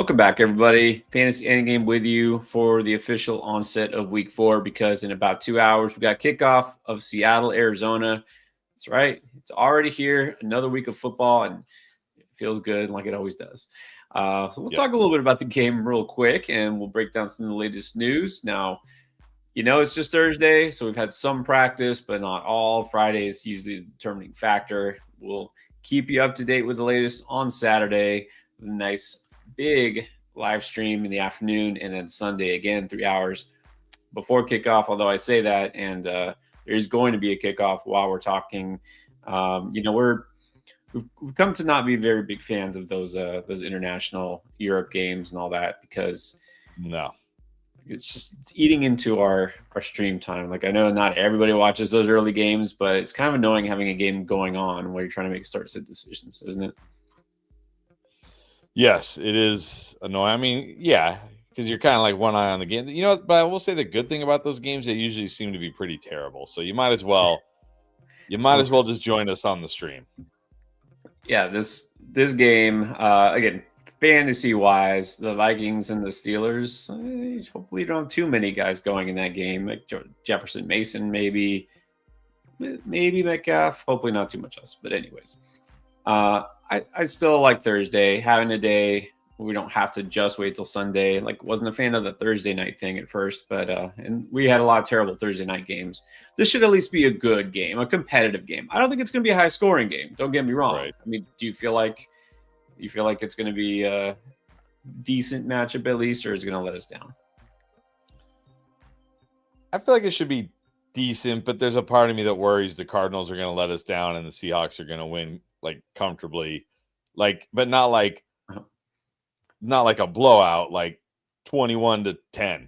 Welcome back, everybody. Fantasy Endgame with you for the official onset of Week 4 because in about 2 hours we got kickoff of Seattle, Arizona. That's right. It's already here. Another week of football, and it feels good like it always does. So we'll talk a little bit about the game real quick, and we'll break down some of the latest news. Now, it's just Thursday, so we've had some practice, but not all. Friday is usually the determining factor. We'll keep you up to date with the latest on Saturday. Nice big live stream in the afternoon, and then Sunday again 3 hours before kickoff. Although I say that, and there's going to be a kickoff while we're talking. We've come to not be very big fans of those international Europe games and all that because it's eating into our stream time. Like, I know not everybody watches those early games, but it's kind of annoying having a game going on where you're trying to make start-sit decisions, isn't it? Yes, it is annoying. I mean, yeah, because you're kind of like one eye on the game. But I will say the good thing about those games, they usually seem to be pretty terrible. So you might as well just join us on the stream. Yeah, this game, again, fantasy-wise, the Vikings and the Steelers, hopefully you don't have too many guys going in that game. Like Jefferson, Mason, maybe Metcalf. Hopefully not too much else. But anyways, I still like Thursday, having a day where we don't have to just wait till Sunday. Like, wasn't a fan of the Thursday night thing at first, but and we had a lot of terrible Thursday night games. This should at least be a good game, a competitive game. I don't think it's going to be a high scoring game. Don't get me wrong. Right. I mean, do you feel like it's going to be a decent matchup at least, or is it going to let us down? I feel like it should be decent, but there's a part of me that worries the Cardinals are going to let us down and the Seahawks are going to win like comfortably, but not like a blowout, like 21-10,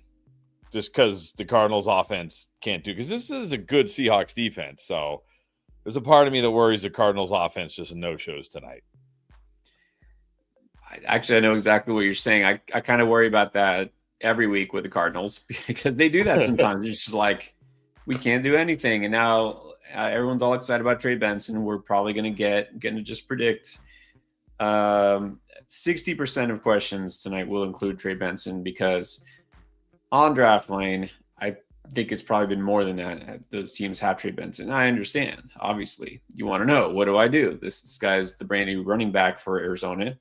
just because the Cardinals offense can't do, because this is a good Seahawks defense. So there's a part of me that worries the Cardinals offense just no-shows tonight. I know exactly what you're saying. I kind of worry about that every week with the Cardinals because they do that sometimes. It's just like, we can't do anything. And now everyone's all excited about Trey Benson. We're probably going to just predict 60% of questions tonight will include Trey Benson because on Draft Lane, I think it's probably been more than that. Those teams have Trey Benson. I understand. Obviously, you want to know, what do I do? This guy's the brand new running back for Arizona.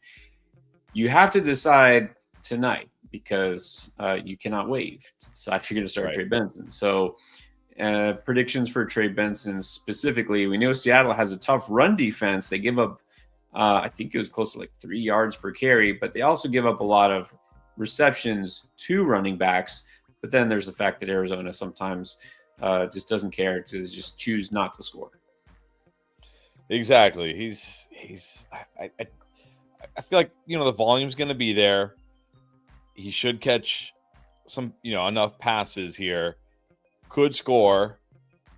You have to decide tonight because you cannot waive to decide if you're going to start Trey Benson. So predictions for Trey Benson specifically, we know Seattle has a tough run defense. They give up, I think it was close to like 3 yards per carry, but they also give up a lot of receptions to running backs. But then there's the fact that Arizona sometimes just doesn't care to just choose not to score. Exactly. I feel like, the volume's going to be there. He should catch some, enough passes here. Could score.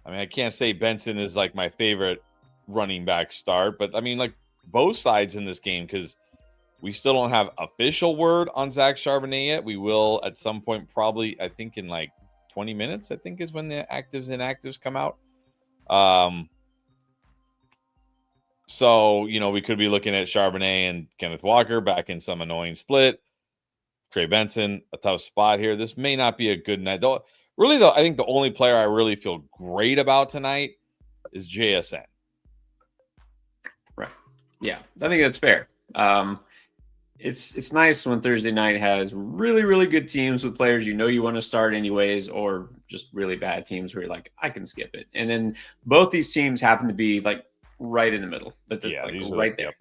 I mean, I can't say Benson is like my favorite running back start, but I mean, like, both sides in this game, because we still don't have official word on Zach Charbonnet yet. We will at some point, probably, I think in like 20 minutes, I think is when the actives and inactives come out. So, we could be looking at Charbonnet and Kenneth Walker back in some annoying split. Trey Benson, a tough spot here. This may not be a good night. Though, I think the only player I really feel great about tonight is JSN. Right. Yeah, I think that's fair. It's nice when Thursday night has really, really good teams with players you want to start anyways, or just really bad teams where you're like, I can skip it. And then both these teams happen to be like right in the middle. Right there.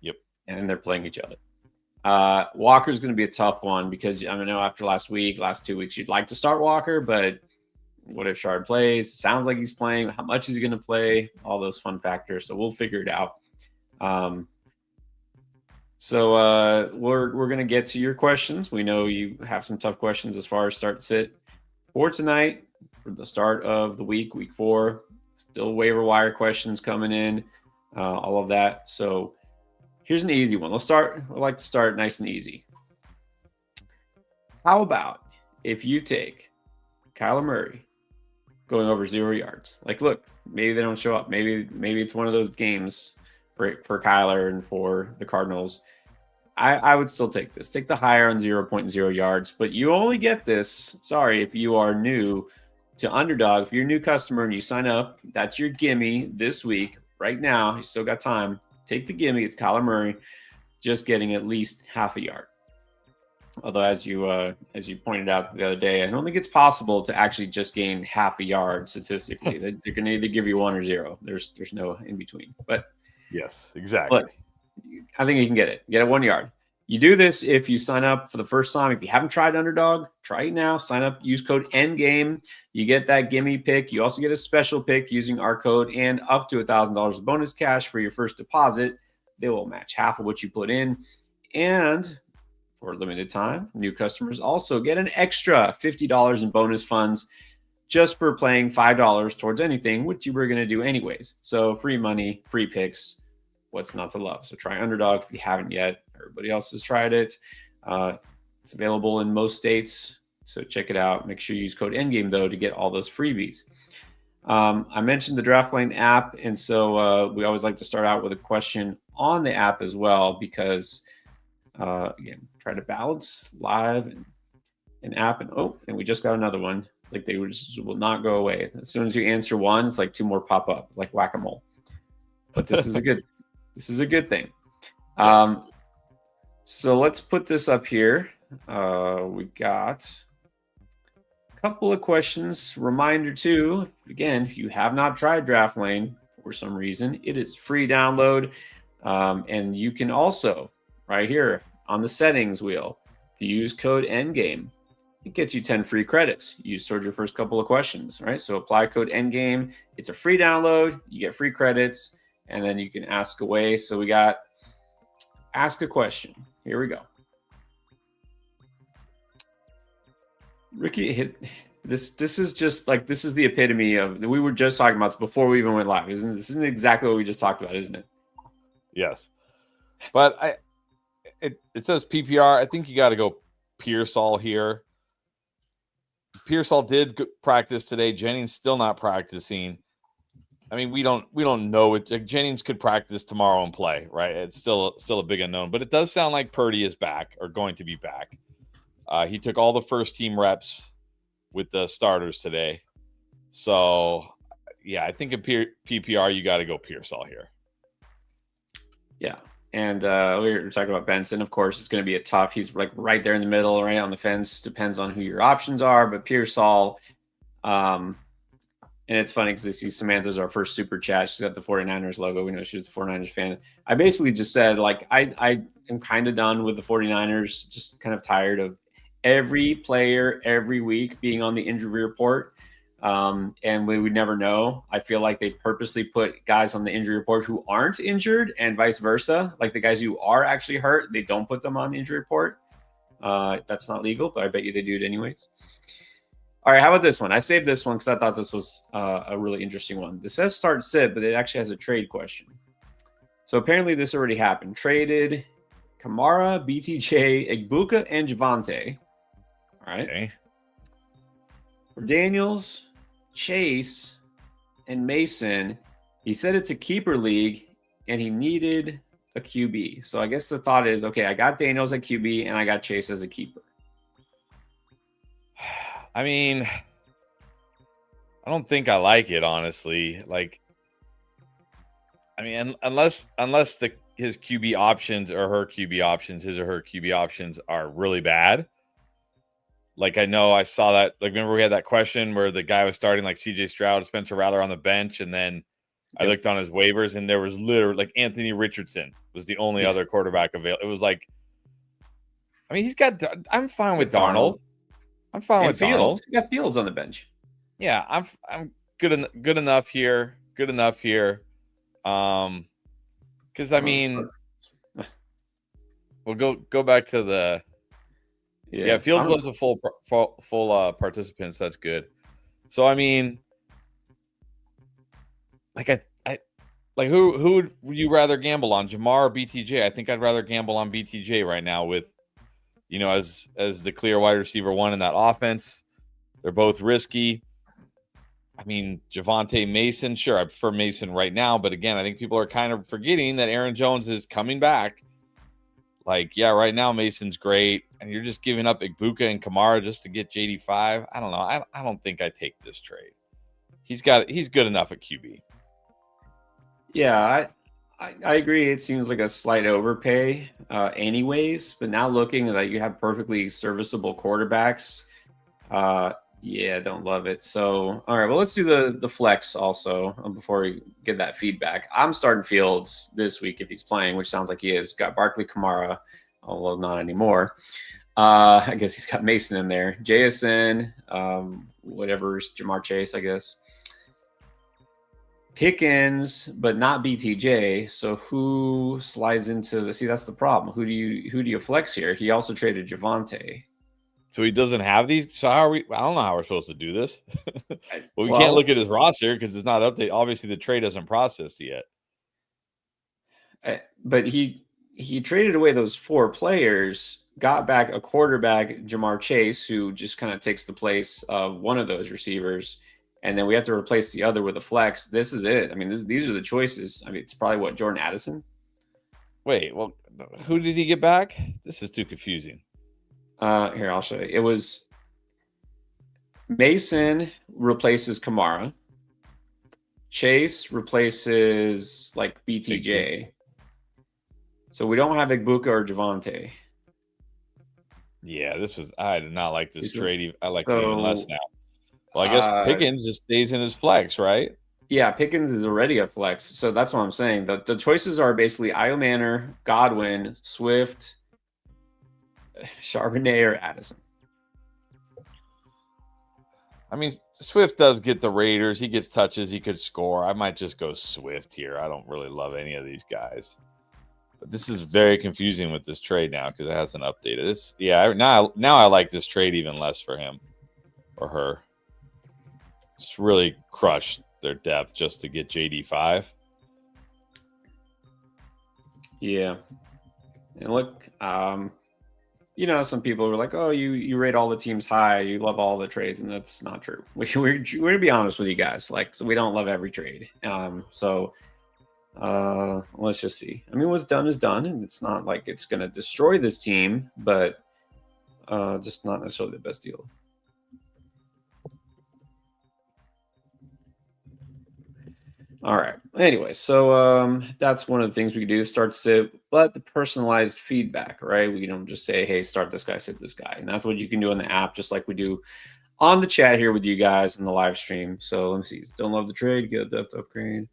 Yep. And they're playing each other. Walker's going to be a tough one because I know after last 2 weeks, you'd like to start Walker, but what if Shard plays? Sounds like he's playing. How much is he going to play? All those fun factors. So we'll figure it out. So we're going to get to your questions. We know you have some tough questions as far as start sit for tonight, for the start of the week 4. Still waiver wire questions coming in, all of that. So here's an easy one. I'd like to start nice and easy. How about if you take Kyler Murray going over 0 yards? Like, look, maybe they don't show up. Maybe it's one of those games for Kyler and for the Cardinals. I would still take this. Take the higher on 0.0 yards, but you only get this, sorry, if you are new to Underdog. If you're a new customer and you sign up, that's your gimme this week. Right now, you still got time. Take the gimme. It's Kyler Murray, just getting at least half a yard. Although, as you pointed out the other day, I don't think it's possible to actually just gain half a yard statistically. They're going to either give you 1 or 0. There's no in between. But yes, exactly. But I think you can get it. Get it 1 yard. You do this if you sign up for the first time. If you haven't tried Underdog, try it now. Sign up. Use code NGAME. You get that gimme pick. You also get a special pick using our code and up to $1,000 of bonus cash for your first deposit. They will match half of what you put in. And for a limited time, new customers also get an extra $50 in bonus funds just for playing $5 towards anything, which you were going to do anyways. So free money, free picks. What's not to love? So try Underdog if you haven't yet. Everybody else has tried it. It's available in most states, so check it out. Make sure you use code NGAME, though, to get all those freebies. I mentioned the DraftLane app, and so we always like to start out with a question on the app as well because, again, try to balance live and app. And we just got another one. It's like they will not go away. As soon as you answer one, it's like 2 more pop up, like whack-a-mole. But this is a good this is a good thing. Yes. So let's put this up here. We got a couple of questions. Reminder too, again, if you have not tried DraftLane for some reason, it is free download. And you can also, right here on the settings wheel, if you use code NGAME, it gets you 10 free credits used towards your first couple of questions, right? So apply code NGAME. It's a free download. You get free credits, and then you can ask away. So we got ask a question. Here we go. Ricky, this is just like, this is the epitome of, we were just talking about this before we even went live. Isn't exactly what we just talked about, isn't it? Yes. But it says PPR. I think you got to go Pearsall here. Pearsall did practice today. Jennings still not practicing. I mean, we don't know it. Like, Jennings could practice tomorrow and play, right? It's still a big unknown, but it does sound like Purdy is back or going to be back. He took all the first team reps with the starters today. So, yeah, I think in PPR, you got to go Pearsall here. Yeah. And we were talking about Benson. Of course, it's going to be a tough. He's like right there in the middle, right on the fence. Depends on who your options are. But Pearsall, and it's funny because I see Samantha's our first super chat. She's got the 49ers logo. We know she's a 49ers fan. I basically just said, like, I am kind of done with the 49ers, just kind of tired of every player every week being on the injury report. And we would never know. I feel like they purposely put guys on the injury report who aren't injured and vice versa. Like the guys who are actually hurt, they don't put them on the injury report. That's not legal, but I bet you they do it anyways. All right, how about this one? I saved this one because I thought this was a really interesting one. This says start sit, but it actually has a trade question. So apparently this already happened. Traded Kamara, BTJ, Egbuka, and Javonte. All right. Okay. For Daniels, Chase, and Mason, he said it's a keeper league, and he needed a QB. So I guess the thought is, okay, I got Daniels at QB, and I got Chase as a keeper. I mean, I don't think I like it, honestly. Like, I mean, unless his QB options or her QB options, his or her QB options are really bad. Like, I know I saw that. Like, remember we had that question where the guy was starting like CJ Stroud, Spencer Rattler on the bench, and then I looked on his waivers, and there was literally like Anthony Richardson was the only other quarterback available. It was like, I mean, I'm fine with Darnold. I'm fine with Fields. Darnold. You got Fields on the bench. Yeah, I'm good enough here. Good enough here. Because I mean, we'll go back to the. Yeah, Fields was a full participant. So that's good. So I mean, like I like who would you rather gamble on, Jamar or BTJ? I think I'd rather gamble on BTJ right now with, you know, as the clear wide receiver one in that offense. They're both risky. I mean, Javonte, Mason, sure, I prefer Mason right now, but again, I think people are kind of forgetting that Aaron Jones is coming back. Like, yeah, right now Mason's great, and you're just giving up Ibuka and Kamara just to get JD5. I don't know. I don't think I take this trade. He's good enough at QB. Yeah, I agree. It seems like a slight overpay, anyways. But now looking that you have perfectly serviceable quarterbacks, yeah, don't love it. So, all right, well, let's do the flex also before we get that feedback. I'm starting Fields this week if he's playing, which sounds like he is. Got Barkley, Kamara, although not anymore. I guess he's got Mason in there. JSN, whatever's Jamar Chase, I guess. Pickens, but not BTJ. So who slides into the? See, that's the problem. Who do you flex here? He also traded Javante. So he doesn't have these. So how are we? I don't know how we're supposed to do this. Well, we Well, can't look at his roster because it's not updated. Obviously, the trade hasn't processed yet. But he traded away those 4 players, got back a quarterback, Jamar Chase, who just kind of takes the place of one of those receivers, and then we have to replace the other with a flex. This is it. I mean, these are the choices. I mean, it's probably what, Jordan Addison? Wait, well, who did he get back? This is too confusing. Here, I'll show you. It was Mason replaces Kamara. Chase replaces like BTJ. So we don't have Ibuka or Javante. Yeah, I did not like this trade. I like it even less now. Well, I guess Pickens just stays in his flex, right? Yeah, Pickens is already a flex. So that's what I'm saying. The choices are basically Io Manor, Godwin, Swift, Charbonnet, or Addison. I mean, Swift does get the Raiders. He gets touches. He could score. I might just go Swift here. I don't really love any of these guys. But this is very confusing with this trade now because it hasn't updated. Now I like this trade even less for him or her. Just really crushed their depth just to get JD5. Yeah. And look, some people were like, oh, you rate all the teams high, you love all the trades, and that's not true. We're going to be honest with you guys. So we don't love every trade. Let's just see. I mean, what's done is done, and it's not like it's going to destroy this team, but just not necessarily the best deal. All right. Anyway, so that's one of the things we can do is start to sit, but the personalized feedback, right? We don't just say, hey, start this guy, sit this guy. And that's what you can do in the app, just like we do on the chat here with you guys in the live stream. So let me see. Don't love the trade, get a depth upgrade.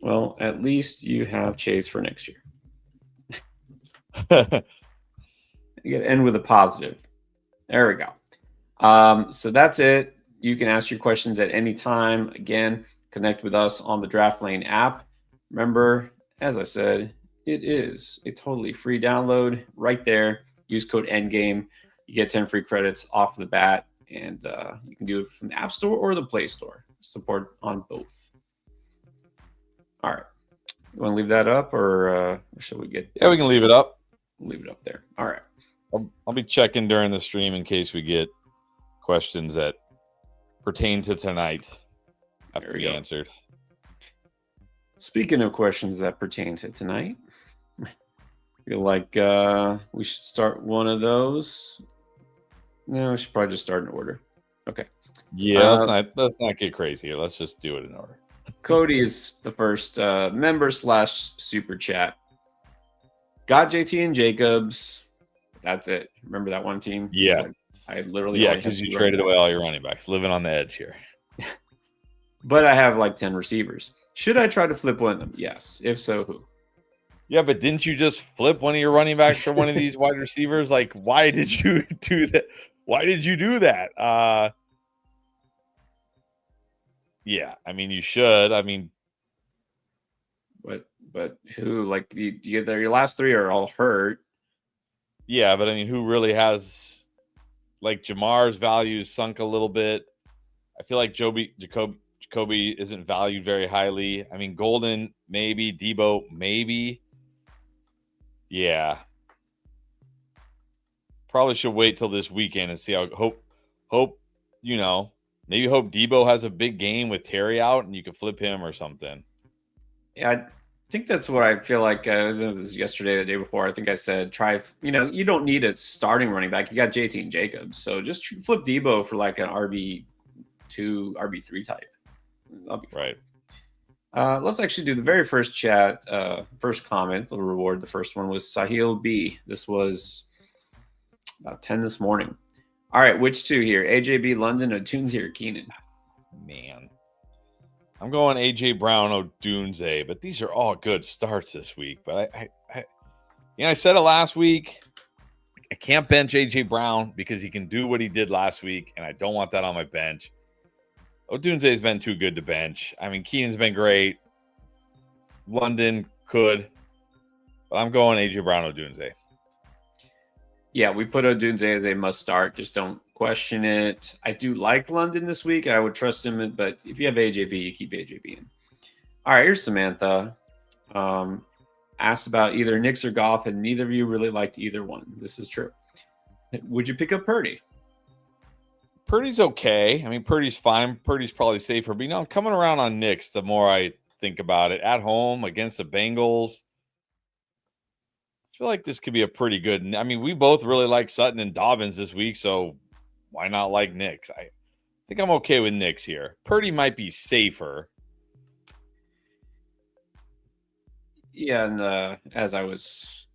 Well, at least you have Chase for next year. You got to end with a positive. There we go. So that's it. You can ask your questions at any time. Again, connect with us on the Draft Lane app. Remember, as I said, it is a totally free download right there. Use code ENDGAME. You get 10 free credits off the bat, and you can do it from the App Store or the Play Store. Support on both. All right. You want to leave that up, or should we get? Yeah, we can leave it up. Leave it up there. All right. I'll be checking during the stream in case we get questions that pertain to tonight have to be answered. Speaking of questions that pertain to tonight, I feel like we should start one of those. No, we should probably just start in order. Okay. Yeah, let's not get crazy here. Let's just do it in order. Cody is the first member / super chat. Got JT and Jacobs. That's it. Remember that one team? Yeah. I literally because you traded away all your running backs, living on the edge here. But I have like 10 receivers. Should I try to flip one of them? Yes. If so, who? Yeah, but didn't you just flip one of your running backs for one of these wide receivers? Like, why did you do that? Why did you do that? Yeah, I mean, you should. I mean, but who? Like, your last 3 are all hurt. Yeah, but I mean, who really has? Like, Jamar's value sunk a little bit. I feel like Jacoby isn't valued very highly. I mean, Golden, maybe. Debo, maybe. Yeah. Probably should wait till this weekend and see how hope Debo has a big game with Terry out and you can flip him or something. Yeah, think that's what I feel like. This was yesterday, the day before. I think I said try. You don't need a starting running back. You got JT and Jacobs, so just flip Debo for like an RB2, RB3 type. That'll be fun. Right. Let's actually do the very first chat, first comment, the reward. The first one was Sahil B. This was about 10 this morning. All right, which two here? AJB London or Tunes here, Keenan? Man. I'm going AJ Brown, Odunze, but these are all good starts this week. But I said it last week. I can't bench AJ Brown because he can do what he did last week, and I don't want that on my bench. Odunze has been too good to bench. I mean, Keenan's been great. London could, but I'm going AJ Brown, Odunze. Yeah, we put Odunze as a must start. Just don't question it. I do like London this week. I would trust him, but if you have AJB, you keep AJB in. All right, here's Samantha. Asked about either Knicks or Goff, and neither of you really liked either one. This is true. Would you pick up Purdy? Purdy's okay. I mean, Purdy's fine. Purdy's probably safer. But, I'm coming around on Knicks the more I think about it. At home against the Bengals, I feel like this could be a pretty good. I mean, we both really like Sutton and Dobbins this week, so why not like Knicks? I think I'm okay with Knicks here. Purdy might be safer. Yeah, and as I was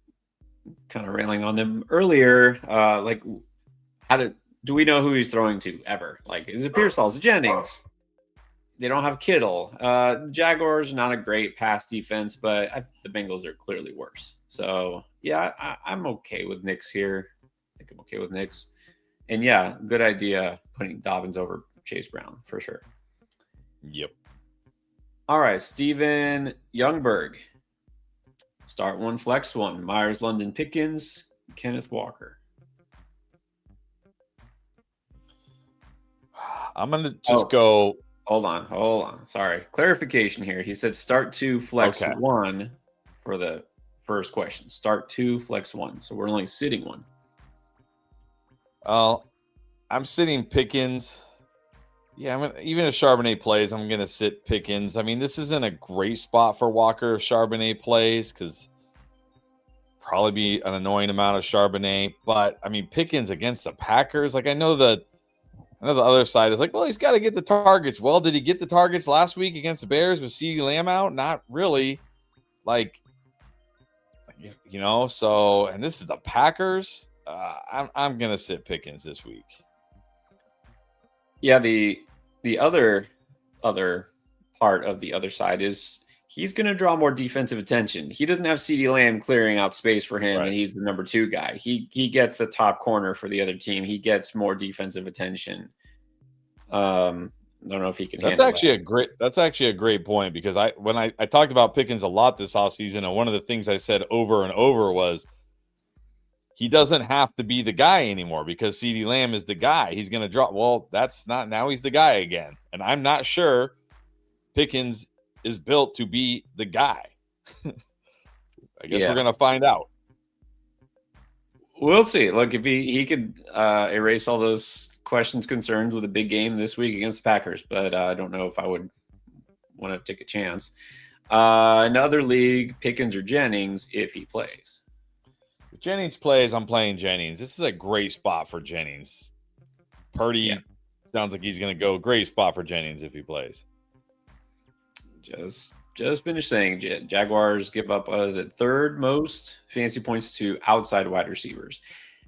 kind of railing on them earlier, do we know who he's throwing to ever? Like, is it Pearsall? Is it Jennings? They don't have Kittle. Jaguars are not a great pass defense, but the Bengals are clearly worse. So, yeah, I'm okay with Knicks here. I think I'm okay with Knicks. And, yeah, good idea putting Dobbins over Chase Brown for sure. Yep. All right, Steven Youngberg. Start one, flex one. Myers, London, Pickens, Kenneth Walker. I'm going to just go. Hold on. Sorry. Clarification here. He said start two, flex one for the first question. Start two, flex one. So we're only sitting one. I'm sitting Pickens. Yeah, even if Charbonnet plays, I'm going to sit Pickens. I mean, this isn't a great spot for Walker if Charbonnet plays because probably be an annoying amount of Charbonnet. But, I mean, Pickens against the Packers, like I know the other side is like, well, he's got to get the targets. Well, did he get the targets last week against the Bears with CeeDee Lamb out? Not really. Like, so, and this is the Packers. I'm going to sit Pickens this week. Yeah, the other part of the other side is he's going to draw more defensive attention. He doesn't have CeeDee Lamb clearing out space for him, and he's the number 2 guy. He gets the top corner for the other team. He gets more defensive attention. I don't know if he can. That's actually a great point because when I talked about Pickens a lot this offseason, and one of the things I said over and over was he doesn't have to be the guy anymore because CeeDee Lamb is the guy. He's going to drop. Well, that's not. Now he's the guy again. And I'm not sure Pickens is built to be the guy. I guess we're going to find out. We'll see. Look, if he could erase all those questions, concerns with a big game this week against the Packers, but I don't know if I would want to take a chance. Another league, Pickens or Jennings if he plays. If Jennings plays, I'm playing Jennings. This is a great spot for Jennings. Purdy sounds like he's going to go. Great spot for Jennings if he plays. Just finished saying Jaguars give up third most fantasy points to outside wide receivers.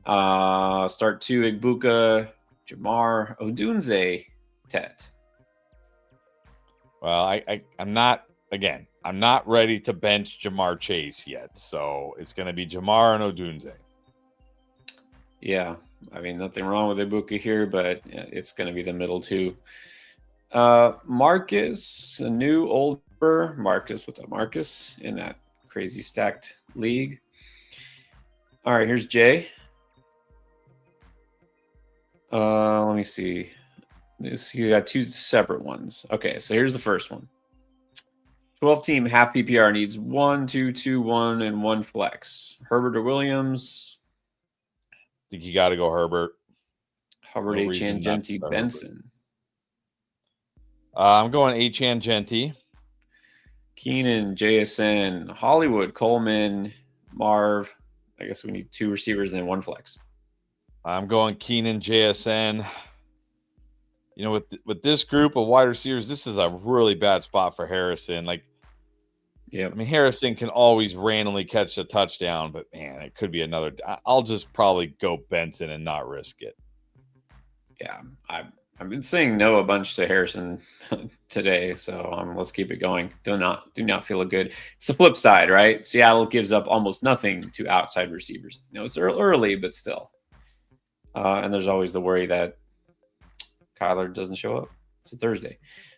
Start 2, Igbuka, Jamar, Odunze, Tet. Well, I'm not ready to bench Jamar Chase yet, so it's going to be Jamar and Odunze. Yeah, I mean, nothing wrong with Igbuka here, but it's going to be the middle two. Marcus, a new older Marcus. What's up, Marcus? In that crazy stacked league. All right, here's Jay. Let me see. You got 2 separate ones. Okay, so here's the first one. 12-team half PPR needs 1, 2, 2, 1, and 1 flex. Herbert or Williams? I think you got to go Herbert. Hubbard, no Achane, Genty, Benson. I'm going Achane, Genty. Keenan, JSN, Hollywood, Coleman, Marv. I guess we need 2 receivers and then 1 flex. I'm going Keenan, JSN. You know, with this group of wide receivers, this is a really bad spot for Harrison. Like, yeah, I mean, Harrison can always randomly catch a touchdown, but man, it could be another. I'll just probably go Benson and not risk it. Yeah, I've been saying no a bunch to Harrison today, so let's keep it going. Do not feel good. It's the flip side, right? Seattle gives up almost nothing to outside receivers. You know, it's early, but still. And there's always the worry that Kyler doesn't show up. It's a Thursday.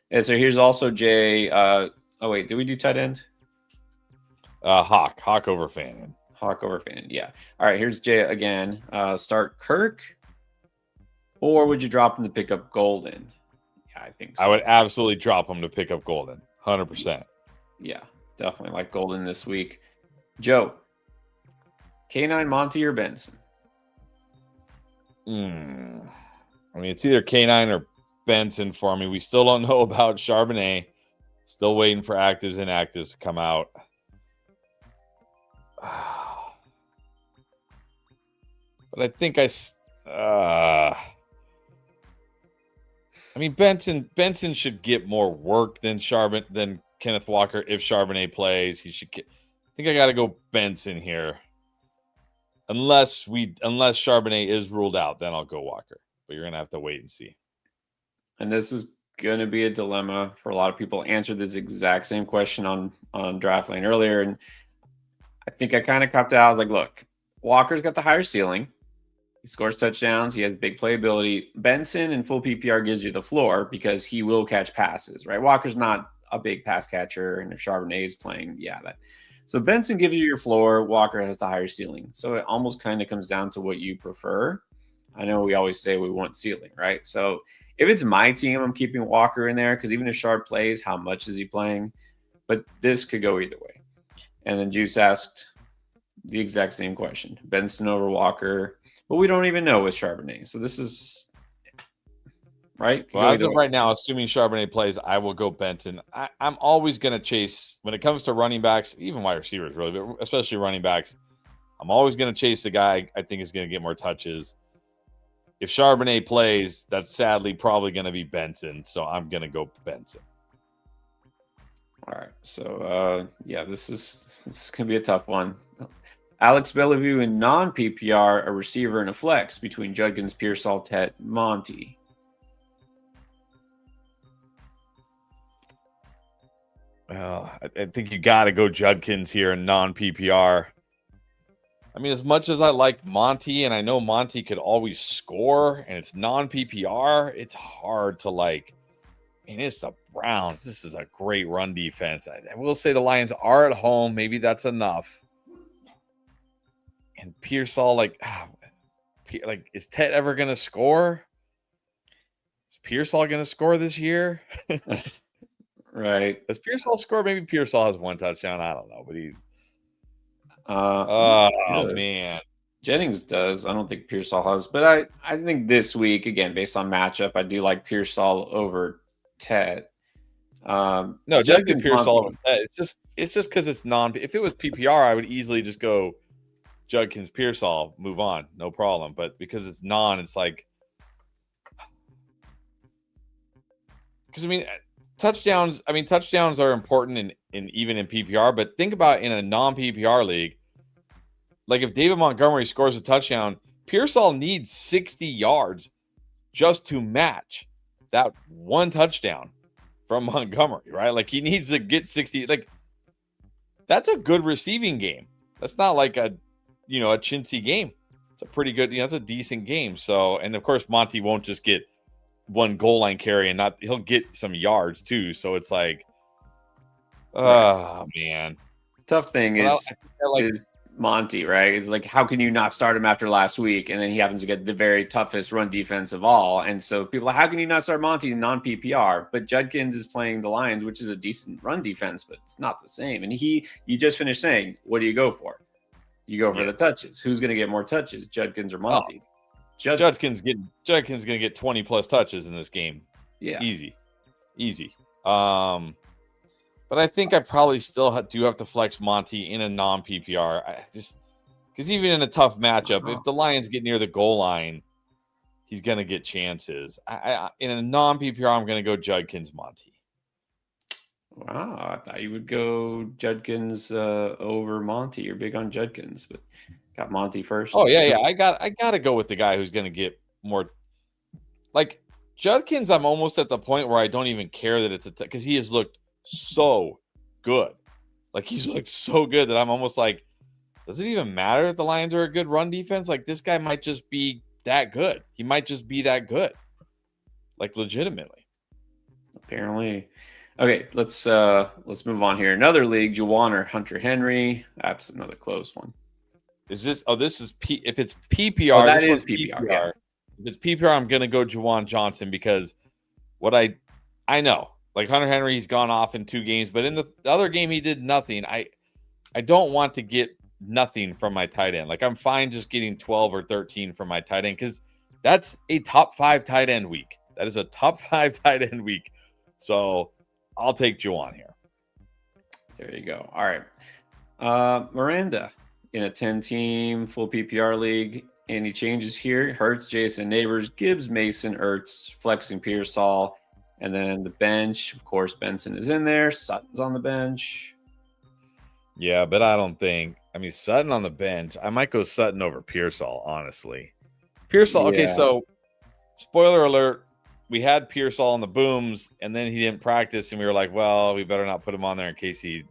And so here's also Jay. Oh wait, did we do tight end? Hawk over Fannin. Hawk over Fannin. Yeah. All right. Here's Jay again. Start Kirk, or would you drop him to pick up Golden? Yeah, I think so. I would absolutely drop him to pick up Golden. 100%. Yeah, definitely like Golden this week. Joe, K9, Monty, or Benson? I mean, it's either K9 or Benson for me. We still don't know about Charbonnet. Still waiting for actives and inactives to come out. But I think I mean, Benson should get more work than Kenneth Walker if Charbonnet plays. I think I got to go Benson here. Unless Charbonnet is ruled out, then I'll go Walker. But you're gonna have to wait and see. And this is gonna be a dilemma for a lot of people. Answered this exact same question on Draftline earlier, and I think I kind of copped out. I was like, look, Walker's got the higher ceiling. He scores touchdowns. He has big playability. Benson in full PPR gives you the floor because he will catch passes, right? Walker's not a big pass catcher, and if Charbonnet is playing, So Benson gives you your floor. Walker has the higher ceiling. So it almost kind of comes down to what you prefer. I know we always say we want ceiling, right? So if it's my team, I'm keeping Walker in there because even if Sharp plays, how much is he playing? But this could go either way. And then Juice asked the exact same question. Benson over Walker. But we don't even know with Charbonnet. So this is right. Well, as of right now, assuming Charbonnet plays, I will go Benson. I'm always going to chase when it comes to running backs, even wide receivers, really, but especially running backs. I'm always going to chase the guy I think is going to get more touches. If Charbonnet plays, that's sadly probably going to be Benson. So I'm going to go Benson. All right. So, this is going to be a tough one. Alex Bellevue in non-PPR, a receiver and a flex between Judkins, Pearsall, Tet, Monty. Well, I think you got to go Judkins here in non-PPR. I mean, as much as I like Monty, and I know Monty could always score, and it's non-PPR, it's hard to like. I mean, it's the Browns. This is a great run defense. I will say the Lions are at home. Maybe that's enough. And Pearsall, is Tet ever going to score? Is Pearsall going to score this year? Right. Does Pearsall score? Maybe Pearsall has 1 touchdown. I don't know, but he's. Man. Jennings does. I don't think Pearsall has, but I think this week, again, based on matchup, I do like Pearsall over Tet. No, Judkins Pearsall over Tet. It's just because it's non. If it was PPR, I would easily just go Judkins, Pearsall, move on, no problem. But because it's non, it's like, because I mean, touchdowns are important in even in PPR. But think about in a non PPR league, like if David Montgomery scores a touchdown, Pearsall needs 60 yards just to match that 1 touchdown from Montgomery, right? Like he needs to get 60. Like that's a good receiving game. That's not like a chintzy game. It's a pretty good, it's a decent game. So, and of course, Monty won't just get 1 goal line carry and he'll get some yards too. So it's like, man. Tough thing is Monty, right? Is like, how can you not start him after last week? And then he happens to get the very toughest run defense of all. And so people are, how can you not start Monty in non-PPR? But Judkins is playing the Lions, which is a decent run defense, but it's not the same. And you just finished saying, what do you go for? You go for the touches. Who's going to get more touches, Judkins or Monty? Judkins going to get 20 plus touches in this game. Yeah, easy. But But I think I probably still do have to flex Monty in a non-PPR. Because even in a tough matchup, if the Lions get near the goal line, he's going to get chances. In a non-PPR, I'm going to go Judkins Monty. Wow, I thought you would go Judkins over Monty. You're big on Judkins, but got Monty first. Oh yeah. I got to go with the guy who's going to get more. Like Judkins, I'm almost at the point where I don't even care that it's because he has looked so good. Like he's looked so good that I'm almost like, does it even matter if the Lions are a good run defense? Like this guy might just be that good. He might just be that good. Like legitimately. Apparently. Okay, let's move on here. Another league, Juwan or Hunter Henry. That's another close one. Is this? Oh, this is if it's PPR. That is PPR. Yeah. If it's PPR, I'm gonna go Juwan Johnson because what I know, like Hunter Henry, he's gone off in 2 games, but in the other game he did nothing. I don't want to get nothing from my tight end. Like I'm fine just getting 12 or 13 from my tight end because that's a top 5 tight end week. That is a top 5 tight end week. So I'll take Juwan here. There you go. All right. Miranda in a 10-team full PPR league. Any changes here? Hurts, Jason Neighbors, Gibbs, Mason, Ertz, flexing Pearsall. And then the bench, of course, Benson is in there. Sutton's on the bench. Yeah, but I don't think. I mean, Sutton on the bench. I might go Sutton over Pearsall, honestly. Pearsall. Okay, so spoiler alert. We had Pearsall on the booms, and then he didn't practice, and we were like, well, we better not put him on there in case he,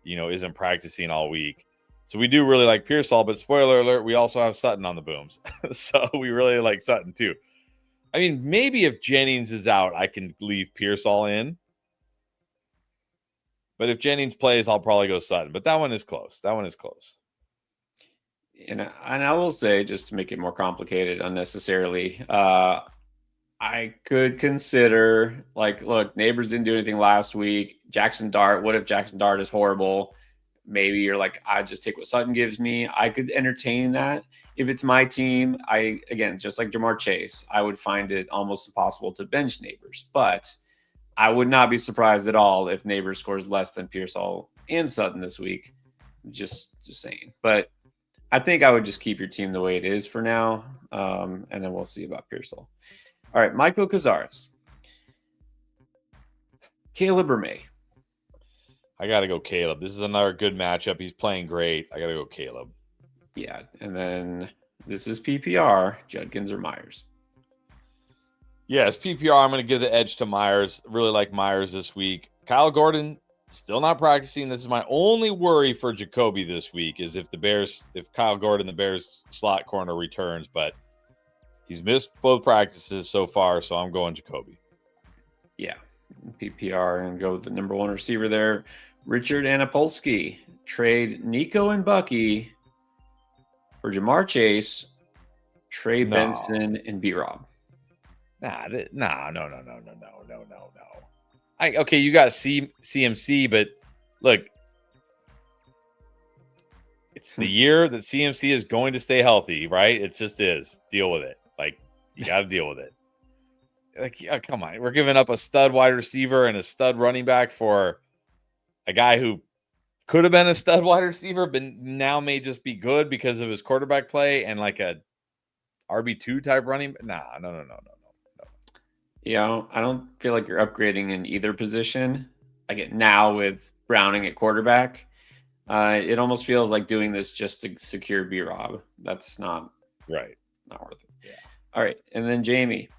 isn't practicing all week. So we do really like Pearsall, but spoiler alert, we also have Sutton on the booms. So we really like Sutton too. I mean, maybe if Jennings is out, I can leave Pearsall in. But if Jennings plays, I'll probably go Sutton. But that one is close. And I will say, just to make it more complicated unnecessarily, I could consider, look, Neighbors didn't do anything last week. Jackson Dart, what if Jackson Dart is horrible? Maybe you're like, I just take what Sutton gives me. I could entertain that. If it's my team, again, just like Jamar Chase, I would find it almost impossible to bench Neighbors. But I would not be surprised at all if Neighbors scores less than Pearsall and Sutton this week. Just saying. But I think I would just keep your team the way it is for now. And then we'll see about Pearsall. All right, Michael Cazares. Caleb or May? I got to go Caleb. This is another good matchup. He's playing great. I got to go Caleb. Yeah, and then this is PPR, Judkins or Myers? Yeah, it's PPR. I'm going to give the edge to Myers. Really like Myers this week. Kyle Gordon, still not practicing. This is my only worry for Jacoby this week is if Kyle Gordon, the Bears slot corner, returns, but he's missed both practices so far, so I'm going Jacoby. Yeah, PPR and go with the number 1 receiver there. Richard Anapolsky. Trade Nico and Bucky for Jamar Chase, Trey Benson, and B-Rob. No. Okay, you got CMC, but look, it's the year that CMC is going to stay healthy, right? It just is. Deal with it. Like, you got to deal with it. Like, come on. We're giving up a stud wide receiver and a stud running back for a guy who could have been a stud wide receiver, but now may just be good because of his quarterback play and like a RB2 type running. No. Yeah, I don't feel like you're upgrading in either position. I get now with Browning at quarterback. It almost feels like doing this just to secure B-Rob. That's not worth it. Yeah. All right, and then Jamie.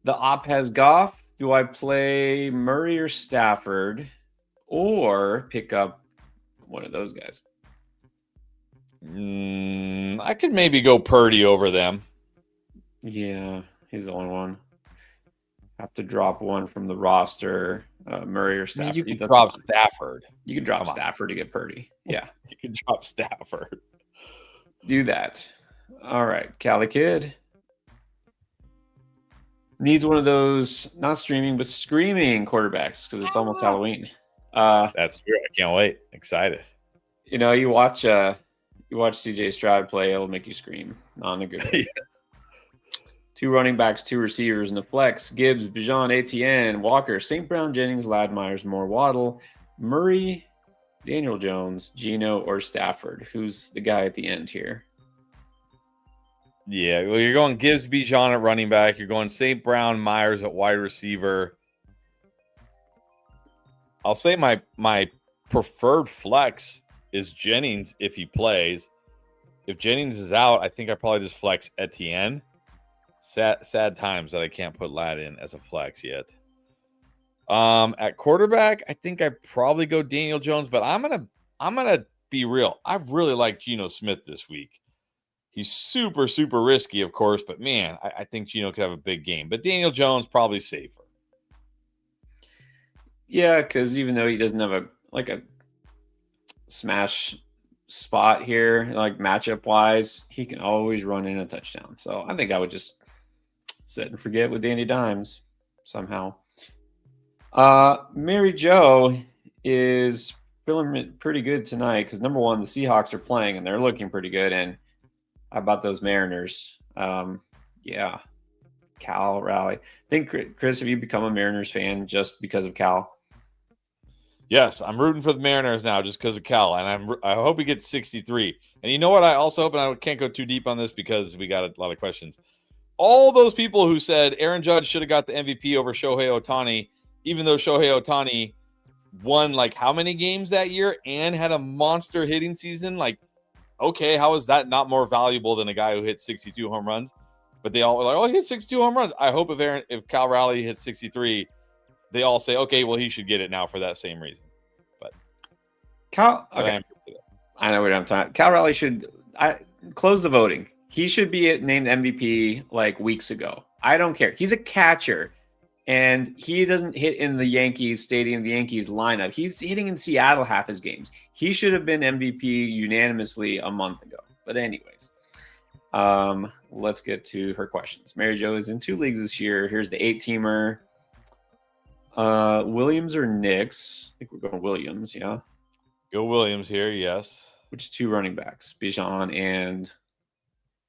The op has Goff. Do I play Murray or Stafford or pick up one of those guys? I could maybe go Purdy over them. Yeah, he's the only one. Have to drop one from the roster, Murray or Stafford. You can drop Stafford. You can drop Stafford to get Purdy. Yeah. You can drop Stafford. Do that. All right. Cali Kid needs one of those, not streaming, but screaming quarterbacks because it's almost Halloween. That's true. I can't wait. Excited. You watch CJ Stroud play, it'll make you scream. Not in a good way. Yes. 2 running backs, 2 receivers in the flex. Gibbs, Bijan, Etienne, Walker, St. Brown, Jennings, Ladd, Myers, Moore, Waddle. Murray, Daniel Jones, Geno, or Stafford? Who's the guy at the end here? Yeah, well, you're going Gibbs, Bijan at running back. You're going St. Brown, Myers at wide receiver. I'll say my preferred flex is Jennings if he plays. If Jennings is out, I think I probably just flex Etienne. Sad times that I can't put Ladd in as a flex yet. At quarterback, I think I probably go Daniel Jones, but I'm gonna be real. I really like Geno Smith this week. He's super risky, of course, but man, I think Geno could have a big game. But Daniel Jones probably safer. Yeah, because even though he doesn't have a smash spot here, like matchup wise, he can always run in a touchdown. So I think I would just set and forget with Danny Dimes somehow. Mary Jo is feeling pretty good tonight because number one, the Seahawks are playing and they're looking pretty good. And how about those Mariners? Yeah, Cal rally. I think, Chris, have you become a Mariners fan just because of Cal? Yes, I'm rooting for the Mariners now just because of Cal, and I hope he gets 63. And you know what? I also hope, and I can't go too deep on this because we got a lot of questions. All those people who said Aaron Judge should have got the MVP over Shohei Ohtani, even though Shohei Ohtani won like how many games that year and had a monster hitting season, like, okay, how is that not more valuable than a guy who hit 62 home runs? But they all were like, oh, he hit 62 home runs. I hope if Cal Raleigh hits 63, they all say, okay, well, he should get it now for that same reason. But Cal, okay. I know we don't have time. Cal Raleigh should close the voting. He should be named MVP like weeks ago. I don't care. He's a catcher, and he doesn't hit in the Yankees stadium, the Yankees lineup. He's hitting in Seattle half his games. He should have been MVP unanimously a month ago. But anyways, let's get to her questions. Mary Jo is in 2 leagues this year. Here's the 8-teamer. Williams or Knicks? I think we're going Williams, yeah. Go Williams here, yes. Which 2 running backs? Bijan and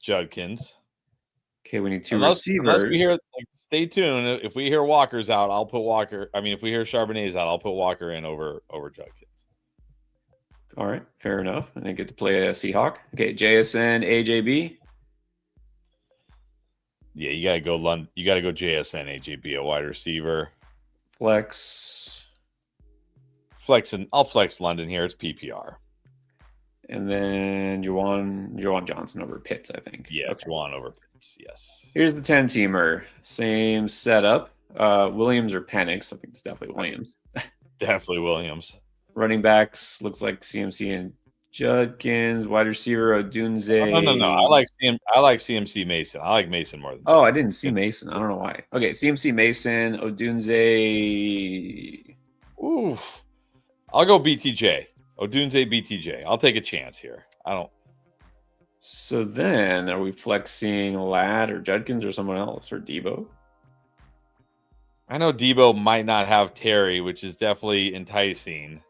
Judkins. Okay, we need 2 receivers. Unless we hear, stay tuned. If we hear Walker's out, I'll put Walker. I mean, if we hear Charbonnet's out, I'll put Walker in over Judkins. All right, fair enough. And I get to play a Seahawk. Okay, JSN, AJB. Yeah, you gotta go London. You gotta go JSN, AJB, a wide receiver. Flex. I'll flex London here. It's PPR. And then Juwan Johnson over Pitts, I think. Yeah, okay. Juwan over Pitts, yes. Here's the 10-teamer. Same setup. Williams or Penix. I think it's definitely Williams. Definitely Williams. Running backs looks like CMC and Judkins. Wide receiver Odunze. No. I like CMC Mason. I like Mason more than Judkins. I didn't see Mason. I don't know why. Okay, CMC Mason, Odunze. Oof. I'll go BTJ. Odunze BTJ. I'll take a chance here. I don't. So then, are we flexing Ladd or Judkins or someone else or Debo? I know Debo might not have Terry, which is definitely enticing.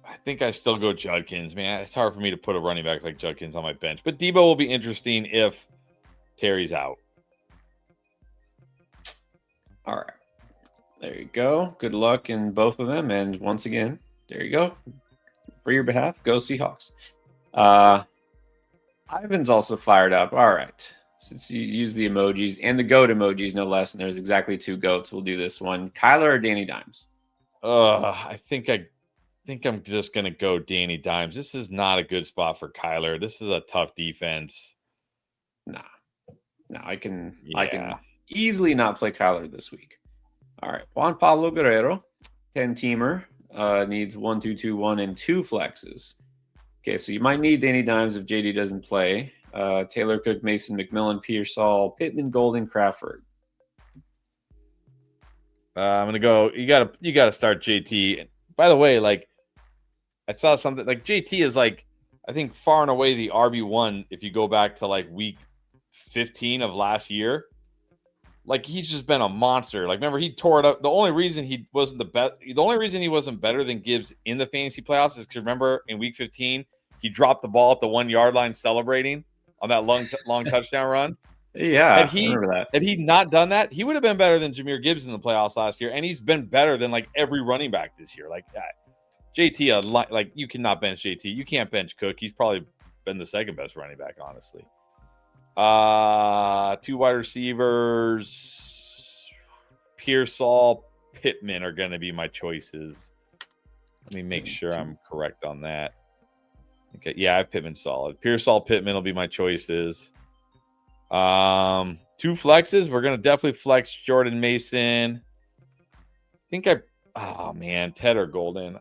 I think I still go Judkins, man. It's hard for me to put a running back like Judkins on my bench, but Debo will be interesting if Terry's out. All right. There you go. Good luck in both of them. And once again, there you go. For your behalf, go Seahawks. Ivan's also fired up. All right. Since you use the emojis and the goat emojis, no less, and there's exactly 2 goats, we'll do this one. Kyler or Danny Dimes? I think I'm just going to go Danny Dimes. This is not a good spot for Kyler. This is a tough defense. Nah, I can easily not play Kyler this week. All right. Juan Pablo Guerrero, 10-teamer, needs 1, 2, 2, 1, and 2 flexes. Okay, so you might need Danny Dimes if JD doesn't play. Taylor Cook, Mason, McMillan, Pearsall, Pittman, Golden, Crawford. I'm gonna go. You gotta start JT. By the way, like I saw something like JT is like I think far and away the RB1 if you go back to like week 15 of last year. Like he's just been a monster. Like remember he tore it up. The only reason he wasn't better than Gibbs in the fantasy playoffs is because remember in week 15 he dropped the ball at the 1 yard line celebrating on that long touchdown run. Yeah, I remember that. Had he not done that, he would have been better than Jahmyr Gibbs in the playoffs last year, and he's been better than like every running back this year. Like JT, like you cannot bench JT. You can't bench Cook. He's probably been the second best running back, honestly. 2 wide receivers, Pearsall, Pittman are going to be my choices. Let me make sure I'm correct on that. Okay, yeah, I have Pittman solid. Pearsall, Pittman will be my choices. 2 flexes. We're going to definitely flex Jordan Mason. Oh man, Ted or Golden.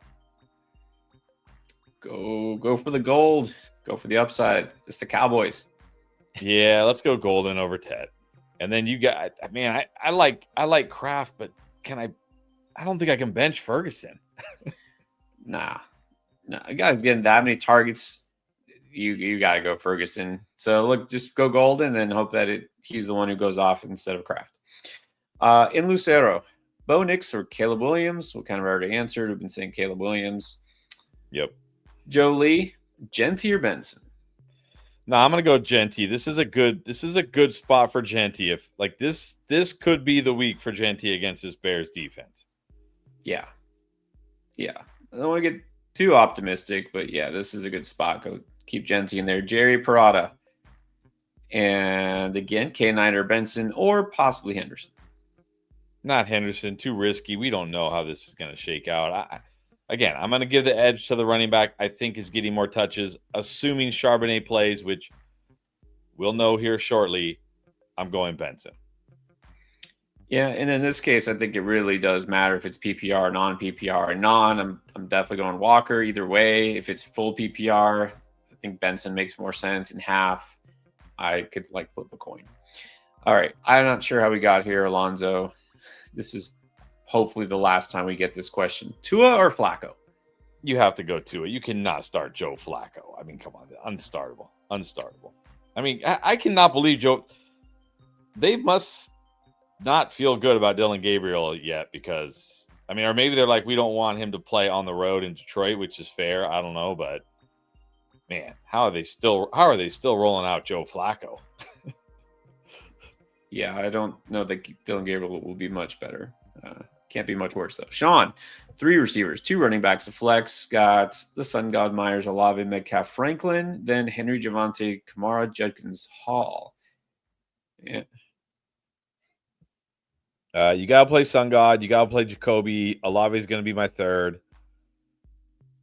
Go for the gold. Go for the upside. It's the Cowboys. Yeah, let's go Golden over Ted. And then you got, man, I like Kraft, but I don't think I can bench Ferguson. Nah, guys getting that many targets, you got to go Ferguson. So look, just go Golden and then hope that he's the one who goes off instead of Kraft. In Lucero, Bo Nix or Caleb Williams? We kind of already answered. We've been saying Caleb Williams. Yep. Joe Lee, Genty or Benson? No, I'm gonna go Genty. This is a good spot for Genty. If like this could be the week for Genty against this Bears defense. Yeah. I don't want to get too optimistic, but yeah, this is a good spot. Go keep Genty in there. Jerry Parada. And again, K9 or Benson or possibly Henderson. Not Henderson, too risky. We don't know how this is going to shake out. I'm going to give the edge to the running back I think is getting more touches, assuming Charbonnet plays, which we'll know here shortly. I'm going Benson. Yeah, and in this case, I think it really does matter if it's PPR, non-PPR, and I'm definitely going Walker either way. If it's full PPR, I think Benson makes more sense. In half, I could like flip a coin. All right, I'm not sure how we got here, Alonzo. This is hopefully the last time we get this question. Tua or Flacco? You have to go Tua. You cannot start Joe Flacco. I mean, come on, unstartable. I mean, I cannot believe Joe. They must not feel good about Dylan Gabriel yet because, I mean, or maybe they're like, we don't want him to play on the road in Detroit, which is fair. I don't know, but man, how are they still rolling out Joe Flacco? Yeah, I don't know that Dylan Gabriel will be much better. Can't be much worse, though. Sean, 3 receivers, 2 running backs, a flex. Got the Sun God, Myers, Olave, Metcalf, Franklin. Then Henry, Javante, Kamara, Judkins, Hall. Yeah. You got to play Sun God. You got to play Jacoby. Olave is going to be my 3rd.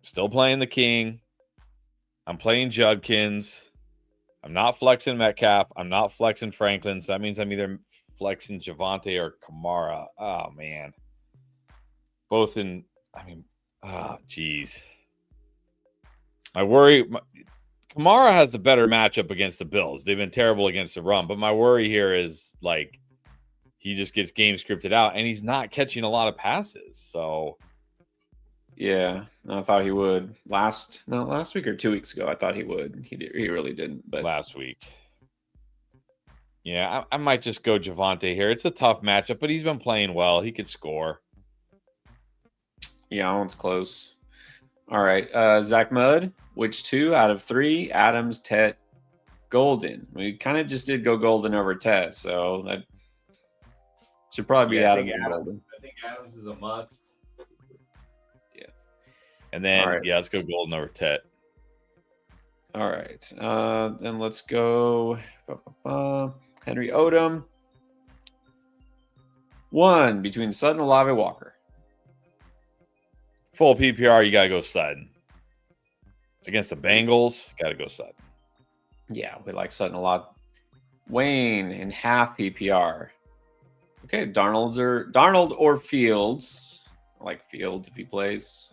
Still playing the King. I'm playing Judkins. I'm not flexing Metcalf. I'm not flexing Franklin. So that means I'm either flexing Javante or Kamara. Oh, man. Both in, geez. My worry, Kamara has a better matchup against the Bills. They've been terrible against the run. But my worry here is, like, he just gets game scripted out, and he's not catching a lot of passes. So, yeah, I thought he would last week or 2 weeks ago. I thought he would. He really didn't. But last week, yeah, I might just go Javante here. It's a tough matchup, but he's been playing well. He could score. Yeah, that one's close. All right, Zach Mudd. Which 2 out of 3? Adams, Tet, Golden. We kind of just did go Golden over Tet, so that should probably be Adams. I think Adams is a must. And then, let's go Golden over Tet. All right. Then let's go Henry Odom. 1 between Sutton, Olave, Walker. Full PPR, you got to go Sutton. Against the Bengals, got to go Sutton. Yeah, we like Sutton a lot. Wayne in half PPR. Okay, Darnold or Fields. I like Fields if he plays.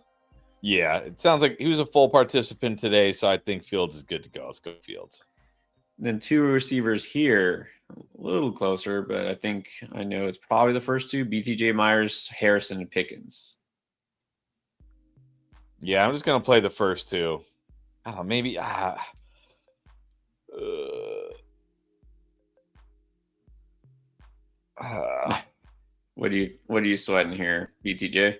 Yeah, it sounds like he was a full participant today, so I think Fields is good to go. Let's go Fields. Then 2 receivers here, a little closer, but I think I know it's probably the first 2, BTJ Myers, Harrison, and Pickens. Yeah, I'm just going to play the first 2. I don't know, maybe what are you sweating here, BTJ?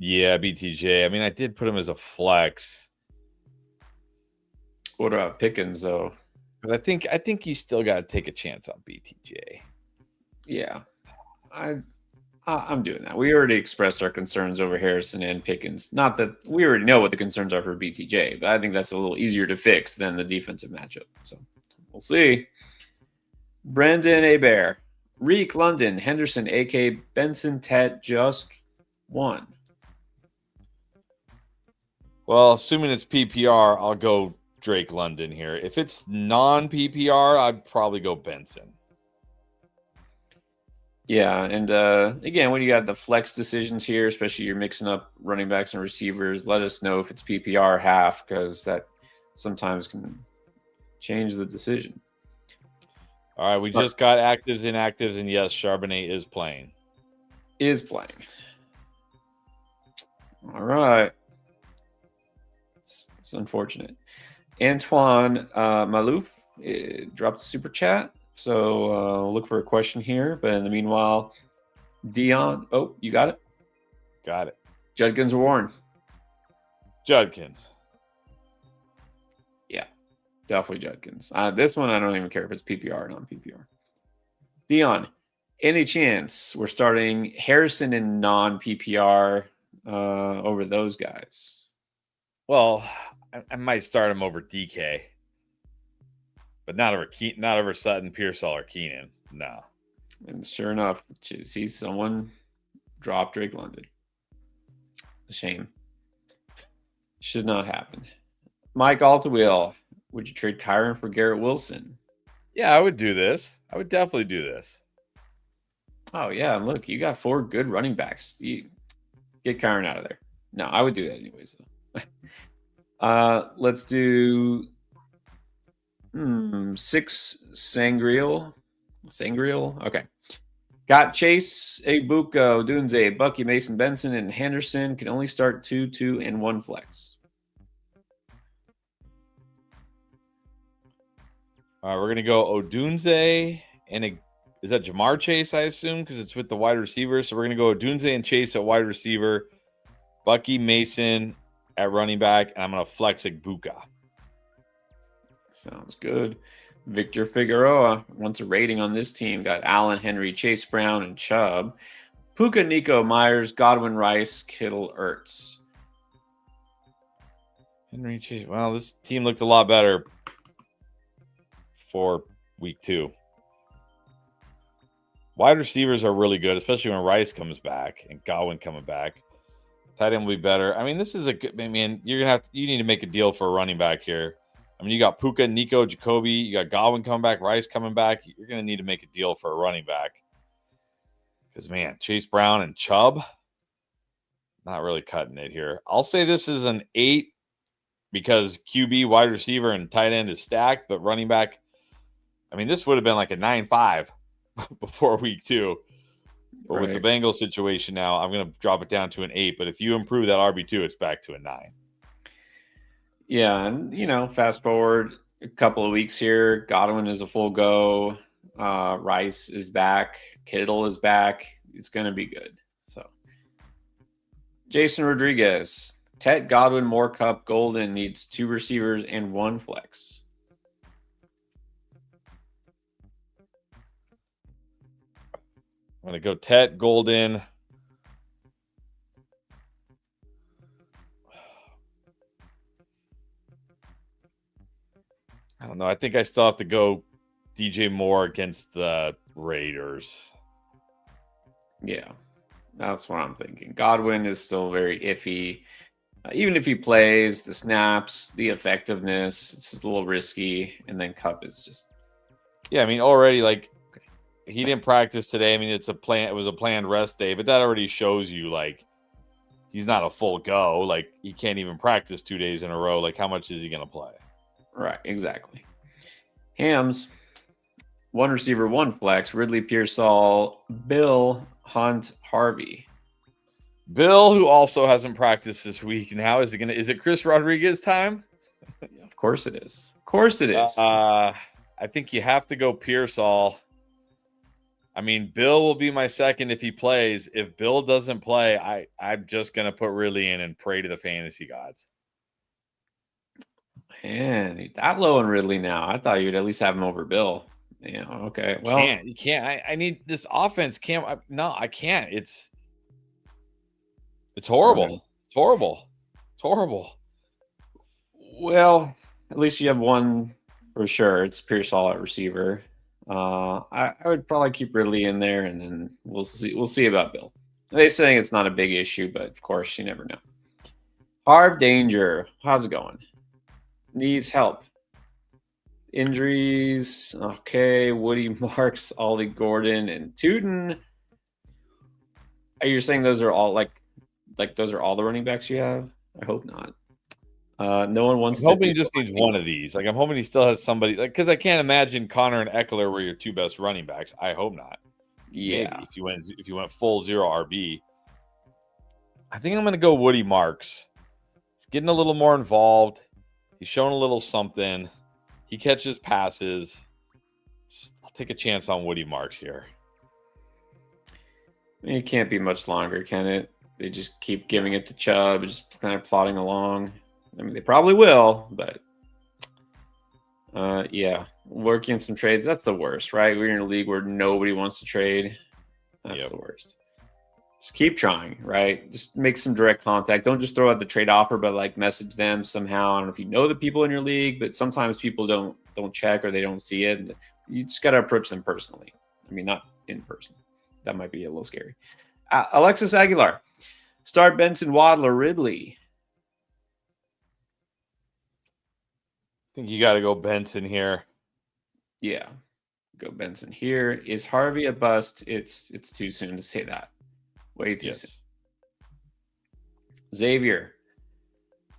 Yeah, BTJ. I mean, I did put him as a flex. What about Pickens, though? But I think you still got to take a chance on BTJ. Yeah, I'm doing that. We already expressed our concerns over Harrison and Pickens. Not that we already know what the concerns are for BTJ, but I think that's a little easier to fix than the defensive matchup. So we'll see. Brendan Abear, Reek, London, Henderson, AK, Benson, Tet, just one. Well, assuming it's PPR, I'll go Drake London here. If it's non-PPR, I'd probably go Benson. Yeah, and again, when you got the flex decisions here, especially you're mixing up running backs and receivers, let us know if it's PPR half, because that sometimes can change the decision. All right, we just got actives, inactives, and yes, Charbonnet is playing. Is playing. All right. It's unfortunate. Antoine Malouf dropped a super chat. So look for a question here. But in the meanwhile, Dion. Oh, you got it? Got it. Judkins or Warren? Judkins. Yeah, definitely Judkins. This one, I don't even care if it's PPR or non-PPR. Dion, any chance we're starting Harrison in non-PPR over those guys? Well, I might start him over DK, but not over Sutton, Pearsall, or Keenan. No. And sure enough, see someone drop Drake London. A shame. Should not happen. Mike Altawheel, would you trade Kyron for Garrett Wilson? Yeah, I would do this. I would definitely do this. Oh, yeah. Look, you got 4 good running backs. You get Kyron out of there. No, I would do that anyways, though. Let's do 6 Sangreal. Okay. Got Chase, Egbuka, Odunze, Bucky, Mason, Benson, and Henderson. Can only start 2, 2, and 1 flex. All right, we're gonna go Odunze and is that Jamar Chase? I assume because it's with the wide receiver. So we're gonna go Odunze and Chase at wide receiver, Bucky, Mason at running back, and I'm gonna flex Egbuka. Sounds good. Victor Figueroa wants a rating on this team. Got Allen, Henry, Chase Brown, and Chubb. Puka, Nico, Myers, Godwin, Rice, Kittle, Ertz. Henry, Chase. Well, this team looked a lot better for week 2. Wide receivers are really good, especially when Rice comes back and Godwin coming back. Tight end will be better. I mean, this is a good. I mean, you need to make a deal for a running back here. I mean, you got Puka, Nico, Jacoby, you got Godwin coming back, Rice coming back. You're going to need to make a deal for a running back. Because, man, Chase Brown and Chubb, not really cutting it here. I'll say this is an 8 because QB, wide receiver, and tight end is stacked, but running back, I mean, this would have been like a 9-5 before week 2. But Right. with the Bengals situation now, I'm going to drop it down to an 8. But if you improve that RB2, it's back to a 9. Yeah, and fast forward a couple of weeks here. Godwin is a full go. Rice is back. Kittle is back. It's going to be good. So, Jason Rodriguez, Tet, Godwin, Moore, Cup, Golden needs 2 receivers and 1 flex. I'm going to go Tet, Golden. I don't know. I think I still have to go DJ Moore against the Raiders. Yeah, that's what I'm thinking. Godwin is still very iffy. Even if he plays, the snaps, the effectiveness, it's a little risky. And then Cup is just... Yeah, I mean, already, like, he didn't practice today. I mean, it was a planned rest day, but that already shows you, like, he's not a full go. Like, he can't even practice 2 days in a row. Like, how much is he going to play? Right, exactly. Hams, 1 receiver, 1 flex. Ridley, Pearsall, Bill, Hunt, Harvey. Bill, who also hasn't practiced this week, and how is it Chris Rodriguez time? Of course it is. Of course it is. I think you have to go Pearsall. I mean, Bill will be my second if he plays. If Bill doesn't play, I'm just going to put Ridley in and pray to the fantasy gods. Man, that low on Ridley now. I thought you'd at least have him over Bill. Yeah, okay. Well, You can't. I need this offense. No, I can't. It's horrible. okay. It's horrible. It's horrible. Well, at least you have one for sure. It's Pierce Hall at receiver. I would probably keep Ridley in there, and then we'll see. We'll see about Bill. They're saying it's not a big issue, but of course, you never know. Harv Danger, how's it going? Needs help. Injuries. Okay, Woody Marks, Ollie Gordon, and Tootin. Are you saying those are all like those are all the running backs you have? I hope not. No one wants I'm to. hoping he just needs one of these. Like I'm hoping he still has somebody. Like because I can't imagine Connor and Eckler were your two best running backs. I hope not. Yeah. Maybe if you went full zero RB. I think I'm going to go Woody Marks. He's getting a little more involved. He's showing a little something. He catches passes. I'll take a chance on Woody Marks here. I mean, it can't be much longer, can it? They just keep giving it to Chubb, just kind of plodding along. I mean, they probably will, but yeah, working some trades, that's the worst, right? We're in a league where nobody wants to trade. That's the worst. Just keep trying, right? Just make some direct contact. Don't just throw out the trade offer, but like message them somehow. I don't know if you know the people in your league, but sometimes people don't check or they don't see it. You just got to approach them personally. I mean, not in person. That might be a little scary. Alexis Aguilar, start Benson, Waddle, or Ridley. I think you got to go Benson here. Yeah, go Benson here. Is Harvey a bust? It's too soon to say that. Way too soon. Xavier.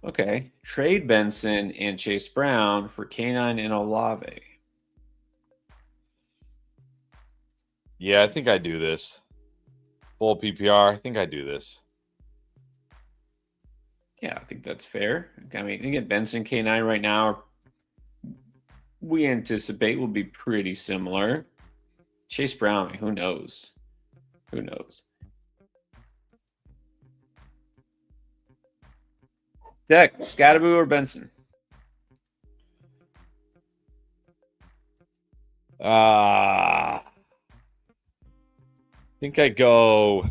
Okay. Trade Benson and Chase Brown for K9 and Olave. Yeah, I think I do this. Full PPR. I think I do this. Yeah, I think that's fair. I mean, I think Benson K9 right now, we anticipate will be pretty similar. Chase Brown, who knows? Who knows? Deck, Scatterboo or Benson? I think I go.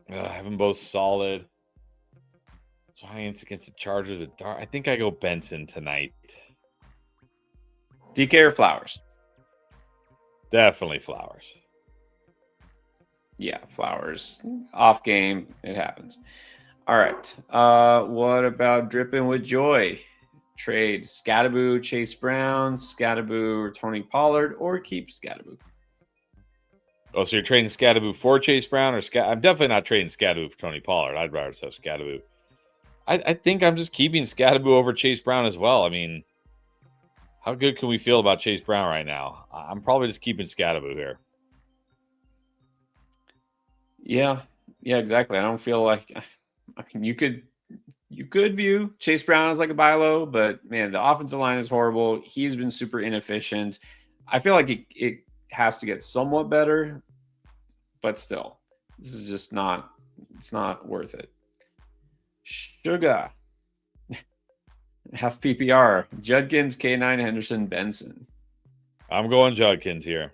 Have them both solid. Giants against the Chargers. I think I go Benson tonight. DK or Flowers? Definitely Flowers. Yeah, Flowers. Off game, it happens. All right. What about Dripping with Joy? Trade Scatterboo, Chase Brown, Scatterboo, or Tony Pollard, or keep Scatterboo? Oh, so you're trading Scatterboo for Chase Brown or I'm definitely not trading Scatterboo for Tony Pollard. I'd rather have Scatterboo. I think I'm just keeping Scatterboo over Chase Brown as well. I mean, how good can we feel about Chase Brown right now? I'm probably just keeping Scatterboo here. Yeah, exactly. I don't feel like I mean you could view Chase Brown as like a buy low, but man, the offensive line is horrible. He's been super inefficient. I feel like it has to get somewhat better, but still, this is just not. It's not worth it. Sugar. Half PPR. Judkins, K9, Henderson, Benson. I'm going Judkins here.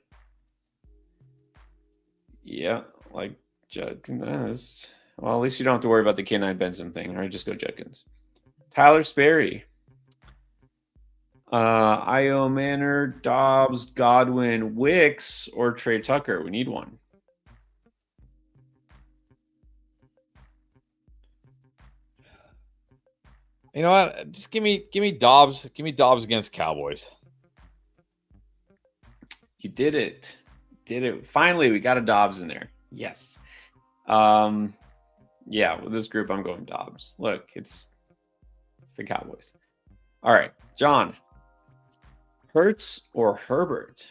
Yeah, like Judkins. Well, at least you don't have to worry about the K9 Benson thing, right? Just go Judkins. Tyler Sperry. Io Manor, Dobbs, Godwin, Wicks, or Trey Tucker. We need one. You know what? Just give me Dobbs. Give me Dobbs against Cowboys. You did it. Finally, we got a Dobbs in there. Yes. Yeah, with this group, I'm going Dobbs. Look, it's the Cowboys. All right, John. Hurts or Herbert?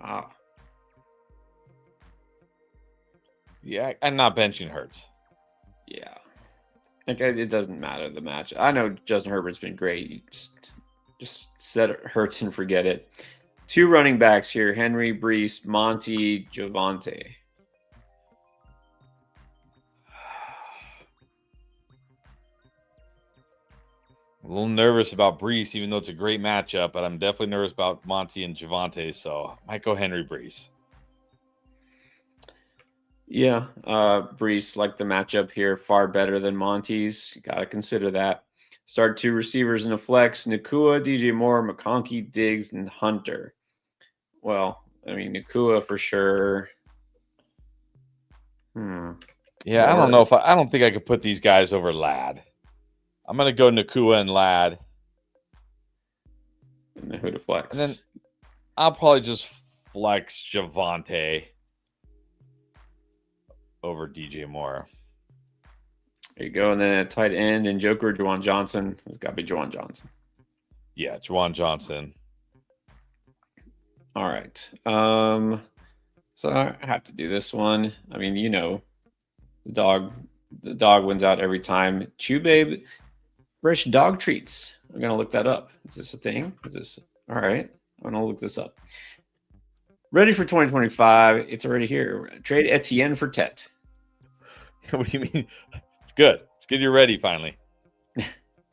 Wow. Yeah, I'm not benching Hurts. Yeah. Okay, it doesn't matter the match. I know Justin Herbert's been great. You just set it Hurts and forget it. Two running backs here: Henry, Brees, Monty, Javante. A little nervous about Brees, even though it's a great matchup, but I'm definitely nervous about Monty and Javante, so I might go Henry Brees. Yeah, Brees like the matchup here far better than Monty's. Got to consider that. Start 2 receivers in a flex: Nakua, DJ Moore, McConkey, Diggs, and Hunter. Well, I mean Nakua for sure. Yeah, I don't know if I don't think I could put these guys over Ladd. I'm gonna go Nakua and Ladd. And then who to flex? And then I'll probably just flex Javante over DJ Moore. There you go. And then at tight end and Joker, Juwan Johnson. It's got to be Juwan Johnson. Yeah, Juwan Johnson. All right. So I have to do this one. I mean, you know, the dog wins out every time. Chew Babe, fresh dog treats. I'm gonna look that up. Is this a thing? Is this all right? I'm gonna look this up. Ready for 2025. It's already here. Trade Etienne for Tet. What do you mean? It's good. It's good you're ready finally.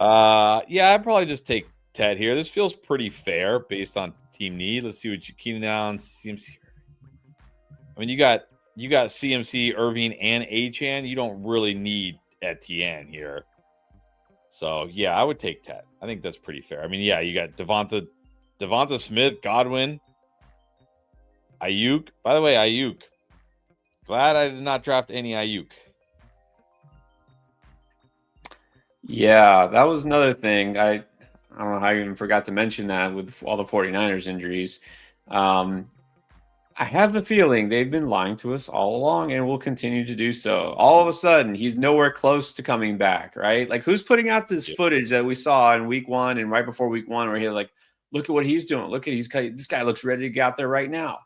Yeah, I'd probably just take Ted here. This feels pretty fair based on team need. Let's see what you Keenan Allen, CMC. I mean, you got CMC, Irving, and Achane. You don't really need Etienne here. So yeah, I would take Ted. I think that's pretty fair. I mean, yeah, you got Devonta Smith, Godwin, Ayuk. By the way, Ayuk. Glad I did not draft any Ayuk. Yeah, that was another thing. I don't know how I even forgot to mention that with all the 49ers injuries. I have the feeling they've been lying to us all along and will continue to do so. All of a sudden, he's nowhere close to coming back, right? Like, who's putting out this footage that we saw in week 1 and right before week 1 where he's like, look at what he's doing. Look at this guy looks ready to get out there right now.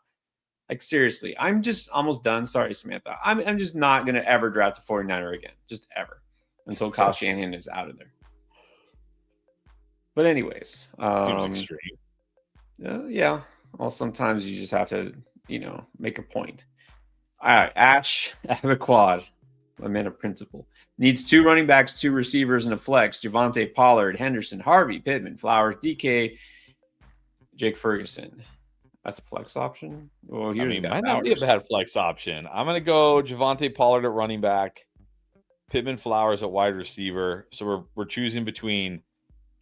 Like, seriously, I'm just almost done. Sorry, Samantha. I'm just not going to ever draft a 49er again. Just ever. Until Kyle Shanahan is out of there. But anyways. Seems extreme. Yeah. Well, sometimes you just have to, make a point. All right. Ash Abaquad, a man of principle. Needs 2 running backs, 2 receivers, and a flex. Javante, Pollard, Henderson, Harvey, Pittman, Flowers, DK, Jake Ferguson. That's a flex option. Well, might not be a bad flex option. I'm going to go Javante, Pollard at running back, Pittman, Flowers at wide receiver. So we're choosing between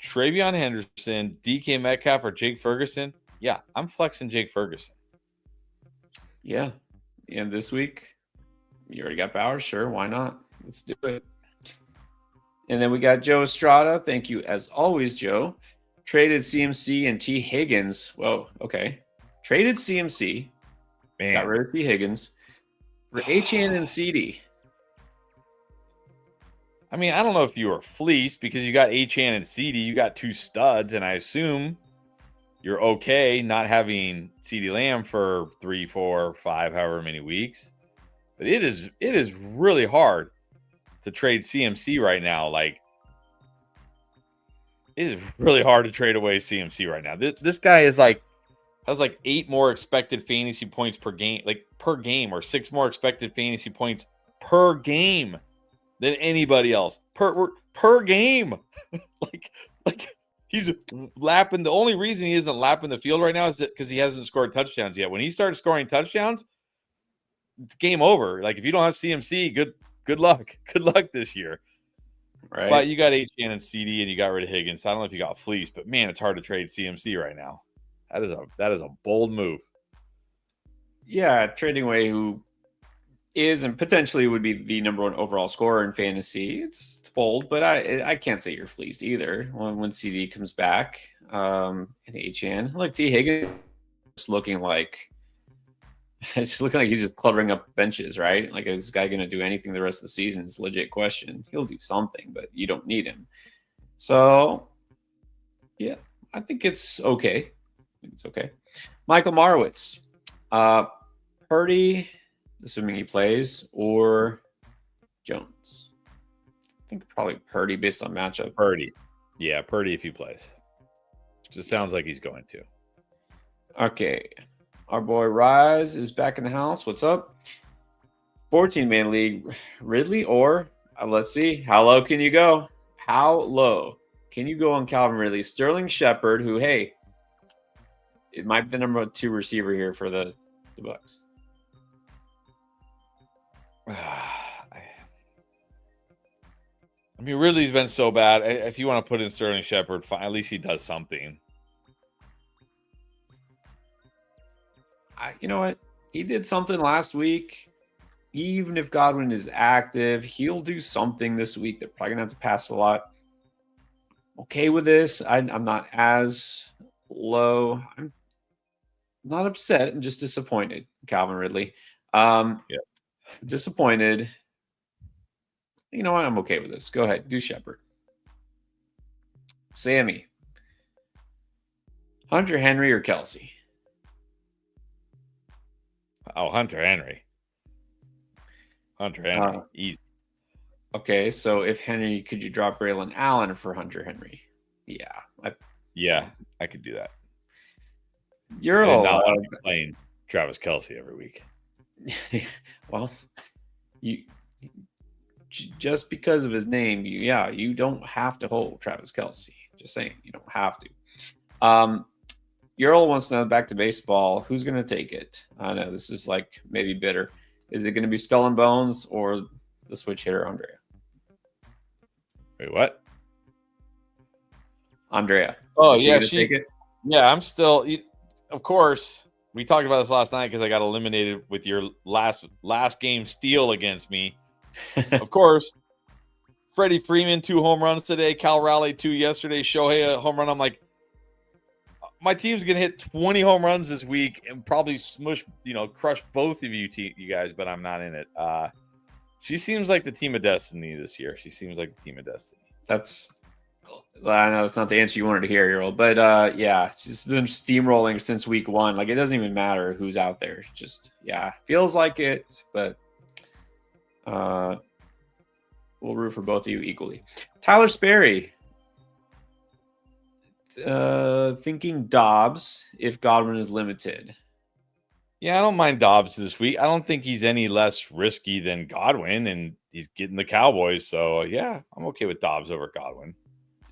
Travion Henderson, DK Metcalf, or Jake Ferguson. Yeah, I'm flexing Jake Ferguson. Yeah. And this week, you already got Bowers. Sure, why not? Let's do it. And then we got Joe Estrada. Thank you, as always, Joe. Traded CMC and T. Higgins. Whoa, okay. Traded CMC. Man. Got rid of T. Higgins. For Achane and CD. I mean, I don't know if you were fleeced because you got Achane and CD. You got 2 studs, and I assume you're okay not having CD Lamb for 3, 4, 5, however many weeks. But it is really hard to trade CMC right now. Like, it is really hard to trade away CMC right now. This guy has 8 more expected fantasy points per game, or 6 more expected fantasy points per game than anybody else per game. like he's lapping. The only reason he isn't lapping the field right now is because he hasn't scored touchdowns yet. When he starts scoring touchdowns, it's game over. Like, if you don't have CMC, good luck. Good luck this year. Right. But you got Achane and CD, and you got rid of Higgins. So I don't know if you got fleeced, but man, it's hard to trade CMC right now. That is a bold move. Yeah, trading away who is and potentially would be the number 1 overall scorer in fantasy. It's bold, but I can't say you're fleeced either when CD comes back. And Achane, like T. Higgins, it's looking like he's just cluttering up benches, right? Like, is this guy going to do anything the rest of the season? It's a legit question. He'll do something, but you don't need him. So, yeah, I think it's okay. It's okay. Michael Marowitz, Purdy, assuming he plays, or Jones. I think probably Purdy based on matchup. Purdy. Yeah, Purdy if he plays. Just sounds like he's going to. Okay. Our boy Rise is back in the house. What's up? 14-man league. Ridley or, let's see, how low can you go? How low can you go on Calvin Ridley? Sterling Shepard, who, hey, it might be the number 2 receiver here for the Bucs. I mean, Ridley's been so bad. If you want to put in Sterling Shepard, fine. At least he does something. You know what? He did something last week. Even if Godwin is active, he'll do something this week. They're probably going to have to pass a lot. Okay with this. I'm not as low. I'm not upset. I'm just disappointed, Calvin Ridley. Disappointed. You know what? I'm okay with this. Go ahead. Do Shepard. Sammy. Hunter Henry or Kelsey? Oh, Hunter Henry. Easy. Okay, so if Henry, could you drop Braylon Allen for Hunter Henry? Yeah. I could do that. You're not want to be playing Travis Kelsey every week. Well, you just because of his name, you don't have to hold Travis Kelsey. Just saying, you don't have to. Earl wants to know, back to baseball, who's going to take it? I know this is like maybe bitter. Is it going to be Skull and Bones or the switch hitter, Andrea? Wait, what? Andrea. Oh, yeah. Take it? Yeah, I'm still, of course, we talked about this last night because I got eliminated with your last game steal against me. Of course, Freddie Freeman, 2 home runs today. Cal Raleigh, 2 yesterday. Shohei, a home run. I'm like, my team's going to hit 20 home runs this week and probably crush both of you guys, but I'm not in it. She seems like the team of destiny this year. I know that's not the answer you wanted to hear, Earl, but she's been steamrolling since week 1. Like, it doesn't even matter who's out there. Just, feels like it, but we'll root for both of you equally. Tyler Sperry. Thinking Dobbs if Godwin is limited. Yeah, I don't mind Dobbs this week. I don't think he's any less risky than Godwin, and he's getting the Cowboys. So, I'm okay with Dobbs over Godwin.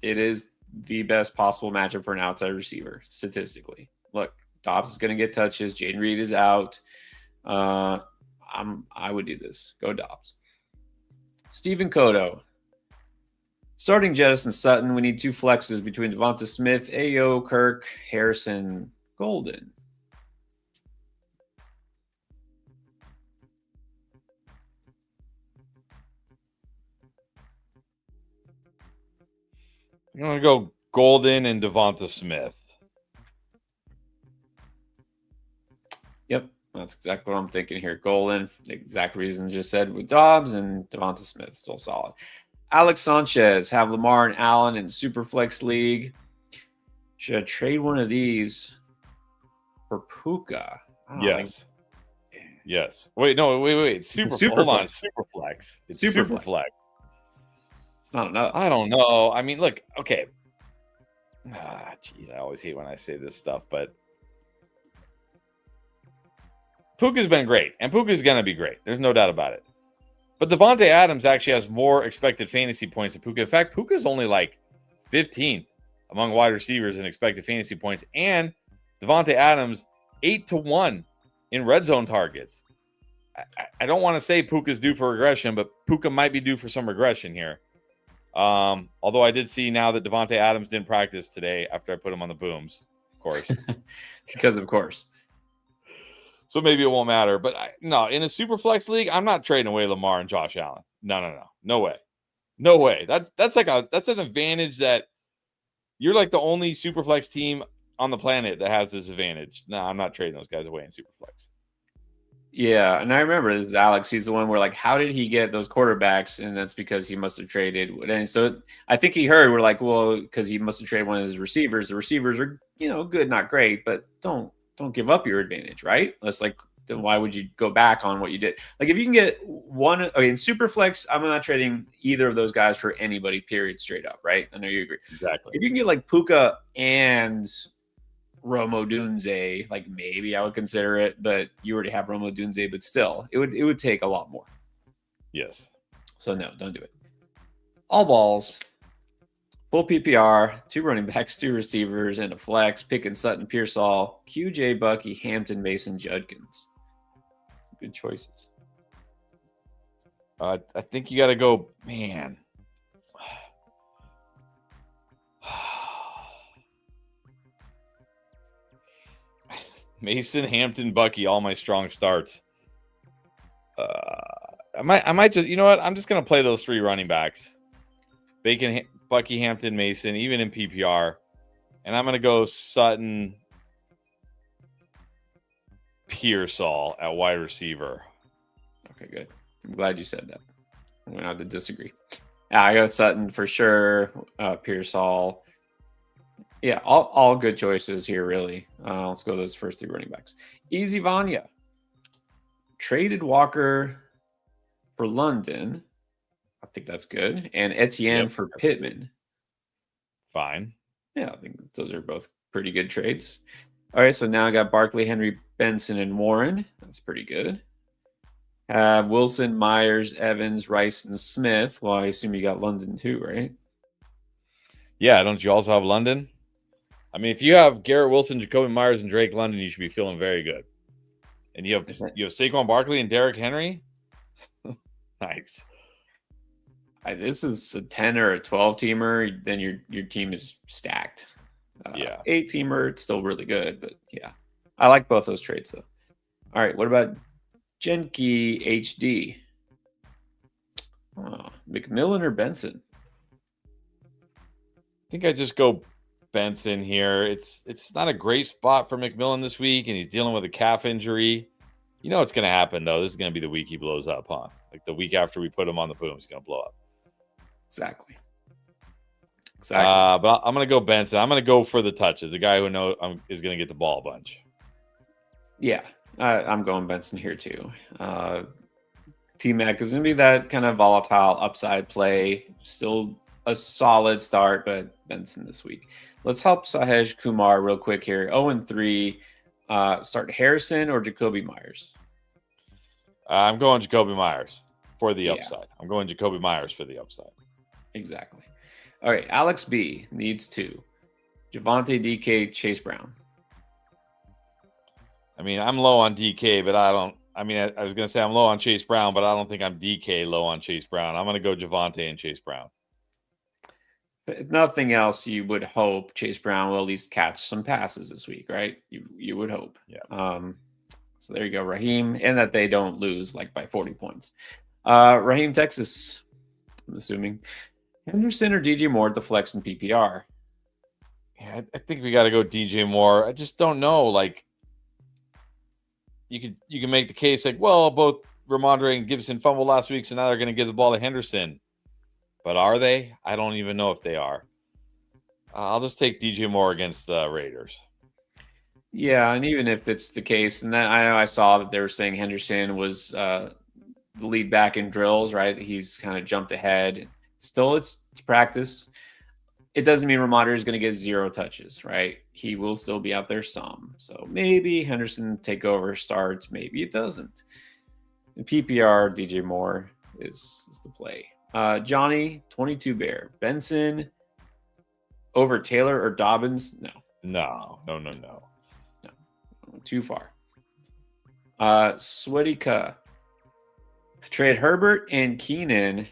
It is the best possible matchup for an outside receiver, statistically. Look, Dobbs is going to get touches. Jaden Reed is out. I would do this. Go Dobbs. Stephen Cotto. Starting Jettison Sutton, we need 2 flexes between Devonta Smith, Ayo, Kirk, Harrison, Golden. I'm going to go Golden and Devonta Smith. Yep, that's exactly what I'm thinking here. Golden, the exact reasons just said with Dobbs, and Devonta Smith, still solid. Alex Sanchez, have Lamar and Allen in Superflex League. Should I trade one of these for Puka? Yes. Yes. Wait. Hold on. Superflex. It's Superflex. It's not enough. I don't know. I mean, look. Okay. Jeez, I always hate when I say this stuff, but Puka's been great, and Puka's going to be great. There's no doubt about it. But Devontae Adams actually has more expected fantasy points than Puka. In fact, Puka's only like 15th among wide receivers in expected fantasy points. And Devontae Adams, 8-1 in red zone targets. I don't want to say Puka's due for regression, but Puka might be due for some regression here. Although I did see now that Devontae Adams didn't practice today after I put him on the booms, of course. Because of course. So maybe it won't matter. But no, in a super flex league, I'm not trading away Lamar and Josh Allen. No way. That's an advantage that you're like the only super flex team on the planet that has this advantage. No, I'm not trading those guys away in super flex. Yeah, and I remember this is Alex. He's the one where like, how did he get those quarterbacks? And that's because he must have traded. And so I think he heard we're like, well, because he must have traded one of his receivers. The receivers are, good, not great, but don't give up your advantage, right? That's like, then why would you go back on what you did? Like if you can get one, in Superflex, I'm not trading either of those guys for anybody, period, straight up, right? I know you agree. Exactly. If you can get like Puka and Romo Dunze, like maybe I would consider it, but you already have Romo Dunze, but still, it would take a lot more. Yes. So no, don't do it. All balls. Full PPR, 2 running backs, 2 receivers, and a flex. Pickens, Sutton, Pearsall, QJ, Bucky, Hampton, Mason, Judkins. Good choices. I think you got to go, man. Mason, Hampton, Bucky, all my strong starts. I might just, you know what? I'm just gonna play those 3 running backs: Bacon, Bucky, Hampton, Mason, even in PPR, and I'm gonna go Sutton, Pearsall at wide receiver. Okay, good. I'm glad you said that. I'm gonna have to disagree. Yeah, I got Sutton for sure. Pearsall. Yeah, all good choices here, really. Let's go those first 3 running backs. Easy Vanya. Traded Walker for London. I think that's good. And Etienne for Pittman. Fine. Yeah, I think those are both pretty good trades. All right, so now I got Barkley, Henry, Benson, and Warren. That's pretty good. Wilson, Myers, Evans, Rice, and Smith. Well, I assume you got London too, right? Yeah, don't you also have London? I mean, if you have Garrett Wilson, Jacoby Myers, and Drake London, you should be feeling very good. And you have Saquon Barkley and Derrick Henry. Nice. This is a 10 or a 12 teamer, then your team is stacked. 8 teamer, it's still really good, but yeah, I like both those trades though. All right, what about Genki HD? McMillan or Benson? I think I just go Benson here. It's not a great spot for McMillan this week, and he's dealing with a calf injury. You know what's going to happen, though. This is going to be the week he blows up, huh? Like the week after we put him on the boom, he's going to blow up. Exactly. But I'm going to go Benson. I'm going to go for the touches. The guy who knows is going to get the ball a bunch. Yeah, I'm going Benson here too. T-Mac is going to be that kind of volatile upside play. Still a solid start, but Benson this week. Let's help Sahej Kumar real quick here. 0-3. Start Harrison or Jacoby Myers? I'm going Jacoby Myers for the upside. I'm going Jacoby Myers for the upside. Exactly. All right, Alex B needs 2. Javonte, DK, Chase Brown. I mean, I'm low on DK, but I don't. I mean, I was going to say I'm low on Chase Brown, but I don't think I'm DK low on Chase Brown. I'm going to go Javonte and Chase Brown. If nothing else, you would hope Chase Brown will at least catch some passes this week, right? You would hope. Yeah. So there you go, Raheem, and that they don't lose like by 40 points. Raheem, Texas, I'm assuming. Henderson or DJ Moore at the flex and PPR? Yeah, I think we got to go DJ Moore. I just don't know. Like, you can make the case like, well, both Ramondre and Gibson fumbled last week, so now they're going to give the ball to Henderson. But are they? I don't even know if they are. I'll just take DJ Moore against the Raiders. Yeah, and even if it's the case, and then I know I saw that they were saying Henderson was the lead back in drills, right? He's kind of jumped ahead. Still, it's practice. It doesn't mean Ramondre is going to get 0 touches, right? He will still be out there some. So maybe Henderson take over starts. Maybe it doesn't. In PPR, DJ Moore is the play. Johnny, 22 Bear. Benson over Taylor or Dobbins? No. No. Too far. Sweaty Ka. Trade Herbert and Keenan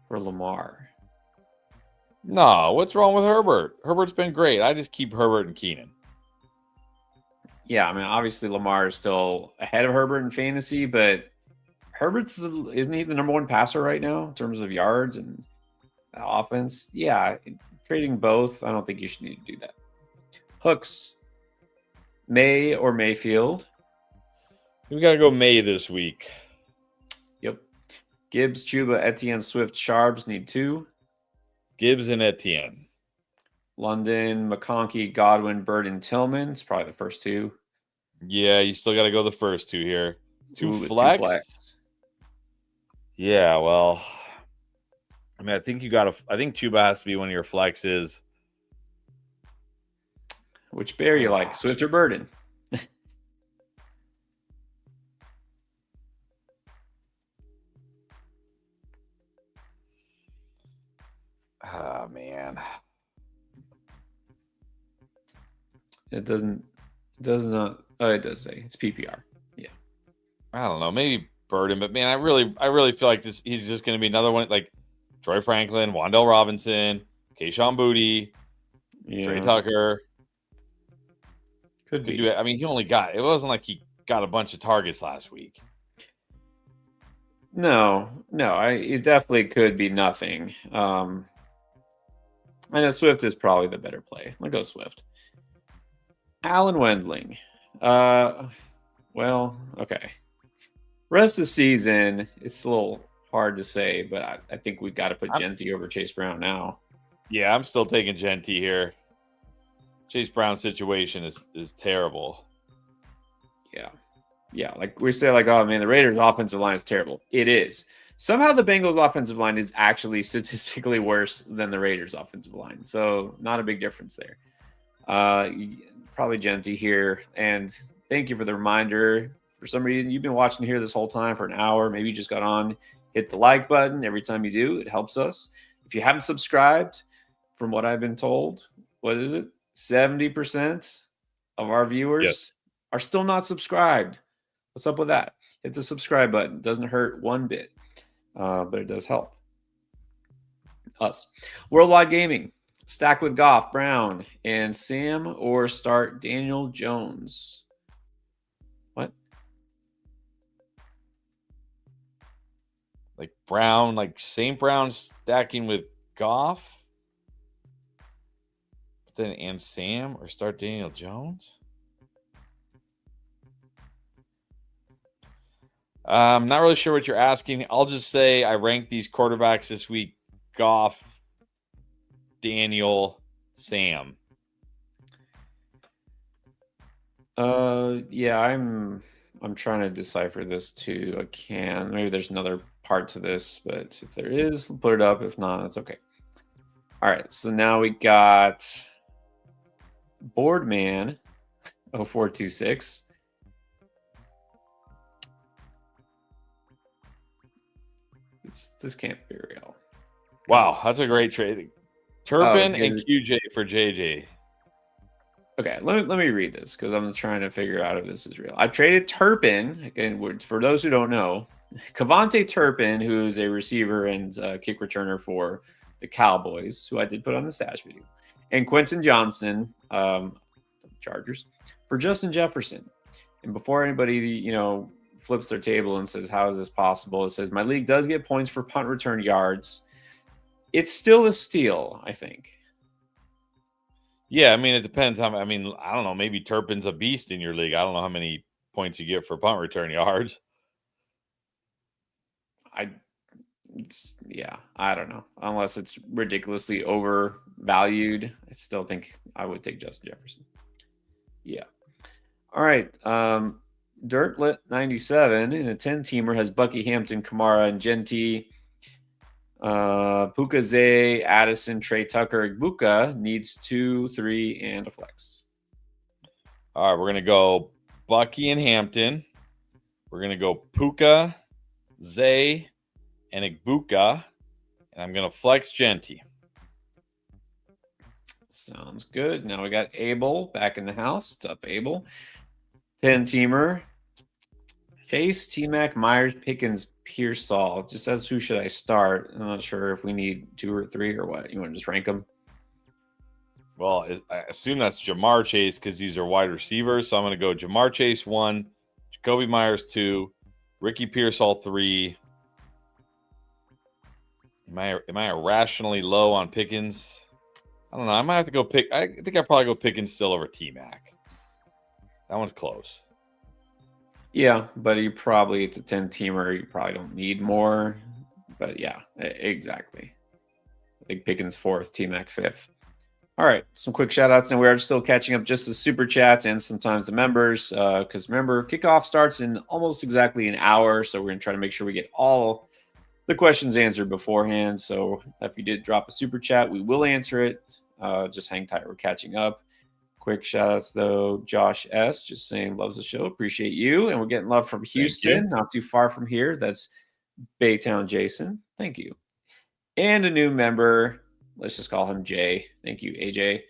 for Lamar. No, what's wrong with Herbert? Herbert's been great. I just keep Herbert and Keenan. Yeah, I mean, obviously Lamar is still ahead of Herbert in fantasy, but isn't he the number 1 passer right now in terms of yards and offense? Yeah, trading both, I don't think you should need to do that. Hooks, May or Mayfield? We got to go May this week. Yep. Gibbs, Chuba, Etienne, Swift, Sharps need 2. Gibbs and Etienne. London, McConkey, Godwin, Bird, and Tillman. It's probably the first 2. Yeah, you still got to go the first 2 here. 2 flex? 2 flex. Yeah, well, I mean, I think Chuba has to be one of your flexes. Which bear you like, Swift or Burden? man. It does not. Oh, it does say it's PPR. Yeah. I don't know. Maybe Burden, but man, I really feel like he's just going to be another one like Troy Franklin, Wan'Dale Robinson, Kayshon Boutte, Trey Tucker. Could do it. I mean, it wasn't like he got a bunch of targets last week. No, it definitely could be nothing. I know Swift is probably the better play. I'll go Swift. Alan Wendling. Well, okay. Rest of the season, it's a little hard to say, but I think we've got to put Genty over Chase Brown now. Yeah, I'm still taking Genty here. Chase Brown's situation is terrible. Yeah, like we say, like, oh man, the Raiders' offensive line is terrible. It is. Somehow the Bengals' offensive line is actually statistically worse than the Raiders' offensive line. So not a big difference there. Probably Genty here. And thank you for the reminder. For some reason, you've been watching here this whole time for an hour. Maybe you just got on. Hit the like button. Every time you do, it helps us. If you haven't subscribed, from what I've been told, what is it? 70% of our viewers are still not subscribed. What's up with that? Hit the subscribe button. It doesn't hurt one bit, but it does help us. Worldwide Gaming. Stack with Goff, Brown, and Sam, or start Daniel Jones. What? Like Brown, like St. Brown stacking with Goff? But then and Sam, or start Daniel Jones? I'm not really sure what you're asking. I'll just say I ranked these quarterbacks this week: Goff, Daniel, Sam. Yeah, I'm trying to decipher this too. I can. Maybe there's another part to this, but if there is, put it up. If not, that's okay. All right, so now we got Boardman 0426. This can't be real. Wow, that's a great trade. Turpin and QJ for JJ. Okay, let me read this because I'm trying to figure out if this is real. I traded Turpin, again, for those who don't know, Kavontae Turpin, who's a receiver and kick returner for the Cowboys, who I did put on the stash video, and Quentin Johnson, Chargers, for Justin Jefferson. And before anybody, flips their table and says, how is this possible? It says, my league does get points for punt return yards. It's still a steal, I think. Yeah, I mean, it depends. I don't know. Maybe Turpin's a beast in your league. I don't know how many points you get for punt return yards. I don't know. Unless it's ridiculously overvalued, I still think I would take Justin Jefferson. Yeah. All right. Dirtlet 97 in a 10-teamer has Bucky Hampton, Kamara, and Genty. Puka Zay, Addison, Trey Tucker, Igbuka needs 2, 3, and a flex. All right, we're gonna go Bucky and Hampton. We're gonna go Puka, Zay, and Igbuka, and I'm gonna flex Genty. Sounds good. Now we got Abel back in the house. What's up, Abel? 10-teamer. Chase, T-Mac, Myers, Pickens, Pearsall. Just says who should I start? I'm not sure if we need 2 or 3 or what. You want to just rank them? Well, I assume that's Jamar Chase because these are wide receivers. So I'm going to go Jamar Chase 1, Jacoby Myers 2, Ricky Pearsall 3. Am I irrationally low on Pickens? I don't know. I might have to go pick. I think I'd probably go Pickens still over T-Mac. That one's close. Yeah, but it's a 10-teamer. You probably don't need more. But yeah, exactly. I think Pickens 4th, T-Mac 5th. All right, some quick shout-outs. And we are still catching up just the super chats and sometimes the members. Because remember, kickoff starts in almost exactly an hour. So we're going to try to make sure we get all the questions answered beforehand. So if you did drop a super chat, we will answer it. Just hang tight. We're catching up. Quick shout outs though, Josh S. just saying loves the show. Appreciate you. And we're getting love from Houston, not too far from here. That's Baytown Jason. Thank you. And a new member, Let's just call him Jay. Thank you, AJ.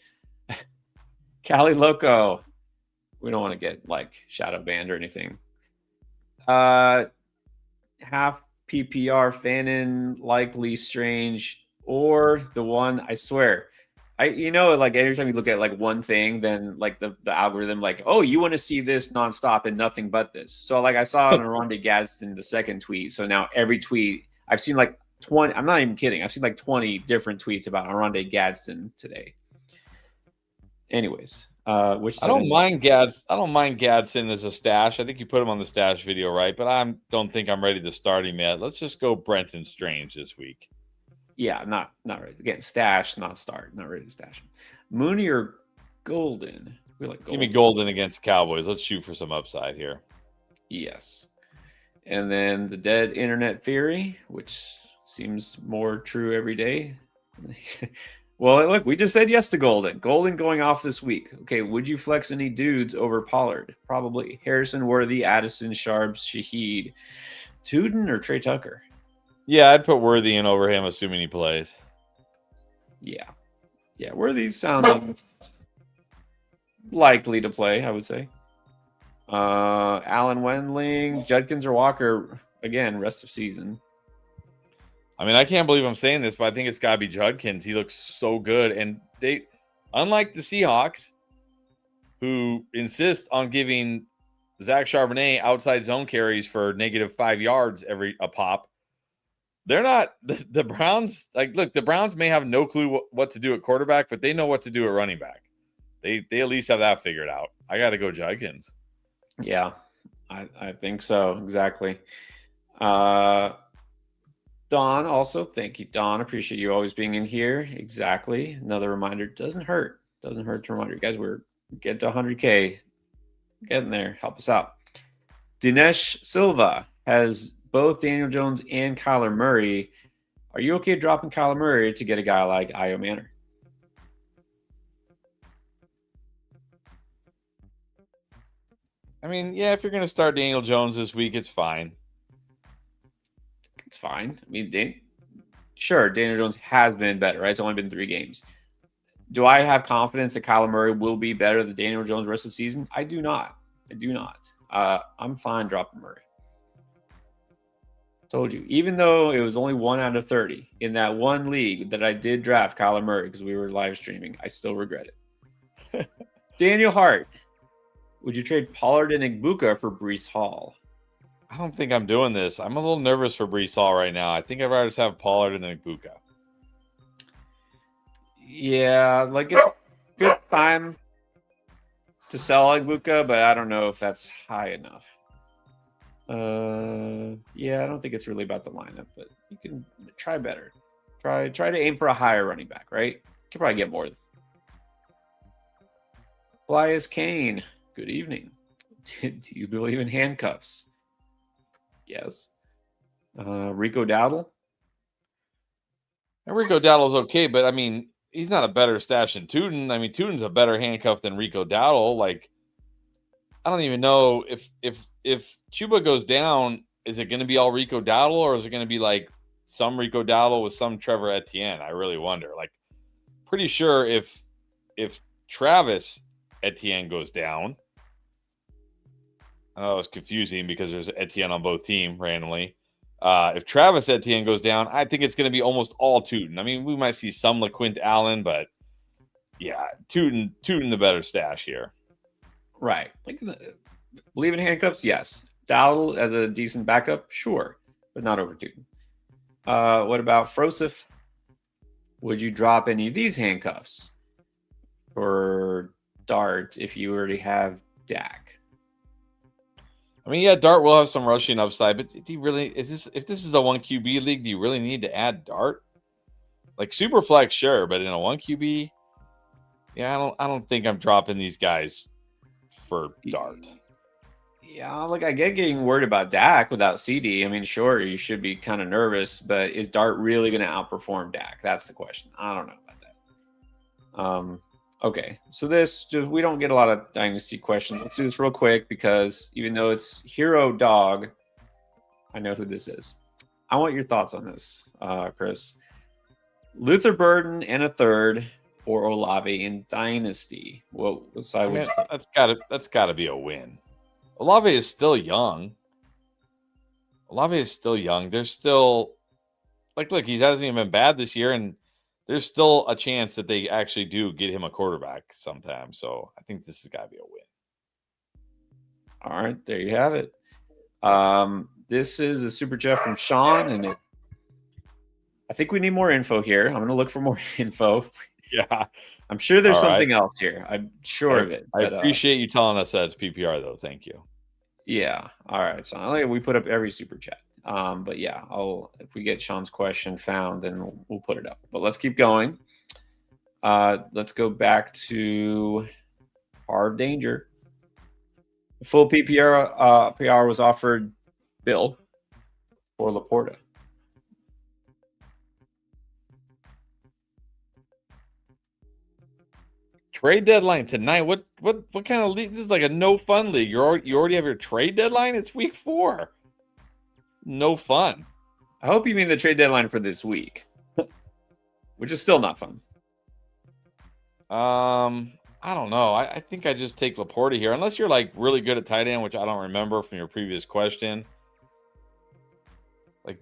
Cali Loco. We don't want to get like shadow banned or anything. Half PPR Fannin, likely Strange, or the one I swear. Like every time you look at like one thing, then like the algorithm, like, oh, you want to see this nonstop and nothing but this. So like I saw on Aronde Gadsden the second tweet. So now every tweet I've seen like 20. I'm not even kidding. I've seen like 20 different tweets about Aronde Gadsden today. Anyways, which I don't mind Gadsden as a stash. I think you put him on the stash video, right? But I don't think I'm ready to start him yet. Let's just go Brenton Strange this week. Yeah, not ready. Again, stash, not start. Not ready to stash. Mooney or Golden? We like Golden. Give me Golden against Cowboys. Let's shoot for some upside here. Yes. And then the dead internet theory, which seems more true every day. Well, look, we just said yes to Golden. Golden going off this week. Okay, would you flex any dudes over Pollard? Probably. Harrison, Worthy, Addison, Sharps, Shaheed, Tuden, or Trey Tucker? Yeah, I'd put Worthy in over him, assuming he plays. Yeah. Worthy sounds likely to play, I would say. Allen Wendling, Judkins, or Walker, again, rest of season. I mean, I can't believe I'm saying this, but I think it's got to be Judkins. He looks so good. And they, unlike the Seahawks, who insist on giving Zach Charbonnet outside zone carries for -5 yards a pop, they're not the Browns. Like, look, the Browns may have no clue what to do at quarterback, but they know what to do at running back. They at least have that figured out. I got to go Judkins. Yeah, I think so. Exactly. Don, also, thank you, Don. Appreciate you always being in here. Exactly. Another reminder, doesn't hurt. Doesn't hurt to remind you guys, we're getting to 100K. Getting there. Help us out. Dinesh Silva has both Daniel Jones and Kyler Murray. Are you okay dropping Kyler Murray to get a guy like Io Manor? I mean, yeah, if you're going to start Daniel Jones this week, it's fine. It's fine. I mean, Daniel Jones has been better, right? It's only been 3 games. Do I have confidence that Kyler Murray will be better than Daniel Jones the rest of the season? I do not. I'm fine dropping Murray. Told you. Even though it was only 1 out of 30 in that one league that I did draft Kyler Murray because we were live streaming, I still regret it. Daniel Hart. Would you trade Pollard and Igbuka for Breece Hall? I don't think I'm doing this. I'm a little nervous for Breece Hall right now. I think I'd rather just have Pollard and Igbuka. Yeah, like it's a good time to sell Igbuka, but I don't know if that's high enough. Yeah, I don't think it's really about the lineup, but you can try better. Try to aim for a higher running back, right? You can probably get more. Elias Kane, good evening. Do you believe in handcuffs? Yes. Rico Dowdle? And Rico Dowdle's okay, but I mean, he's not a better stash than Tuden. I mean, Tuden's a better handcuff than Rico Dowdle. Like, I don't even know if Chuba goes down, is it going to be all Rico Dowdle, or is it going to be like some Rico Dowdle with some Trevor Etienne? I really wonder. Like, pretty sure if Travis Etienne goes down, I know it was confusing because there's Etienne on both teams randomly. If Travis Etienne goes down, I think it's going to be almost all Tuden. I mean, we might see some LaQuint Allen, but yeah, Tuden the better stash here. Right. Like, believe in handcuffs? Yes. Dowdle as a decent backup? Sure. But not over Tuden. What about Frosif? Would you drop any of these handcuffs for Dart if you already have Dak? I mean, yeah, Dart will have some rushing upside, but do you really if this is a 1 QB league, do you really need to add Dart? Like Superflex, sure, but in a 1 QB, yeah, I don't think I'm dropping these guys for Dart. Yeah, like I get getting worried about Dak without CD. I mean, sure, you should be kind of nervous, but is Dart really going to outperform Dak? That's the question. I don't know about that. Okay, so we don't get a lot of dynasty questions. Let's do this real quick because even though it's Hero Dog, I know who this is. I want your thoughts on this, Chris. Luther Burden and a third or Olave in Dynasty. What side would you take? That's gotta be a win. Olave is still young. There's still look, he hasn't even been bad this year, and there's still a chance that they actually do get him a quarterback sometime. So I think this has got to be a win. All right, there you have it. This is a super chat from Sean, and I think we need more info here. I'm going to look for more info. Yeah, I'm sure there's something else here. I'm sure of it. I appreciate you telling us that it's PPR, though. Thank you. Yeah. All right. So we put up every super chat. But yeah, if we get Sean's question found, then we'll put it up. But let's keep going. Let's go back to Par of Danger. Full PPR PR was offered Bill or Laporta. Trade deadline tonight. What kind of league? This is like a no fun league. You already have your trade deadline. It's week 4. No fun. I hope you mean the trade deadline for this week, which is still not fun. I don't know. I think I just take Laporta here, unless you're like really good at tight end, which I don't remember from your previous question. Like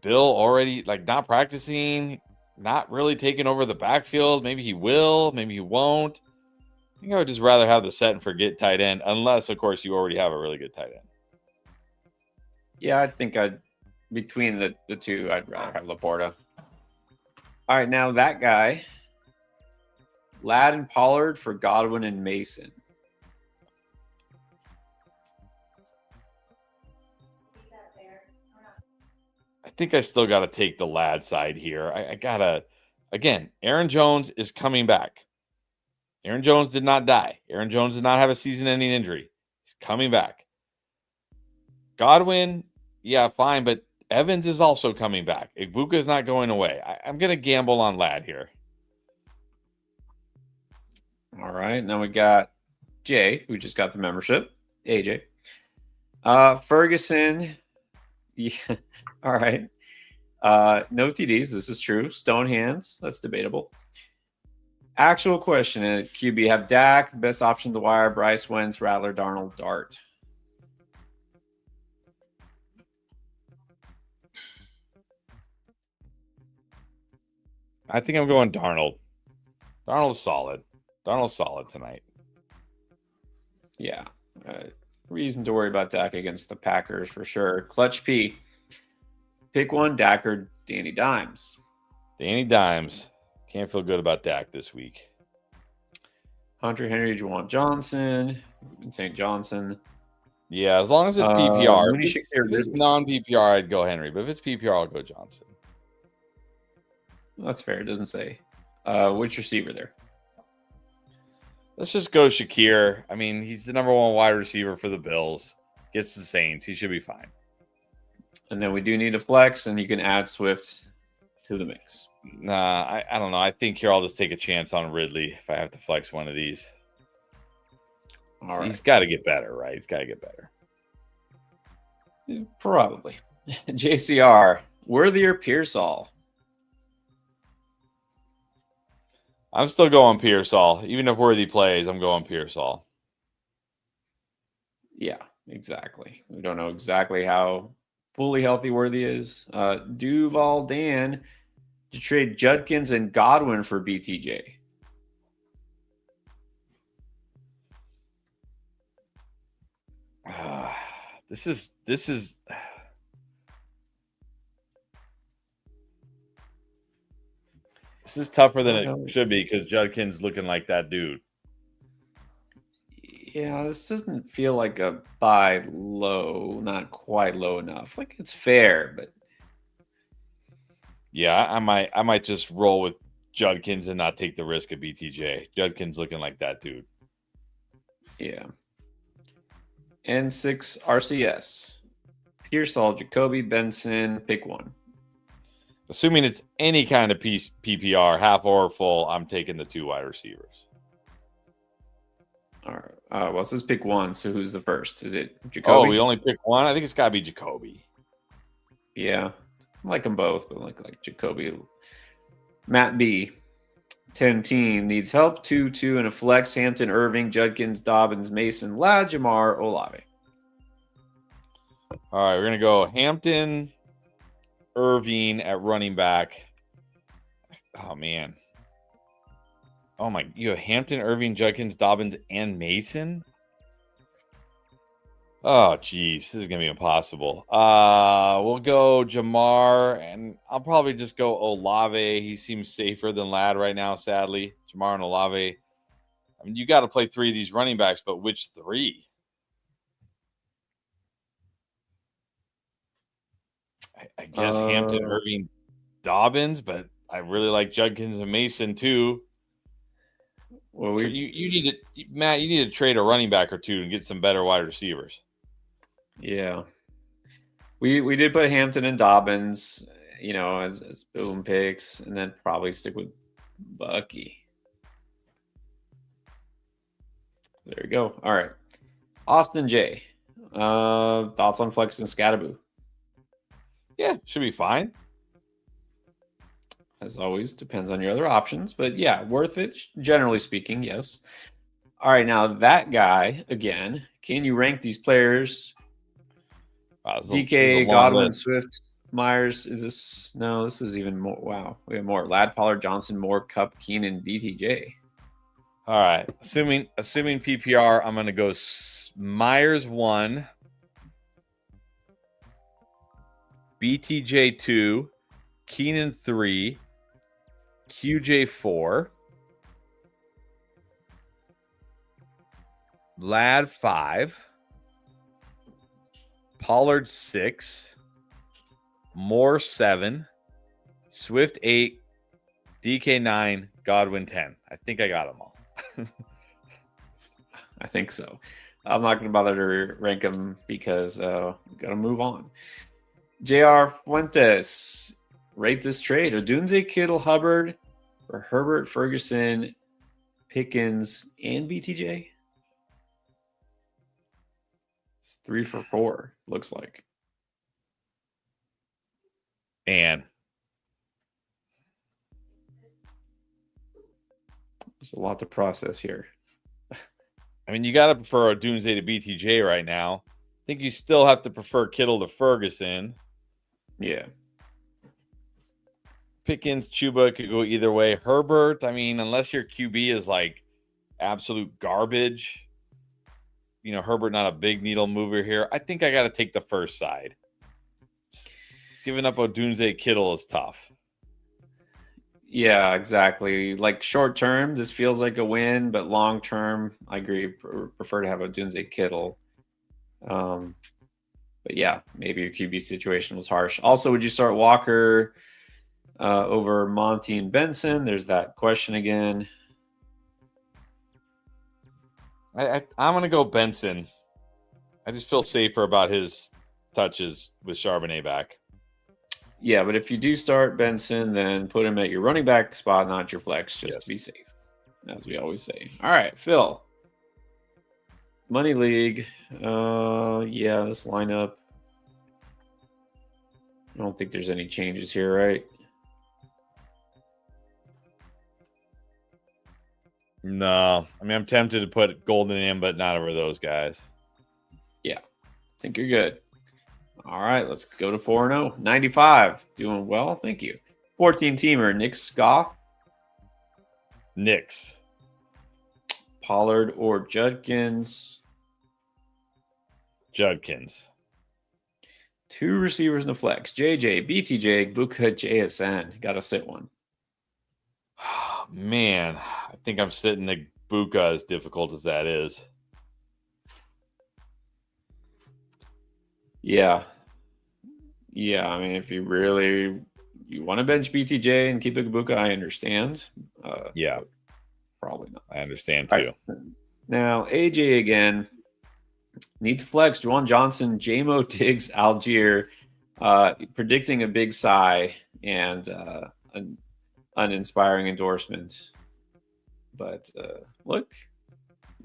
Bill already like not practicing, not really taking over the backfield. Maybe he will, maybe he won't. I think I would just rather have the set and forget tight end, unless of course you already have a really good tight end. Yeah, I think between the two, I'd rather have Laporta. All right, now that guy, Ladd and Pollard for Godwin and Mason. I think I still got to take the Ladd side here. I gotta, again, Aaron Jones is coming back. Aaron Jones did not die. Aaron Jones did not have a season-ending injury. He's coming back. Godwin, yeah, fine, but Evans is also coming back. Ibuka is not going away. I'm going to gamble on Ladd here. All right, now we got Jay, who just got the membership. AJ. Ferguson. Yeah, all right. No TDs, this is true. Stone hands, that's debatable. Actual question at QB, have Dak, best option to wire, Bryce, Wentz, Rattler, Darnold, Dart. I think I'm going Darnold. Darnold's solid. Darnold's solid tonight. Yeah. Reason to worry about Dak against the Packers for sure. Clutch P. Pick one, Dak or Danny Dimes. Danny Dimes. Can't feel good about Dak this week. Hunter Henry, Juwan Johnson, St. Johnson. Yeah, as long as it's PPR. If it's non-PPR, I'd go Henry. But if it's PPR, I'll go Johnson. That's fair. It doesn't say. Which receiver there? Let's just go Shakir. I mean, he's the number 1 wide receiver for the Bills. Gets the Saints. He should be fine. And then we do need a flex, and you can add Swift to the mix. Nah, I don't know. I think here I'll just take a chance on Ridley if I have to flex one of these. All right. He's got to get better, right? He's got to get better. Probably. JCR, Worthy or Pearsall? I'm still going Pearsall. Even if Worthy plays, I'm going Pearsall. Yeah, exactly. We don't know exactly how fully healthy Worthy is. Duval Dan to trade Judkins and Godwin for BTJ. This is tougher than it should be because Judkins looking like that dude. Yeah, this doesn't feel like a buy low, not quite low enough. Like it's fair, but yeah, I might just roll with Judkins and not take the risk of BTJ. Judkins looking like that dude. Yeah. N6 RCS. Pearsall, Jacoby, Benson, pick one. Assuming it's any kind of PPR, half or full, I'm taking the 2 wide receivers. All right. Well, it says pick one. So who's the first? Is it Jacoby? Oh, we only pick one? I think it's got to be Jacoby. Yeah. I like them both, but like Jacoby Matt B. 10 team needs help. 2-2 and a flex. Hampton, Irving, Judkins, Dobbins, Mason, Ladd, Jamar, Olave. All right, we're going to go Hampton, Irving at running back. Oh, man. Oh, my. You have Hampton, Irving, Judkins, Dobbins, and Mason? Oh, geez. This is going to be impossible. We'll go Jamar, and I'll probably just go Olave. He seems safer than Ladd right now, sadly. Jamar and Olave. I mean, you got to play 3 of these running backs, but which 3? I guess Hampton, Irving, Dobbins, but I really like Judkins and Mason too. Well, you need to, Matt. You need to trade a running back or 2 and get some better wide receivers. Yeah, we did put Hampton and Dobbins, as boom picks, and then probably stick with Bucky. There you go. All right, Austin J. Thoughts on Flex and Scatterboo? Yeah, should be fine. As always, depends on your other options, but yeah, worth it, generally speaking, yes. All right, now that guy, again, can you rank these players? DK, Godwin, Swift, Myers, is this? No, this is even more. Wow, we have more. Ladd, Pollard, Johnson, Moore, Cup, Keenan, BTJ. All right, assuming PPR, I'm going to go Myers 1, BTJ 2, Keenan 3, QJ 4, Ladd 5, Pollard 6, Moore 7, Swift 8, DK 9, Godwin 10. I think I got them all. I think so. I'm not going to bother to rank them because got to move on. JR Fuentes, rate this trade. Odunze, Kittle, Hubbard, or Herbert, Ferguson, Pickens, and BTJ? It's 3 for 4, looks like. And there's a lot to process here. I mean, you got to prefer Odunze to BTJ right now. I think you still have to prefer Kittle to Ferguson. Yeah. Pickens, Chuba could go either way. Herbert, I mean, unless your QB is like absolute garbage, Herbert not a big needle mover here. I think I got to take the first side. Giving up Odunze Kittle is tough. Yeah, exactly. Like short term, this feels like a win, but long term, I agree. Prefer to have Odunze Kittle. But yeah, maybe your QB situation was harsh. Also, would you start Walker over Monty and Benson? There's that question again. I'm going to go Benson. I just feel safer about his touches with Charbonnet back. Yeah, but if you do start Benson, then put him at your running back spot, not your flex, just to be safe, as we always say. All right, Phil. Money League. Yeah, this lineup. I don't think there's any changes here, right? No. I mean, I'm tempted to put Golden in, but not over those guys. Yeah, I think you're good. All right, let's go to 4-0. 95. Doing well, thank you. 14-teamer, Nick Scoff. Knicks. Pollard or Judkins? Judkins. 2 receivers in the flex. JJ, BTJ, Buka, JSN. Got to sit one. Man, I think I'm sitting the Buka, as difficult as that is. Yeah. Yeah, I mean, if you want to bench BTJ and keep Buka, I understand. Yeah. Probably not. I understand too. Right. Now, AJ again. Need to flex. Juwan Johnson, JMO, Diggs, Algier. Predicting a big sigh and an uninspiring endorsement. But look,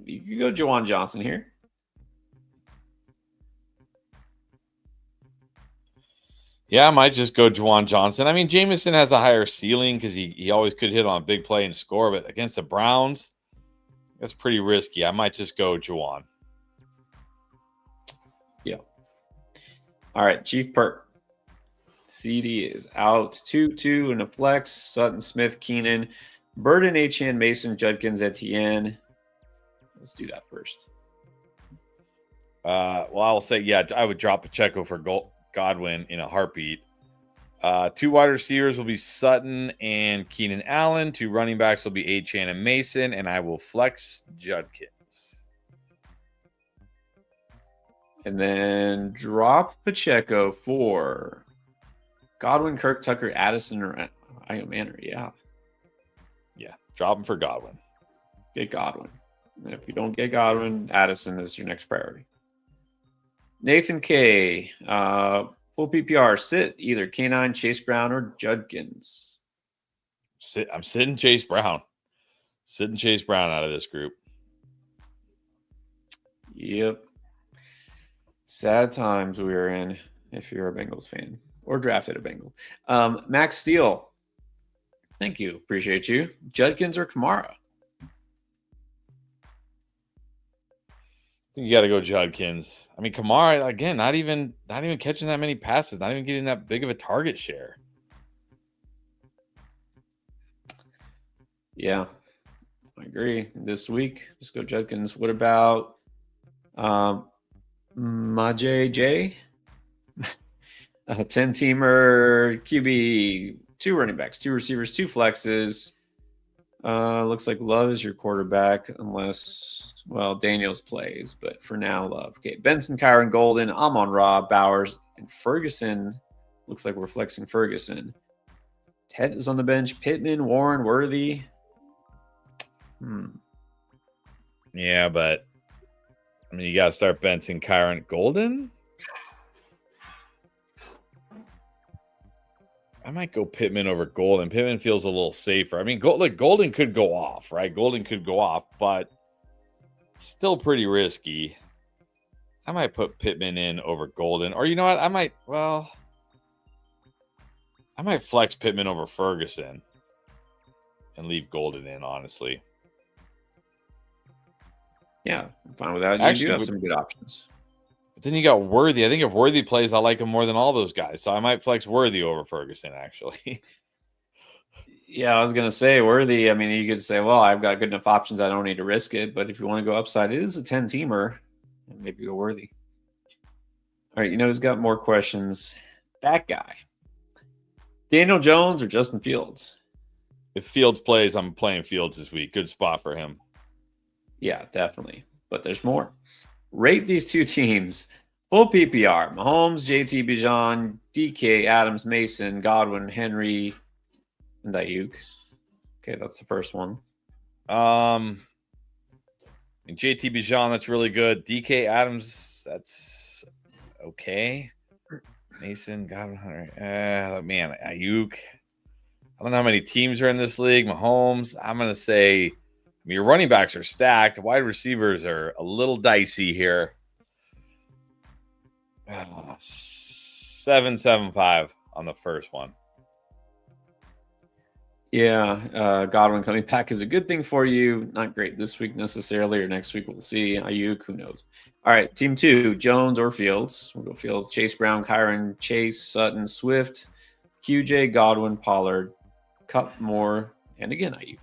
you can go Juwan Johnson here. Yeah, I might just go Juwan Johnson. I mean, Jameson has a higher ceiling because he always could hit on a big play and score, but against the Browns, that's pretty risky. I might just go Juwan. Yeah. All right, Chief Perk. CD is out. 2-2 in a flex. Sutton, Smith, Keenan, Burden, Achane, Mason, Judkins, Etienne. Let's do that first. Well, I will say, yeah, I would drop Pacheco for Godwin in a heartbeat. 2 wide receivers will be Sutton and Keenan Allen. 2 running backs will be Achane and Mason, and I will flex Judkins. And then drop Pacheco for Godwin, Kirk, Tucker, Addison, or Manor. Yeah. Yeah, drop him for Godwin. Get Godwin. And if you don't get Godwin, Addison is your next priority. Nathan K. Full PPR. Sit either K9, Chase Brown, or Judkins. I'm sitting Chase Brown. Sitting Chase Brown out of this group. Yep. Sad times we are in if you're a Bengals fan or drafted a Bengal. Max Steele. Thank you. Appreciate you. Judkins or Kamara? You got to go Judkins. I mean, Kamara, again, not even catching that many passes, not even getting that big of a target share. Yeah, I agree. This week, just go Judkins. What about Majay J? A 10-teamer QB, 2 running backs, 2 receivers, 2 flexes. Looks like Love is your quarterback, unless, well, Daniels plays, but for now, Love. Okay, Benson, Kyron, Golden, Amon-Ra, Bowers, and Ferguson. Looks like we're flexing Ferguson. Ted is on the bench. Pittman, Warren, Worthy. Yeah, but I mean, you got to start Benson, Kyron, Golden. I might go Pittman over Golden. Pittman feels a little safer. I mean, Golden could go off, right? Golden could go off, but still pretty risky. I might put Pittman in over Golden. Or you know what? I might flex Pittman over Ferguson and leave Golden in, honestly. Yeah, I'm fine with that. You do have some good options. But then you got Worthy. I think if Worthy plays, I like him more than all those guys. So I might flex Worthy over Ferguson, actually. Yeah, I was going to say Worthy. I mean, you could say, well, I've got good enough options. I don't need to risk it. But if you want to go upside, it is a 10-teamer. Maybe go Worthy. All right, you know who's got more questions? That guy. Daniel Jones or Justin Fields? If Fields plays, I'm playing Fields this week. Good spot for him. Yeah, definitely. But there's more. Rate these 2 teams. Full PPR. Mahomes, JT Bijan, DK, Adams, Mason, Godwin, Henry, and Ayuk. Okay, that's the first one. And JT Bijan, that's really good. DK Adams, that's okay. Mason, Godwin, Hunter. Man, Ayuk. I don't know how many teams are in this league. Mahomes, I'm going to say, your running backs are stacked. Wide receivers are a little dicey here. 7.75 on the first one. Yeah, Godwin coming back is a good thing for you. Not great this week necessarily, or next week we'll see. Ayuk, who knows? All right, team 2, Jones or Fields. We'll go Fields. Chase Brown, Kyron, Chase, Sutton, Swift, QJ, Godwin, Pollard, Cup, Moore, and again Ayuk.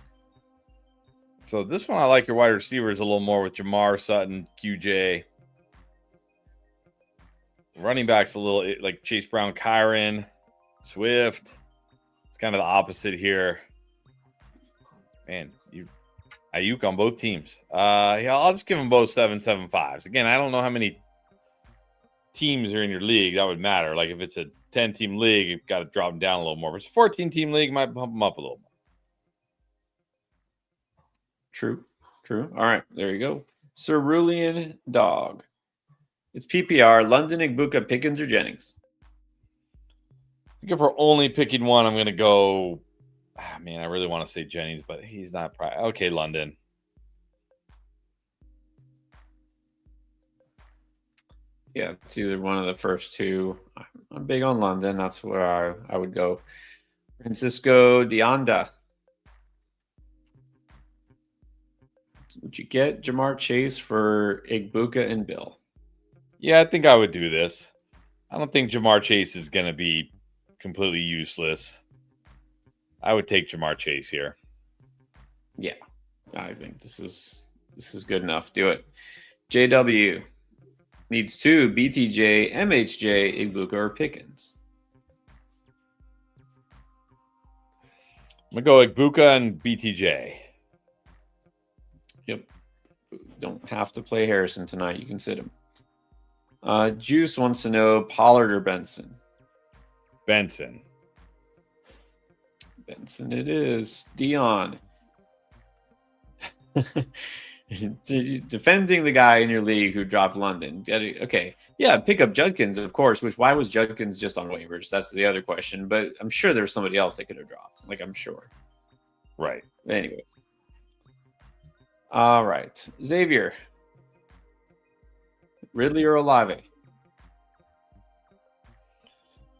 So this one, I like your wide receivers a little more with Jamar, Sutton, QJ. Running backs a little like Chase Brown, Kyron, Swift. It's kind of the opposite here. Man, Ayuk on both teams. Yeah, I'll just give them both 7.75s. Again, I don't know how many teams are in your league. That would matter. Like if it's a 10-team league, you've got to drop them down a little more. If it's a 14-team league, might bump them up a little more. True. All right, there you go. Cerulean Dog. It's PPR. London, Igbuka, Pickens, or Jennings? I think if we're only picking one, I'm going to go. Man, I really want to say Jennings, but he's not. Okay, London. Yeah, it's either one of the first two. I'm big on London. That's where I would go. Francisco Deonda. Would you get Jamar Chase for Igbuka and Bill? Yeah, I think I would do this. I don't think Jamar Chase is going to be completely useless. I would take Jamar Chase here. Yeah, I think this is good enough. Do it. JW needs two BTJ, MHJ, Igbuka, or Pickens. I'm going to go Igbuka and BTJ. Yep. Don't have to play Harrison tonight. You can sit him. Juice wants to know Pollard or Benson. Benson. Benson it is. Dion. Defending the guy in your league who dropped London. Okay. Yeah, pick up Judkins, of course, why was Judkins just on waivers? That's the other question. But I'm sure there's somebody else they could have dropped. Like, I'm sure. Right. Anyway. All right. Xavier. Ridley or Olave?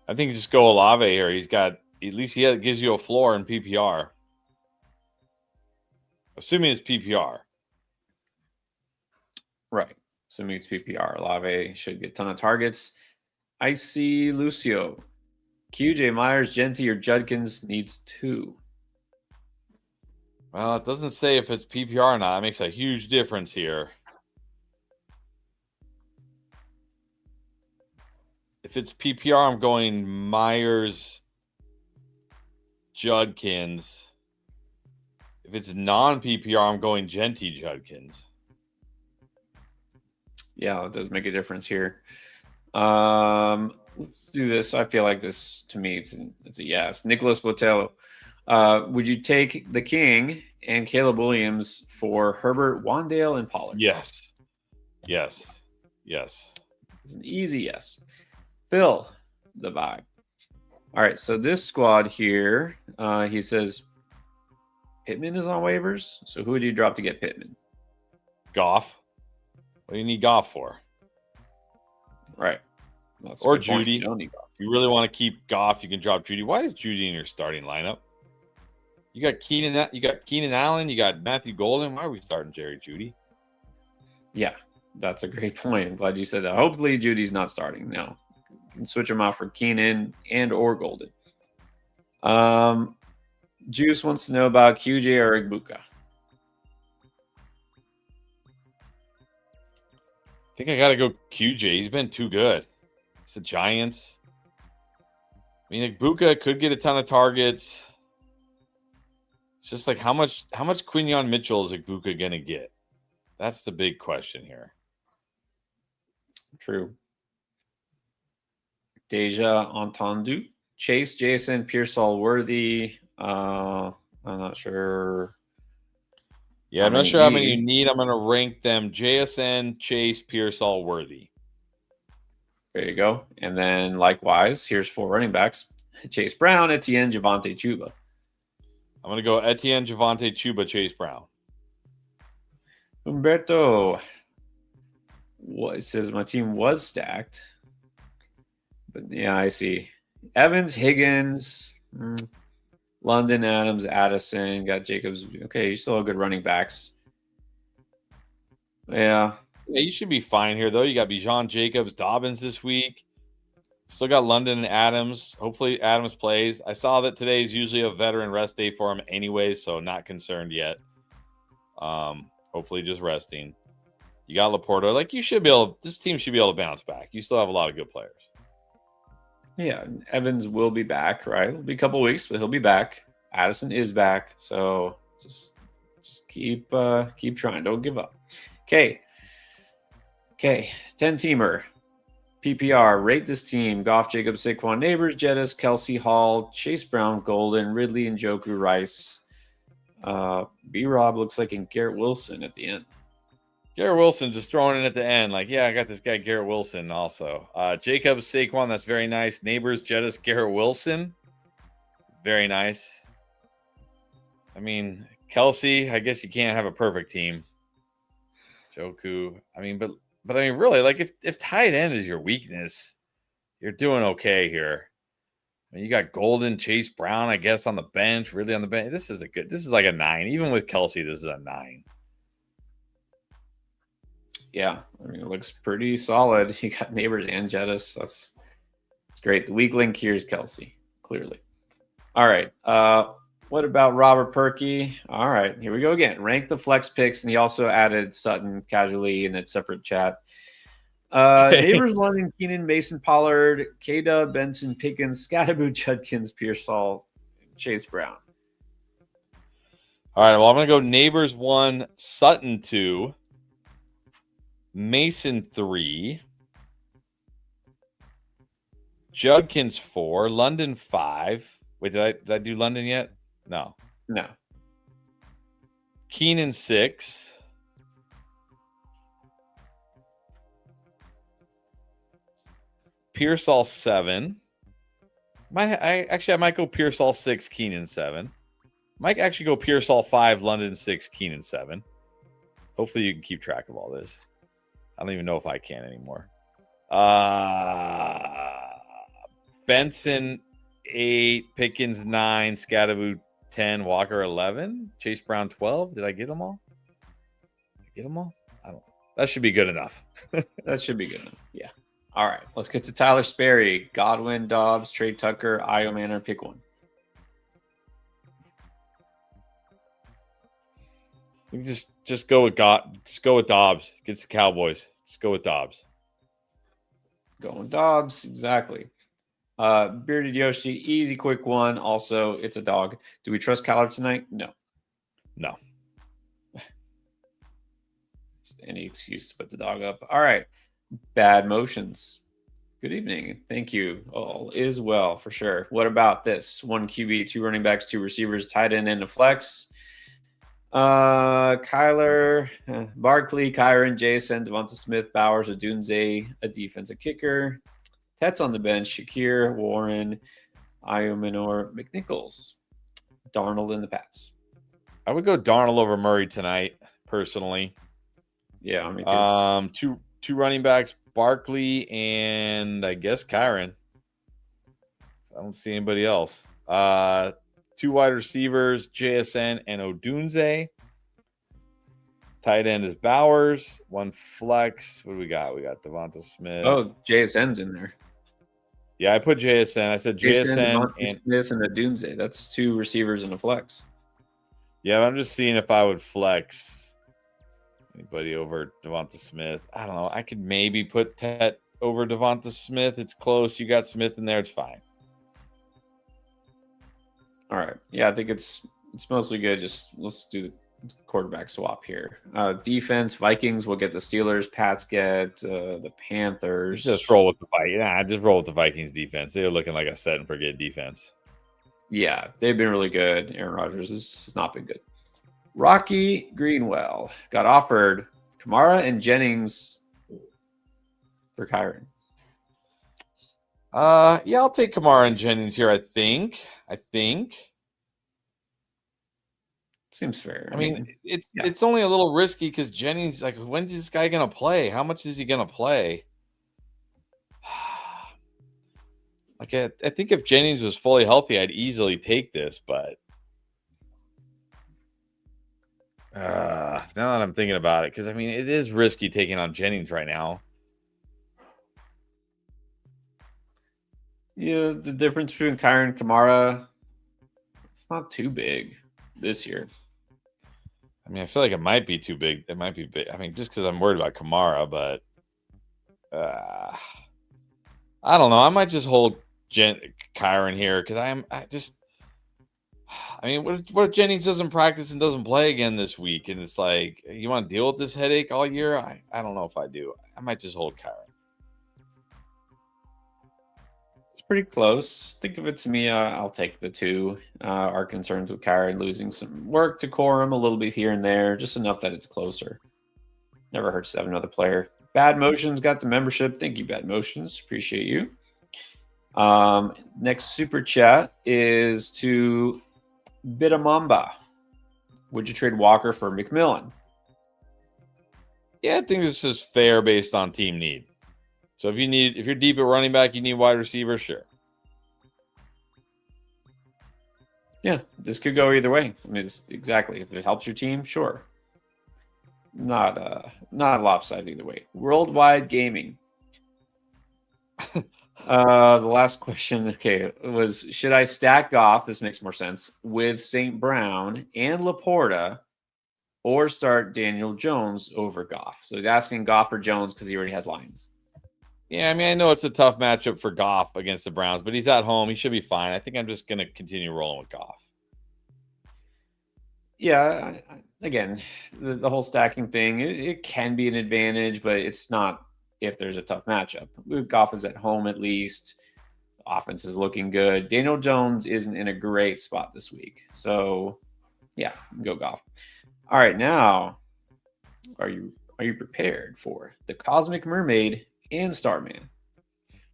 I think you just go Olave here. He's got, at least gives you a floor in PPR. Assuming it's PPR. Right. Assuming it's PPR. Olave should get a ton of targets. I see Lucio. QJ Myers, Genty, or Judkins needs two. Well, it doesn't say if it's PPR or not. That makes a huge difference here. If it's PPR, I'm going Myers, Judkins. If it's non-PPR, I'm going Genty, Judkins. Yeah, it does make a difference here. Let's do this. I feel like this, to me, it's a yes. Nicholas Botello. Would you take the King and Caleb Williams for Herbert, Wandale, and Pollard? Yes. Yes. Yes. It's an easy yes. Phil, the vibe. All right, so this squad here, he says Pittman is on waivers. So who would you drop to get Pittman? Goff. What do you need Goff for? Right. Or Judy. You don't need Goff. If you really want to keep Goff, you can drop Judy. Why is Judy in your starting lineup? You got Keenan Allen, you got Matthew Golden. Why are we starting Jerry Judy? Yeah, that's a great point. I'm glad you said that. Hopefully Judy's not starting. No. You can switch him out for Keenan and or Golden. Juice wants to know about QJ or Igbuka. I think I got to go QJ. He's been too good. It's the Giants. I mean, Igbuka could get a ton of targets. It's just like how much Quinyon Mitchell is Igbuka going to get? That's the big question here. True. Deja Entendu. Chase, Jason, Pearsall, Worthy. I'm not sure. Yeah, I'm not sure how many you need. I'm going to rank them JSN, Chase, Pearsall, Worthy. There you go. And then likewise, here's 4 running backs. Chase Brown, Etienne, Javonte, Chuba. I'm going to go Etienne, Javonte, Chuba, Chase Brown. Humberto. It says my team was stacked. But yeah, I see. Evans, Higgins, London, Adams, Addison, got Jacobs. Okay, you still have good running backs. Yeah. Yeah, you should be fine here, though. You got Bijan, Jacobs, Dobbins this week. Still got London and Adams. Hopefully Adams plays. I saw that today is usually a veteran rest day for him anyway, so not concerned yet. Hopefully just resting. You got Laporta. Like, this team should be able to bounce back. You still have a lot of good players. Yeah, Evans will be back, right? It'll be a couple weeks, but he'll be back. Addison is back, so just keep trying. Don't give up. Okay, 10-teamer. PPR, rate this team. Goff, Jacobs, Saquon, Neighbors, Jettis, Kelsey, Hall, Chase Brown, Golden, Ridley, and Njoku, Rice. B-Rob looks like in Garrett Wilson at the end. Garrett Wilson just throwing in at the end. Like, yeah, I got this guy Garrett Wilson also. Jacobs, Saquon, that's very nice. Neighbors, Jettis, Garrett Wilson. Very nice. I mean, Kelsey, I guess you can't have a perfect team. Njoku. I mean, but But I mean, really, like if tight end is your weakness, you're doing okay here. I mean, you got Golden, Chase Brown, I guess, on the bench. Really on the bench. This is like a 9. Even with Kelsey, this is a 9. Yeah, I mean, it looks pretty solid. You got Neighbors and Jettis. That's great. The weak link here is Kelsey, clearly. All right. What about Robert Perkey? All right, here we go again. Rank the flex picks, and he also added Sutton casually in a separate chat. Neighbors, London, Keenan, Mason, Pollard, K-Dub, Benson, Pickens, Scatterboo, Judkins, Pearsall, Chase Brown. All right, well, I'm going to go Neighbors 1, Sutton 2, Mason 3, Judkins 4, London 5. Wait, did I do London yet? No. Keenan 6. Pearsall 7. I might go Pearsall 6, Keenan 7. Might actually go Pearsall 5, London 6, Keenan 7. Hopefully you can keep track of all this. I don't even know if I can anymore. Benson 8, Pickens 9, Scatterboo 10, Walker 11, Chase Brown 12. Did I get them all? I don't know. That should be good enough. That should be good enough. Yeah. All right. Let's get to Tyler Sperry, Godwin, Dobbs, Trey Tucker, Io Manor. Pick one. You can just go with Just go with Dobbs. Gets the Cowboys. Just go with Dobbs. Going Dobbs. Exactly. Bearded Yoshi, easy, quick one. Also, it's a dog. Do we trust Kyler tonight? No. Just any excuse to put the dog up. All right. Bad motions. Good evening. Thank you. All is well for sure. What about this? 1 QB, 2 running backs, 2 receivers, tight end, and a flex. Kyler, Barkley, Kyron, Jason, Devonta Smith, Bowers, Odunze, a defensive kicker. Tet's on the bench, Shakir, Warren, Iominor, McNichols, Darnold, and the Pats. I would go Darnold over Murray tonight, personally. Yeah, me too. Two running backs, Barkley and I guess Kyron. I don't see anybody else. 2 wide receivers, JSN and Odunze. Tight end is Bowers. 1 flex. What do we got? We got Devonta Smith. Oh, JSN's in there. Yeah, I put JSN. I said JSN and Smith and Odunze. That's 2 receivers and a flex. Yeah, I'm just seeing if I would flex anybody over Devonta Smith. I don't know. I could maybe put Tet over Devonta Smith. It's close. You got Smith in there. It's fine. All right. Yeah, I think it's mostly good. Just let's do the quarterback swap here. Defense, Vikings will get the Steelers. Pats get the Panthers. Just roll with the Vikings. Yeah, just roll with the Vikings defense. They're looking like a set and forget defense. Yeah, they've been really good. Aaron Rodgers has not been good. Rocky Greenwell got offered Kamara and Jennings for Kyron. Yeah, I'll take Kamara and Jennings here. I think. Seems fair. I mean, it's only a little risky because Jennings, like, when's this guy gonna play? How much is he gonna play? Like, I think if Jennings was fully healthy, I'd easily take this, but now that I'm thinking about it, because I mean, it is risky taking on Jennings right now. Yeah, the difference between Kyron and Kamara, it's not too big this year. I mean, I feel like it might be too big. It might be big. I mean, just because I'm worried about Kamara, but I don't know. I might just hold Kyron here because I mean, what if Jennings doesn't practice and doesn't play again this week? And it's like, you want to deal with this headache all year? I don't know if I do. I might just hold Kyron. It's pretty close. Think of it to me. I'll take the 2. Our concerns with Kyron losing some work to Corum a little bit here and there, just enough that it's closer. Never hurts to have another player. Bad Motions got the membership. Thank you, Bad Motions. Appreciate you. Next super chat is to Bitamamba. Would you trade Walker for McMillan? Yeah, I think this is fair based on team need. So if you're deep at running back, you need wide receiver, sure. Yeah, this could go either way. I mean, it's exactly if it helps your team, sure. Not lopsided either way. Worldwide gaming. The last question, okay, was should I stack Goff? This makes more sense with St. Brown and Laporta, or start Daniel Jones over Goff. So he's asking Goff or Jones because he already has Lions. Yeah, I mean, I know it's a tough matchup for Goff against the Browns, but he's at home. He should be fine. I think I'm just going to continue rolling with Goff. Yeah, again, the whole stacking thing, it can be an advantage, but it's not if there's a tough matchup. Goff is at home at least. Offense is looking good. Daniel Jones isn't in a great spot this week. So, yeah, go Goff. All right, now, are you prepared for the Cosmic Mermaid and Starman?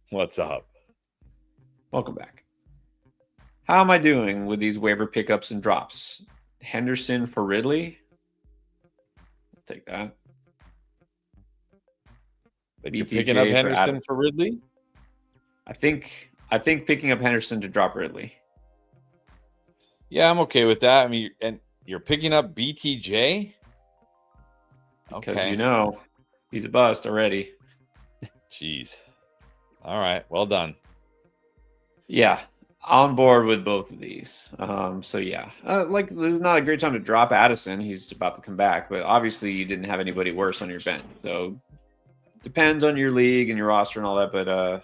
What's up? Welcome back. How am I doing with these waiver pickups and drops? Henderson for Ridley. I'll take that. You're picking up Henderson for Ridley? I think picking up Henderson to drop Ridley. Yeah, I'm okay with that. I mean, and you're picking up BTJ? Because you know he's a bust already. Jeez. All right. Well done. Yeah. On board with both of these. So yeah, like this is not a great time to drop Addison. He's about to come back, but obviously you didn't have anybody worse on your bench. So depends on your league and your roster and all that. But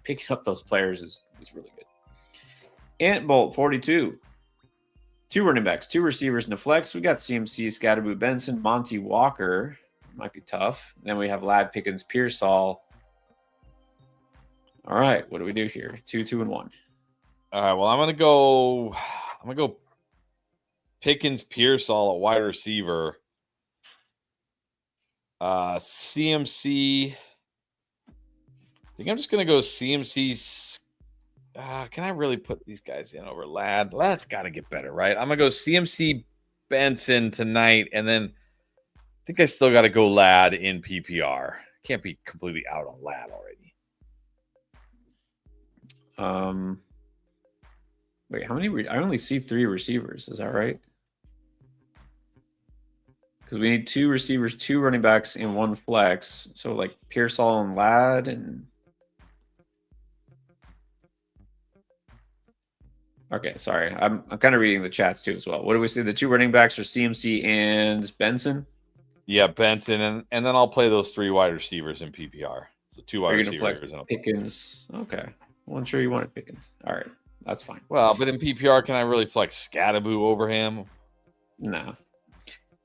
picking up those players is really good. Ant Bolt 42, 2 running backs, 2 receivers, and a flex. We got CMC, Scatterboo, Benson, Monty Walker. Might be tough. And then we have Lad Pickens, Pearsall. All right, what do we do here? 2, 2, and 1. All right, well, I'm gonna go Pickens, Pearsall at wide receiver. CMC. I think I'm just gonna go CMC. Can I really put these guys in over Lad? Lad's got to get better, right? I'm gonna go CMC Benson tonight, and then I think I still got to go Lad in PPR. Can't be completely out on Lad already. Wait, how many? I only see 3 receivers. Is that right? Because we need 2 receivers, 2 running backs, and 1 flex. So like Pearsall and Ladd and. Okay, sorry. I'm kind of reading the chats too as well. What do we say? The 2 running backs are CMC and Benson. Yeah, Benson, and then I'll play those 3 wide receivers in PPR. So 2 wide receivers and Pickens. Okay, well, I'm sure you wanted Pickens. All right. That's fine. Well, but in PPR, can I really flex Scatterboo over him? No.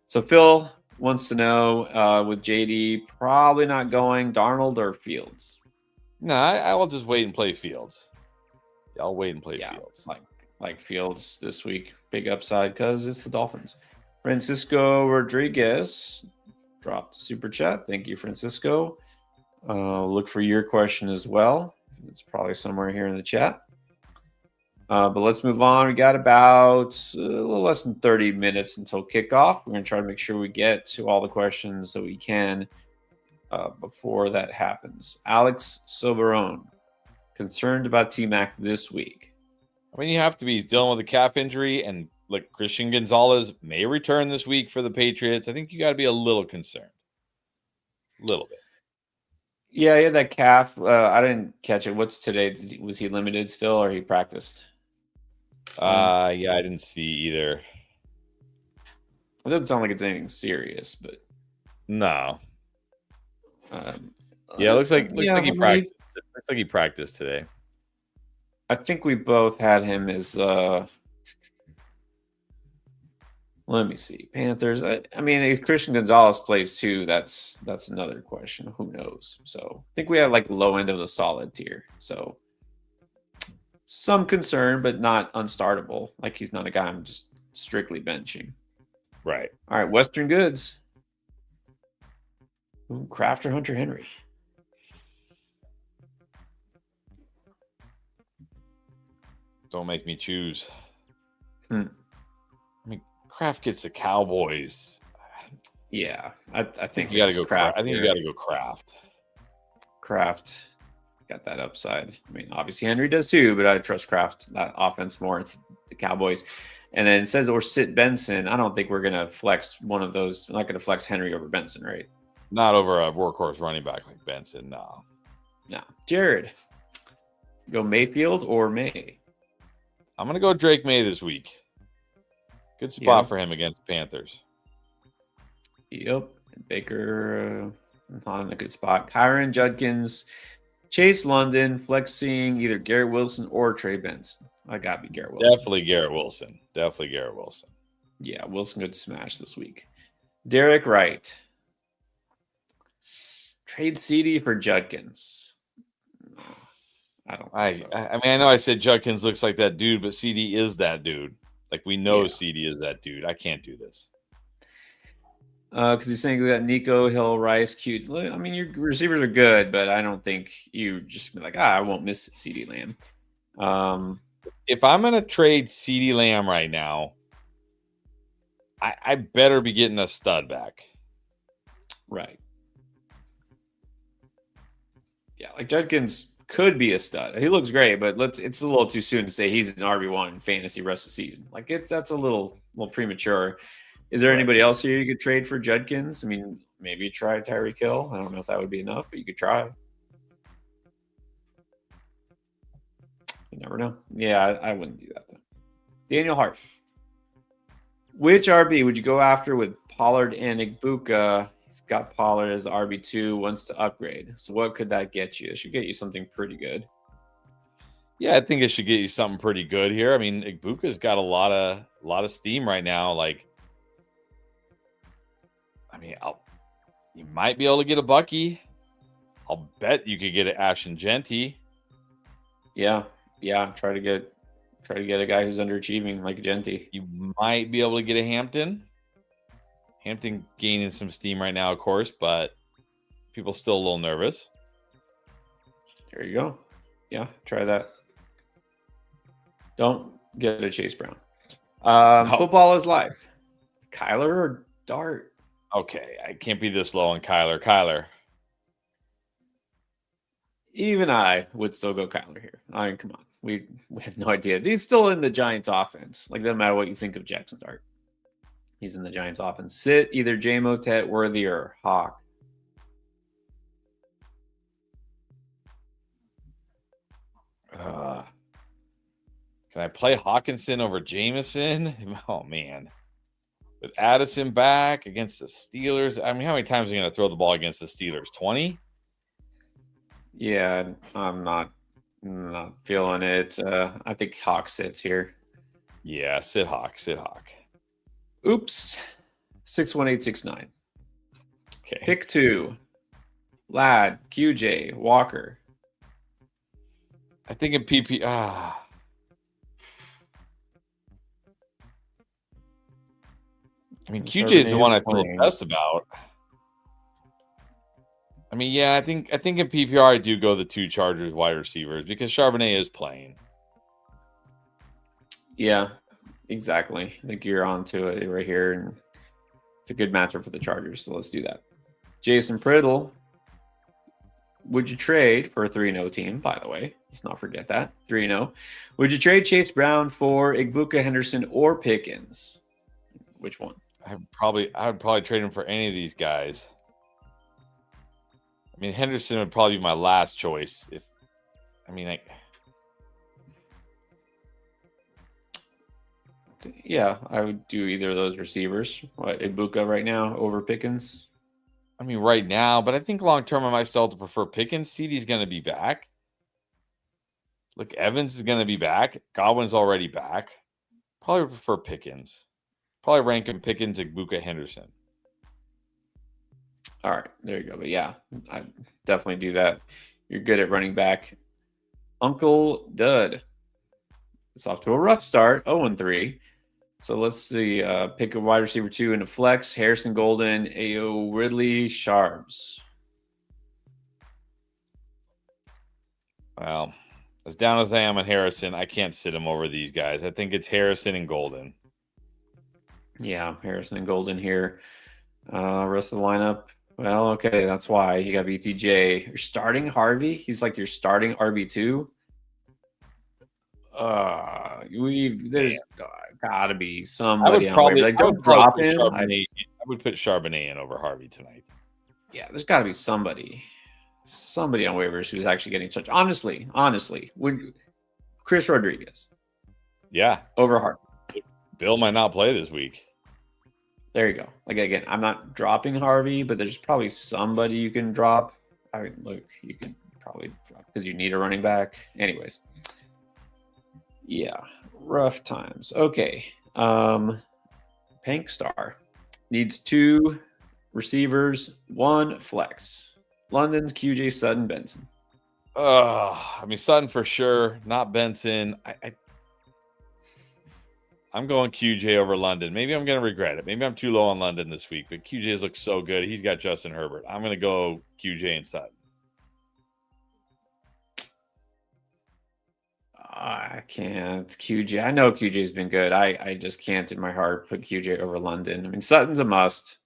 So Phil wants to know with JD probably not going Darnold or Fields. No, I will just wait and play Fields. I'll wait and play Fields. Like Fields this week, big upside because it's the Dolphins. Francisco Rodriguez dropped a super chat. Thank you, Francisco. Look for your question as well. It's probably somewhere here in the chat. But let's move on. We got about a little less than 30 minutes until kickoff. We're going to try to make sure we get to all the questions that we can before that happens. Alex Soberone, concerned about T-Mac this week. I mean, you have to be. He's dealing with a calf injury, and like Christian Gonzalez may return this week for the Patriots. I think you got to be a little concerned. A little bit. Yeah, he had that calf. I didn't catch it. What's today? Was he limited still, or he practiced? Yeah, I didn't see either. It doesn't sound like it's anything serious, but no. Yeah, looks like he practiced. Looks like he practiced today. I think we both had him as let me see. Panthers. I mean, if Christian Gonzalez plays too, that's another question. Who knows? So I think we have like low end of the solid tier. So some concern, but not unstartable. Like he's not a guy I'm just strictly benching. Right. All right. Western Goods. Ooh, Kraft or Hunter Henry. Don't make me choose. I mean, Kraft gets the Cowboys. Yeah, I think You got to it's go. Kraft I think you here. got to go Kraft. Kraft got that upside. I mean, obviously Henry does too, but I trust Kraft that offense more. It's the Cowboys. And then it says or sit Benson. I don't think we're gonna flex one of those. I'm not gonna flex Henry over Benson, right? Not over a workhorse running back like Benson. No. No. Jared, go Mayfield or May? I'm gonna go Drake May this week. Good spot for him against the Panthers. Yep. Baker not in a good spot. Kyron Judkins, Chase London, flexing either Garrett Wilson or Trey Benson. I gotta be Garrett Wilson. Definitely Garrett Wilson. Definitely Garrett Wilson. Yeah, Wilson could smash this week. Derek Wright. Trade CD for Judkins. No, I don't think so. I mean, I know I said Judkins looks like that dude, but CD is that dude. Like we know CD is that dude. I can't do this. Because he's saying that Nico, Hill, Rice, cute. I mean, your receivers are good, but I don't think you just be like, I won't miss CD Lamb. If I'm gonna trade CD Lamb right now, I better be getting a stud back. Right. Yeah, like Judkins could be a stud. He looks great, but it's a little too soon to say he's an RB1 in fantasy rest of the season. Like that's a little premature. Is there anybody else here you could trade for Judkins? I mean, maybe try Tyreek Hill. I don't know if that would be enough, but you could try. You never know. Yeah, I wouldn't do that though. Daniel Hart. Which RB would you go after with Pollard and Igbuka? He's got Pollard as the RB2, wants to upgrade. So what could that get you? It should get you something pretty good. Yeah, I think it should get you something pretty good here. I mean, Igbuka's got a lot of steam right now. Like, I mean, you might be able to get a Bucky. I'll bet you could get an Ashton Genty. Yeah. Try to get a guy who's underachieving like Genty. You might be able to get a Hampton. Hampton gaining some steam right now, of course, but people still a little nervous. There you go. Yeah, try that. Don't get a Chase Brown. No. Football is live. Kyler or Dart? Okay, I can't be this low on Kyler. Kyler. Even I would still go Kyler here. I mean, come on. We have no idea. He's still in the Giants offense. Like, doesn't matter what you think of Jackson Dart. He's in the Giants offense. Sit either J-Mo, Tet, Worthy, or Hawk. Can I play Hawkinson over Jameson? Oh, man. With Addison back against the Steelers. I mean, how many times are you going to throw the ball against the Steelers? 20? Yeah, I'm not feeling it. I think Hawk sits here. Yeah, sit Hawk. Oops. 61869. Okay. Pick 2. Ladd, QJ, Walker. I think in PP. I mean, QJ is the one I feel the best about. I mean, yeah, I think in PPR I do go the 2 Chargers wide receivers because Charbonnet is playing. Yeah, exactly. I think you're onto it right here, and it's a good matchup for the Chargers. So let's do that. Jason Priddle. Would you trade for a 3-0 team, by the way? Let's not forget that. 3-0. Would you trade Chase Brown for Igbuka, Henderson, or Pickens? Which one? I would probably trade him for any of these guys. I mean, Henderson would probably be my last choice. Yeah, I would do either of those receivers. Igbuka right now over Pickens? I mean, right now, but I think long term I might still have to prefer Pickens. CD's going to be back. Look, Evans is going to be back. Godwin's already back. Probably prefer Pickens. Probably rank him Pickens, Igbuka, Henderson. All right, there you go. But yeah, I definitely do that. You're good at running back. Uncle Dud. It's off to a rough start, 0-3. So let's see. Pick a wide receiver 2 in a flex. Harrison Golden, A.O. Ridley, Sharps. Well, as down as I am on Harrison, I can't sit him over these guys. I think it's Harrison and Golden. Yeah, Harrison and Golden here. Rest of the lineup. Well, okay, that's why you got BTJ. You're starting Harvey. He's like your starting RB2. There's gotta be somebody on waiver. Like, I would don't probably drop put him. Charbonnet. I would put Charbonnet in over Harvey tonight. Yeah, there's got to be somebody on waivers who's actually getting touched. Honestly, would Chris Rodriguez Yeah, over Hart? Bill might not play this week. There you go. Like, again, I'm not dropping Harvey, but there's probably somebody you can drop. I mean, look, you can probably drop because you need a running back. Anyways, yeah, rough times. Okay, Pank Star needs 2 receivers, 1 flex. London's QJ Sutton Benson. I mean Sutton for sure, not Benson. I'm going QJ over London. Maybe I'm going to regret it. Maybe I'm too low on London this week, but QJ has looked so good. He's got Justin Herbert. I'm going to go QJ and Sutton. I can't. QJ. I know QJ's been good. I just can't in my heart put QJ over London. I mean, Sutton's a must.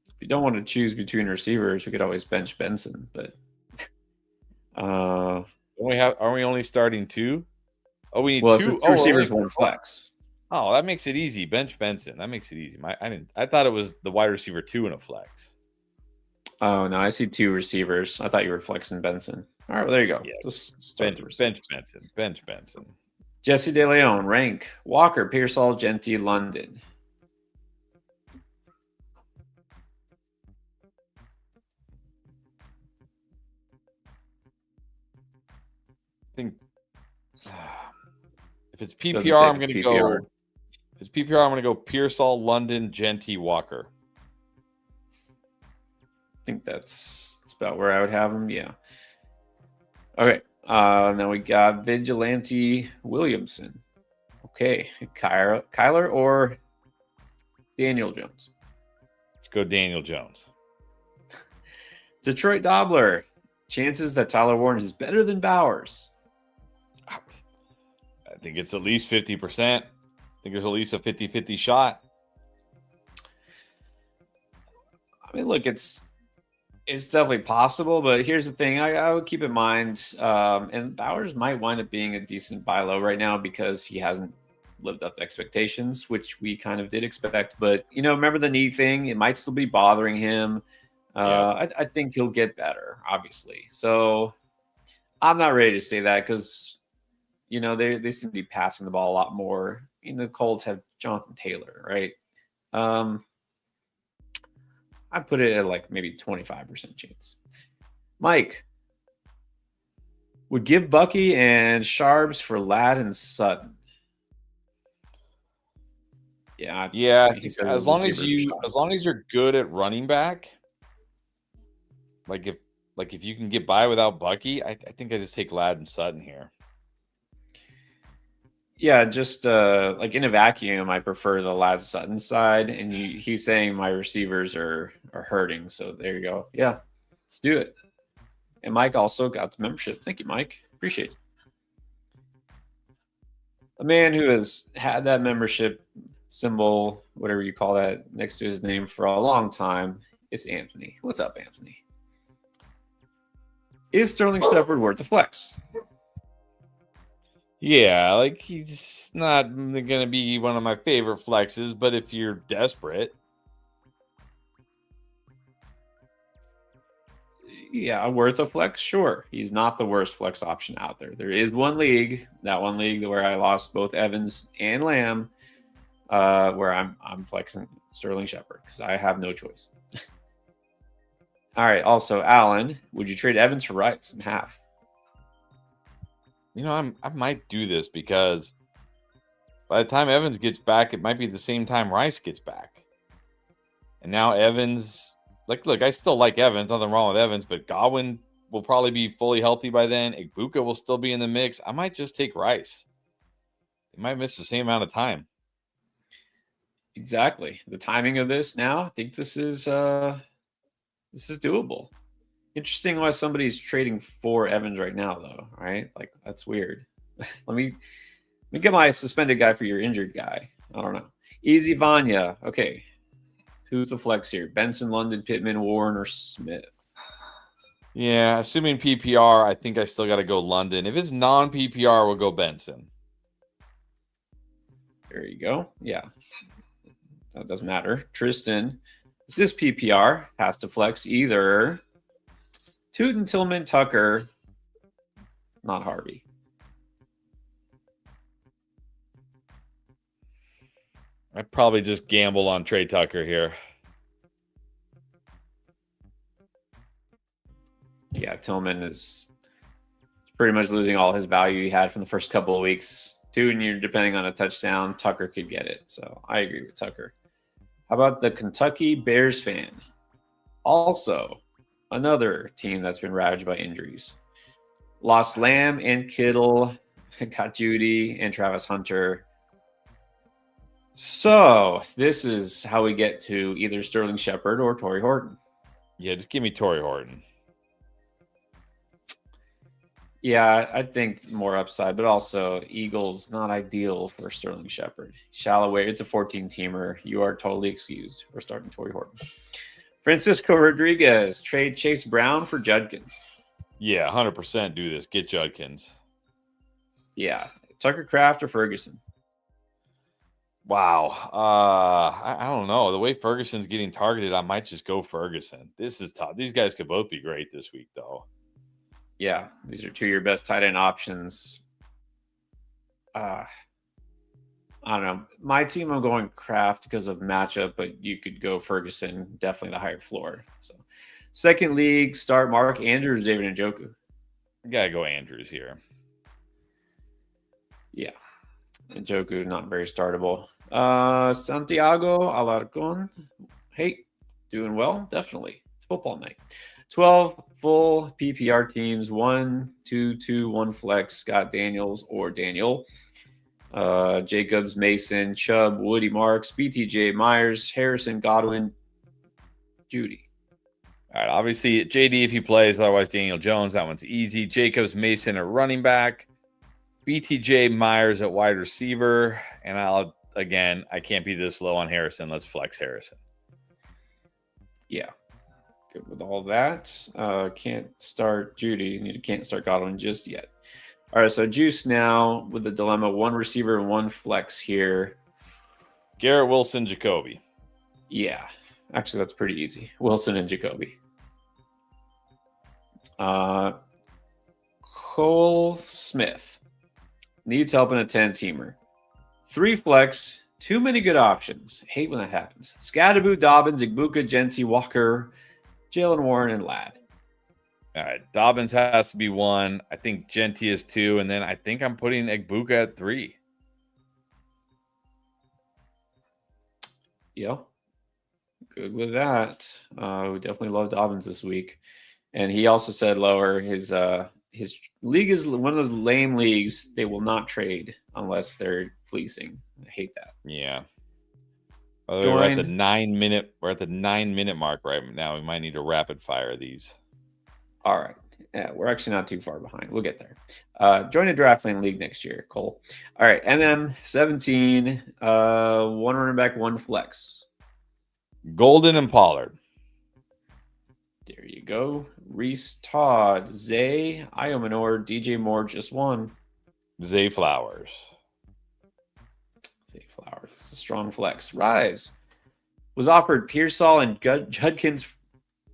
If you don't want to choose between receivers, we could always bench Benson, but are we only starting 2? Oh, we need 2 receivers, 1 flex. Oh, that makes it easy. Bench Benson. That makes it easy. I thought it was the wide receiver 2 and a flex. Oh no, I see 2 receivers. I thought you were flexing Benson. All right, well, there you go. Yeah. Just bench Benson. Bench Benson. Jesse De Leon, rank Walker, Pearsall, Genty, London. I think if it's PPR, I'm going to go. If it's PPR, I'm going to go Pearsall, London, Genty, Walker. I think that's about where I would have him. Yeah. Okay. Now we got Vigilante Williamson. Okay. Kyler or Daniel Jones? Let's go Daniel Jones. Detroit Dobler. Chances that Tyler Warren is better than Bowers. I think it's at least 50%. I think there's at least a 50-50 shot. I mean, look, it's definitely possible, but here's the thing. I would keep in mind, and Bowers might wind up being a decent buy low right now because he hasn't lived up to expectations, which we kind of did expect. But, remember the knee thing? It might still be bothering him. I think he'll get better, obviously. So I'm not ready to say that because, they seem to be passing the ball a lot more. The Colts have Jonathan Taylor, right? I put it at like maybe 25% chance. Mike would give Bucky and Sharps for Ladd and Sutton. Yeah, I think as long as you're good at running back, like if you can get by without Bucky, I think I just take Ladd and Sutton here. Yeah, just like in a vacuum, I prefer the Ladd Sutton side, and he's saying my receivers are hurting. So there you go. Yeah, let's do it. And Mike also got the membership. Thank you, Mike. Appreciate it. A man who has had that membership symbol, whatever you call that, next to his name for a long time. It's Anthony. What's up, Anthony? Is Sterling Shepard worth the flex? Yeah, like he's not going to be one of my favorite flexes, but if you're desperate. Yeah, worth a flex? Sure. He's not the worst flex option out there. There is one league where I lost both Evans and Lamb, where I'm flexing Sterling Shepard because I have no choice. All right. Also, Alan, would you trade Evans for Rice in half? I might do this because by the time Evans gets back, it might be the same time Rice gets back. And now Evans, look, I still like Evans. Nothing wrong with Evans, but Godwin will probably be fully healthy by then. Igbuka will still be in the mix. I might just take Rice. He might miss the same amount of time. Exactly. The timing of this now, I think this is doable. Interesting why somebody's trading for Evans right now, though, right? Like, that's weird. Let me get my suspended guy for your injured guy. I don't know. Easy Vanya. Okay. Who's the flex here? Benson, London, Pittman, Warren, or Smith? Yeah, assuming PPR, I think I still got to go London. If it's non-PPR, we'll go Benson. There you go. Yeah. That doesn't matter. Tristan, this is PPR. Has to flex either Tootin, Tillman, Tucker, not Harvey. I'd probably just gamble on Trey Tucker here. Yeah, Tillman is pretty much losing all his value he had from the first couple of weeks. Tootin, you're depending on a touchdown. Tucker could get it. So I agree with Tucker. How about the Kentucky Bears fan? Also, another team that's been ravaged by injuries. Lost Lamb and Kittle, got Judy and Travis Hunter. So this is how we get to either Sterling Shepard or Torrey Horton. Yeah, just give me Torrey Horton. Yeah, I think more upside, but also Eagles not ideal for Sterling Shepard. Shallow way, it's a 14-teamer. You are totally excused for starting Torrey Horton. Francisco Rodriguez, trade Chase Brown for Judkins. Yeah, 100% do this. Get Judkins. Yeah. Tucker Kraft or Ferguson? Wow. I don't know. The way Ferguson's getting targeted, I might just go Ferguson. This is tough. These guys could both be great this week, though. Yeah, these are two of your best tight end options. I don't know. My team, I'm going Kraft because of matchup, but you could go Ferguson, definitely the higher floor. So, second league, start Mark Andrews, David Njoku. Gotta go Andrews here. Yeah. Njoku, not very startable. Santiago Alarcon. Hey, doing well? Definitely. It's football night. 12 full PPR teams. 1, 2, 2, 1 flex. Scott Daniels or Daniel. Jacobs, Mason, Chubb, Woody Marks, BTJ, Myers, Harrison, Godwin, Judy. All right, obviously, JD if he plays, otherwise Daniel Jones. That one's easy. Jacobs, Mason at running back. BTJ, Myers at wide receiver. And I can't be this low on Harrison. Let's flex Harrison. Yeah. Good with all that. Can't start Judy. Can't start Godwin just yet. All right, so Juice now with the dilemma, 1 receiver and 1 flex here. Garrett Wilson, Jacoby. Yeah, actually, that's pretty easy. Wilson and Jacoby. Cole Smith needs help in a 10-teamer. 3 flex, too many good options. Hate when that happens. Scadaboo, Dobbins, Igbuka, Genty, Walker, Jalen Warren, and Ladd. All right, Dobbins has to be 1. I think Genty is 2, and then I think I'm putting Igbuka at 3. Yeah, good with that. We definitely love Dobbins this week, and he also said lower. His league is one of those lame leagues. They will not trade unless they're fleecing. I hate that. Yeah. We're at the 9-minute. We're at the 9-minute mark right now. We might need to rapid fire these. All right. Yeah, we're actually not too far behind. We'll get there. Join a draft lane league next year, Cole. All right. NM 17, 1 running back, 1 flex. Golden and Pollard. There you go. Reese Todd, Zay, Iomanor, DJ Moore, just 1. Zay Flowers. Zay Flowers. It's a strong flex. Rise was offered Pearsall and Judkins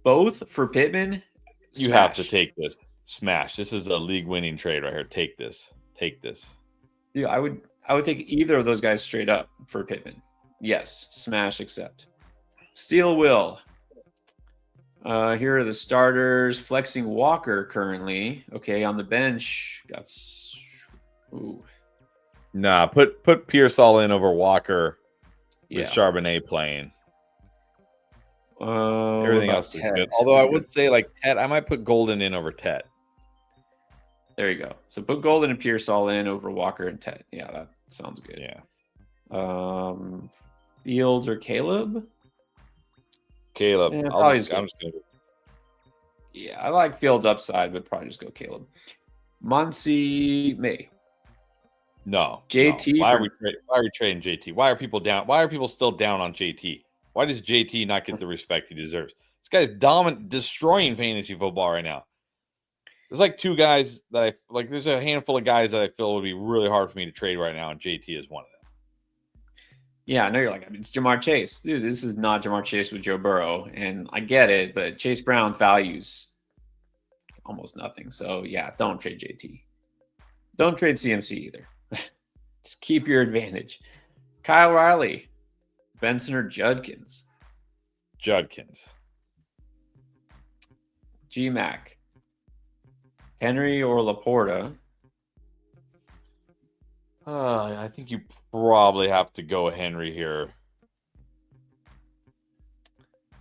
both for Pittman. You have to take this. Smash. This is a league-winning trade right here. Take this. Take this. Yeah, I would take either of those guys straight up for Pittman. Yes, smash, accept. Steal will. Here are the starters. Flexing Walker currently. Okay, on the bench. Got. Ooh. Nah, put Pearsall in over Walker with Yeah. Charbonnet playing. Everything else is good. Although I would say, like, Tet, I might put Golden in over Tet. There you go. So put Golden and Pearsall in over Walker and Tet. Yeah, that sounds good. Yeah. Fields or Caleb? Caleb. Yeah, I'm just gonna go. Yeah, I like Fields upside, but probably just go Caleb. Muncie May. No. JT Why for are we trading JT? Why are people down? Why are people still down on JT? Why does JT not get the respect he deserves? This guy's dominant, destroying fantasy football right now. There's like two guys that I like. There's a handful of guys that I feel would be really hard for me to trade right now, and JT is one of them. Yeah, I know you're like, I mean, it's Jamar Chase. Dude, this is not Jamar Chase with Joe Burrow. And I get it, but Chase Brown values almost nothing. So, yeah, don't trade JT. Don't trade CMC either. Just keep your advantage. Kyle Riley, Benson or Judkins? Judkins. G-Mac, Henry or Laporta? I think you probably have to go Henry here.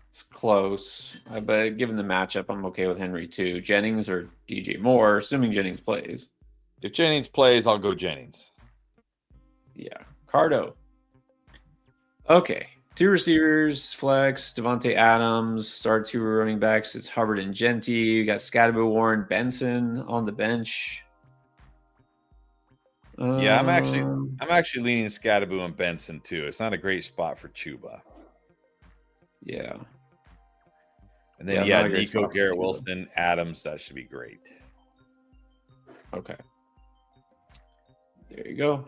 It's close, but given the matchup, I'm okay with Henry too. Jennings or DJ Moore, assuming Jennings plays. If Jennings plays, I'll go Jennings. Yeah. Cardo. Okay. 2 receivers, flex, Devontae Adams. Start 2 running backs. It's Hubbard and Genty. You got Scatterbo, Warren, Benson on the bench. Yeah, I'm actually leaning Scatterbo and Benson too. It's not a great spot for Chuba. Yeah. And then Nico, Garrett Wilson, Adams. That should be great. Okay. There you go.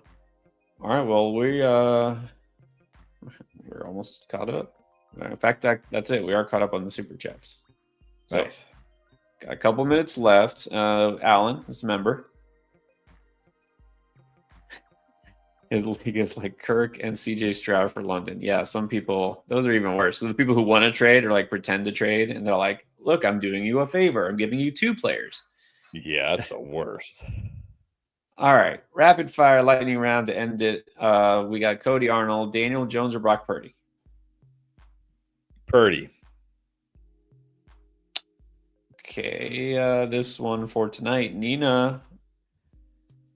All right. Well, we're almost caught up. In fact, that's it. We are caught up on the super chats. So, Nice. Got a couple minutes left. Alan, this member. His league is like Kirk and CJ Stroud for London. Yeah, some people, those are even worse. So the people who want to trade or like pretend to trade, and they're like, look, I'm doing you a favor. I'm giving you 2 players. Yeah, that's the worst. All right. Rapid fire lightning round to end it. We got Cody Arnold, Daniel Jones, or Brock Purdy? Purdy. Okay. This one for tonight. Nina,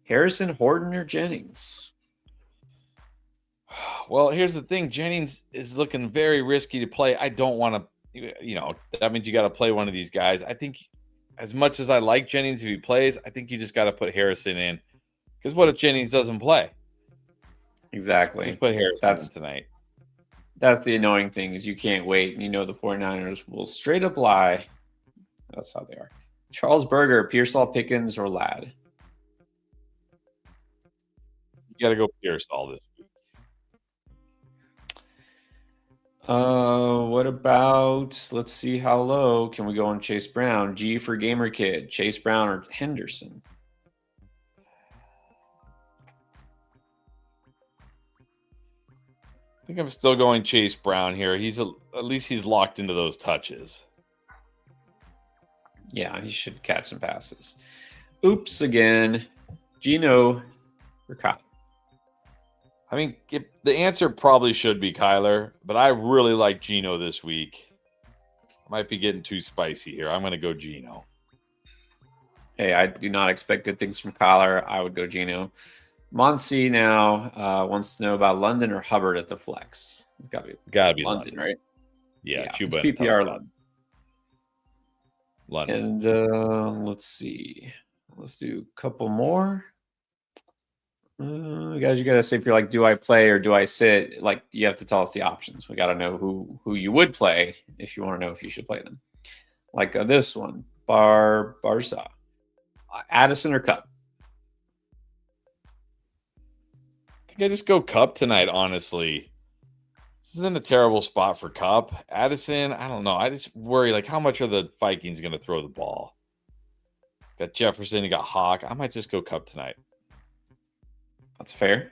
Harrison, Horton, or Jennings? Well, here's the thing. Jennings is looking very risky to play. I don't want to, that means you got to play one of these guys. I think as much as I like Jennings, if he plays, I think you just got to put Harrison in. Because what if Jennings doesn't play? Exactly. Just put Harrison in tonight. That's the annoying thing is you can't wait. And the 49ers will straight up lie. That's how they are. Charles Berger, Pearsall, Pickens, or Ladd? You got to go Pearsall this week. What about, let's see how low can we go on Chase Brown? G for Gamer Kid, Chase Brown or Henderson? I think I'm still going Chase Brown here. At least he's locked into those touches. Yeah, he should catch some passes. Oops again. Gino or Kyle? I mean, the answer probably should be Kyler, but I really like Gino this week. I might be getting too spicy here. I'm going to go Gino. Hey, I do not expect good things from Kyler. I would go Gino. Monsi now wants to know about London or Hubbard at the flex. It's got to be London, right? Yeah, Chuba it's PPR London. And let's see. Let's do a couple more. Guys, you got to say if you're like, do I play or do I sit? Like, you have to tell us the options. We got to know who you would play if you want to know if you should play them. Like this one, Barca, Addison or Cup? I think I just go Cup tonight, honestly. This isn't a terrible spot for Cup. Addison, I don't know. I just worry, like, how much are the Vikings going to throw the ball? Got Jefferson, you got Hawk. I might just go Cup tonight. That's fair.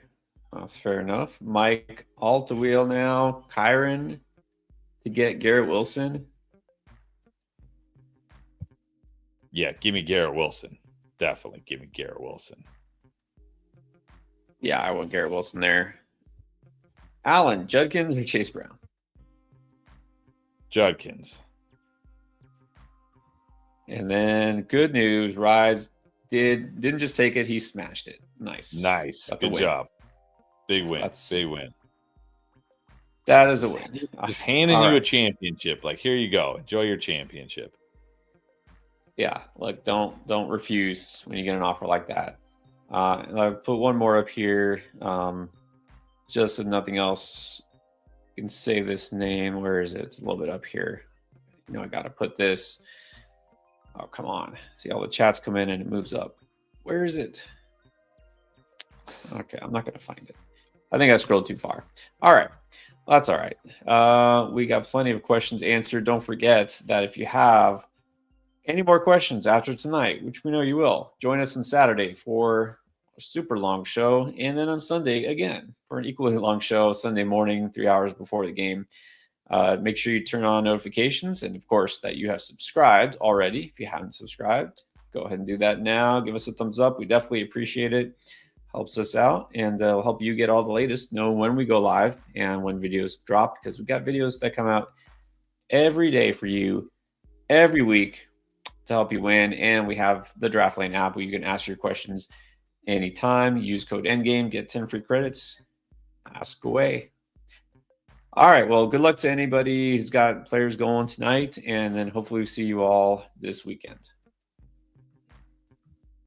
That's fair enough. Mike, all to wheel now. Kyron to get Garrett Wilson. Yeah, give me Garrett Wilson. Definitely give me Garrett Wilson. Yeah, I want Garrett Wilson there. Allen, Judkins or Chase Brown? Judkins. And then good news, Rise didn't just take it, he smashed it. Nice. That's good job. Big win. Big win. That is a win. Just handing you a championship. Like, here you go. Enjoy your championship. Yeah, look, don't refuse when you get an offer like that. And I'll put one more up here. Just if nothing else, you can say this name. Where is it? It's a little bit up here. I got to put this. Oh, come on. See, all the chats come in and it moves up. Where is it? Okay, I'm not going to find it. I think I scrolled too far. All right. Well, that's all right. We got plenty of questions answered. Don't forget that if you have any more questions after tonight, which we know you will, join us on Saturday for a super long show. And then on Sunday, again, for an equally long show, Sunday morning, 3 hours before the game. Make sure you turn on notifications. And, of course, that you have subscribed already. If you haven't subscribed, go ahead and do that now. Give us a thumbs up. We definitely appreciate it. Helps us out, and will help you get all the latest, know when we go live and when videos drop, because we've got videos that come out every day for you, every week, to help you win. And we have the Draft Lane app where you can ask your questions anytime. Use code ENDGAME, get 10 free credits. Ask away. All right, well, good luck to anybody who's got players going tonight, and then hopefully we see you all this weekend.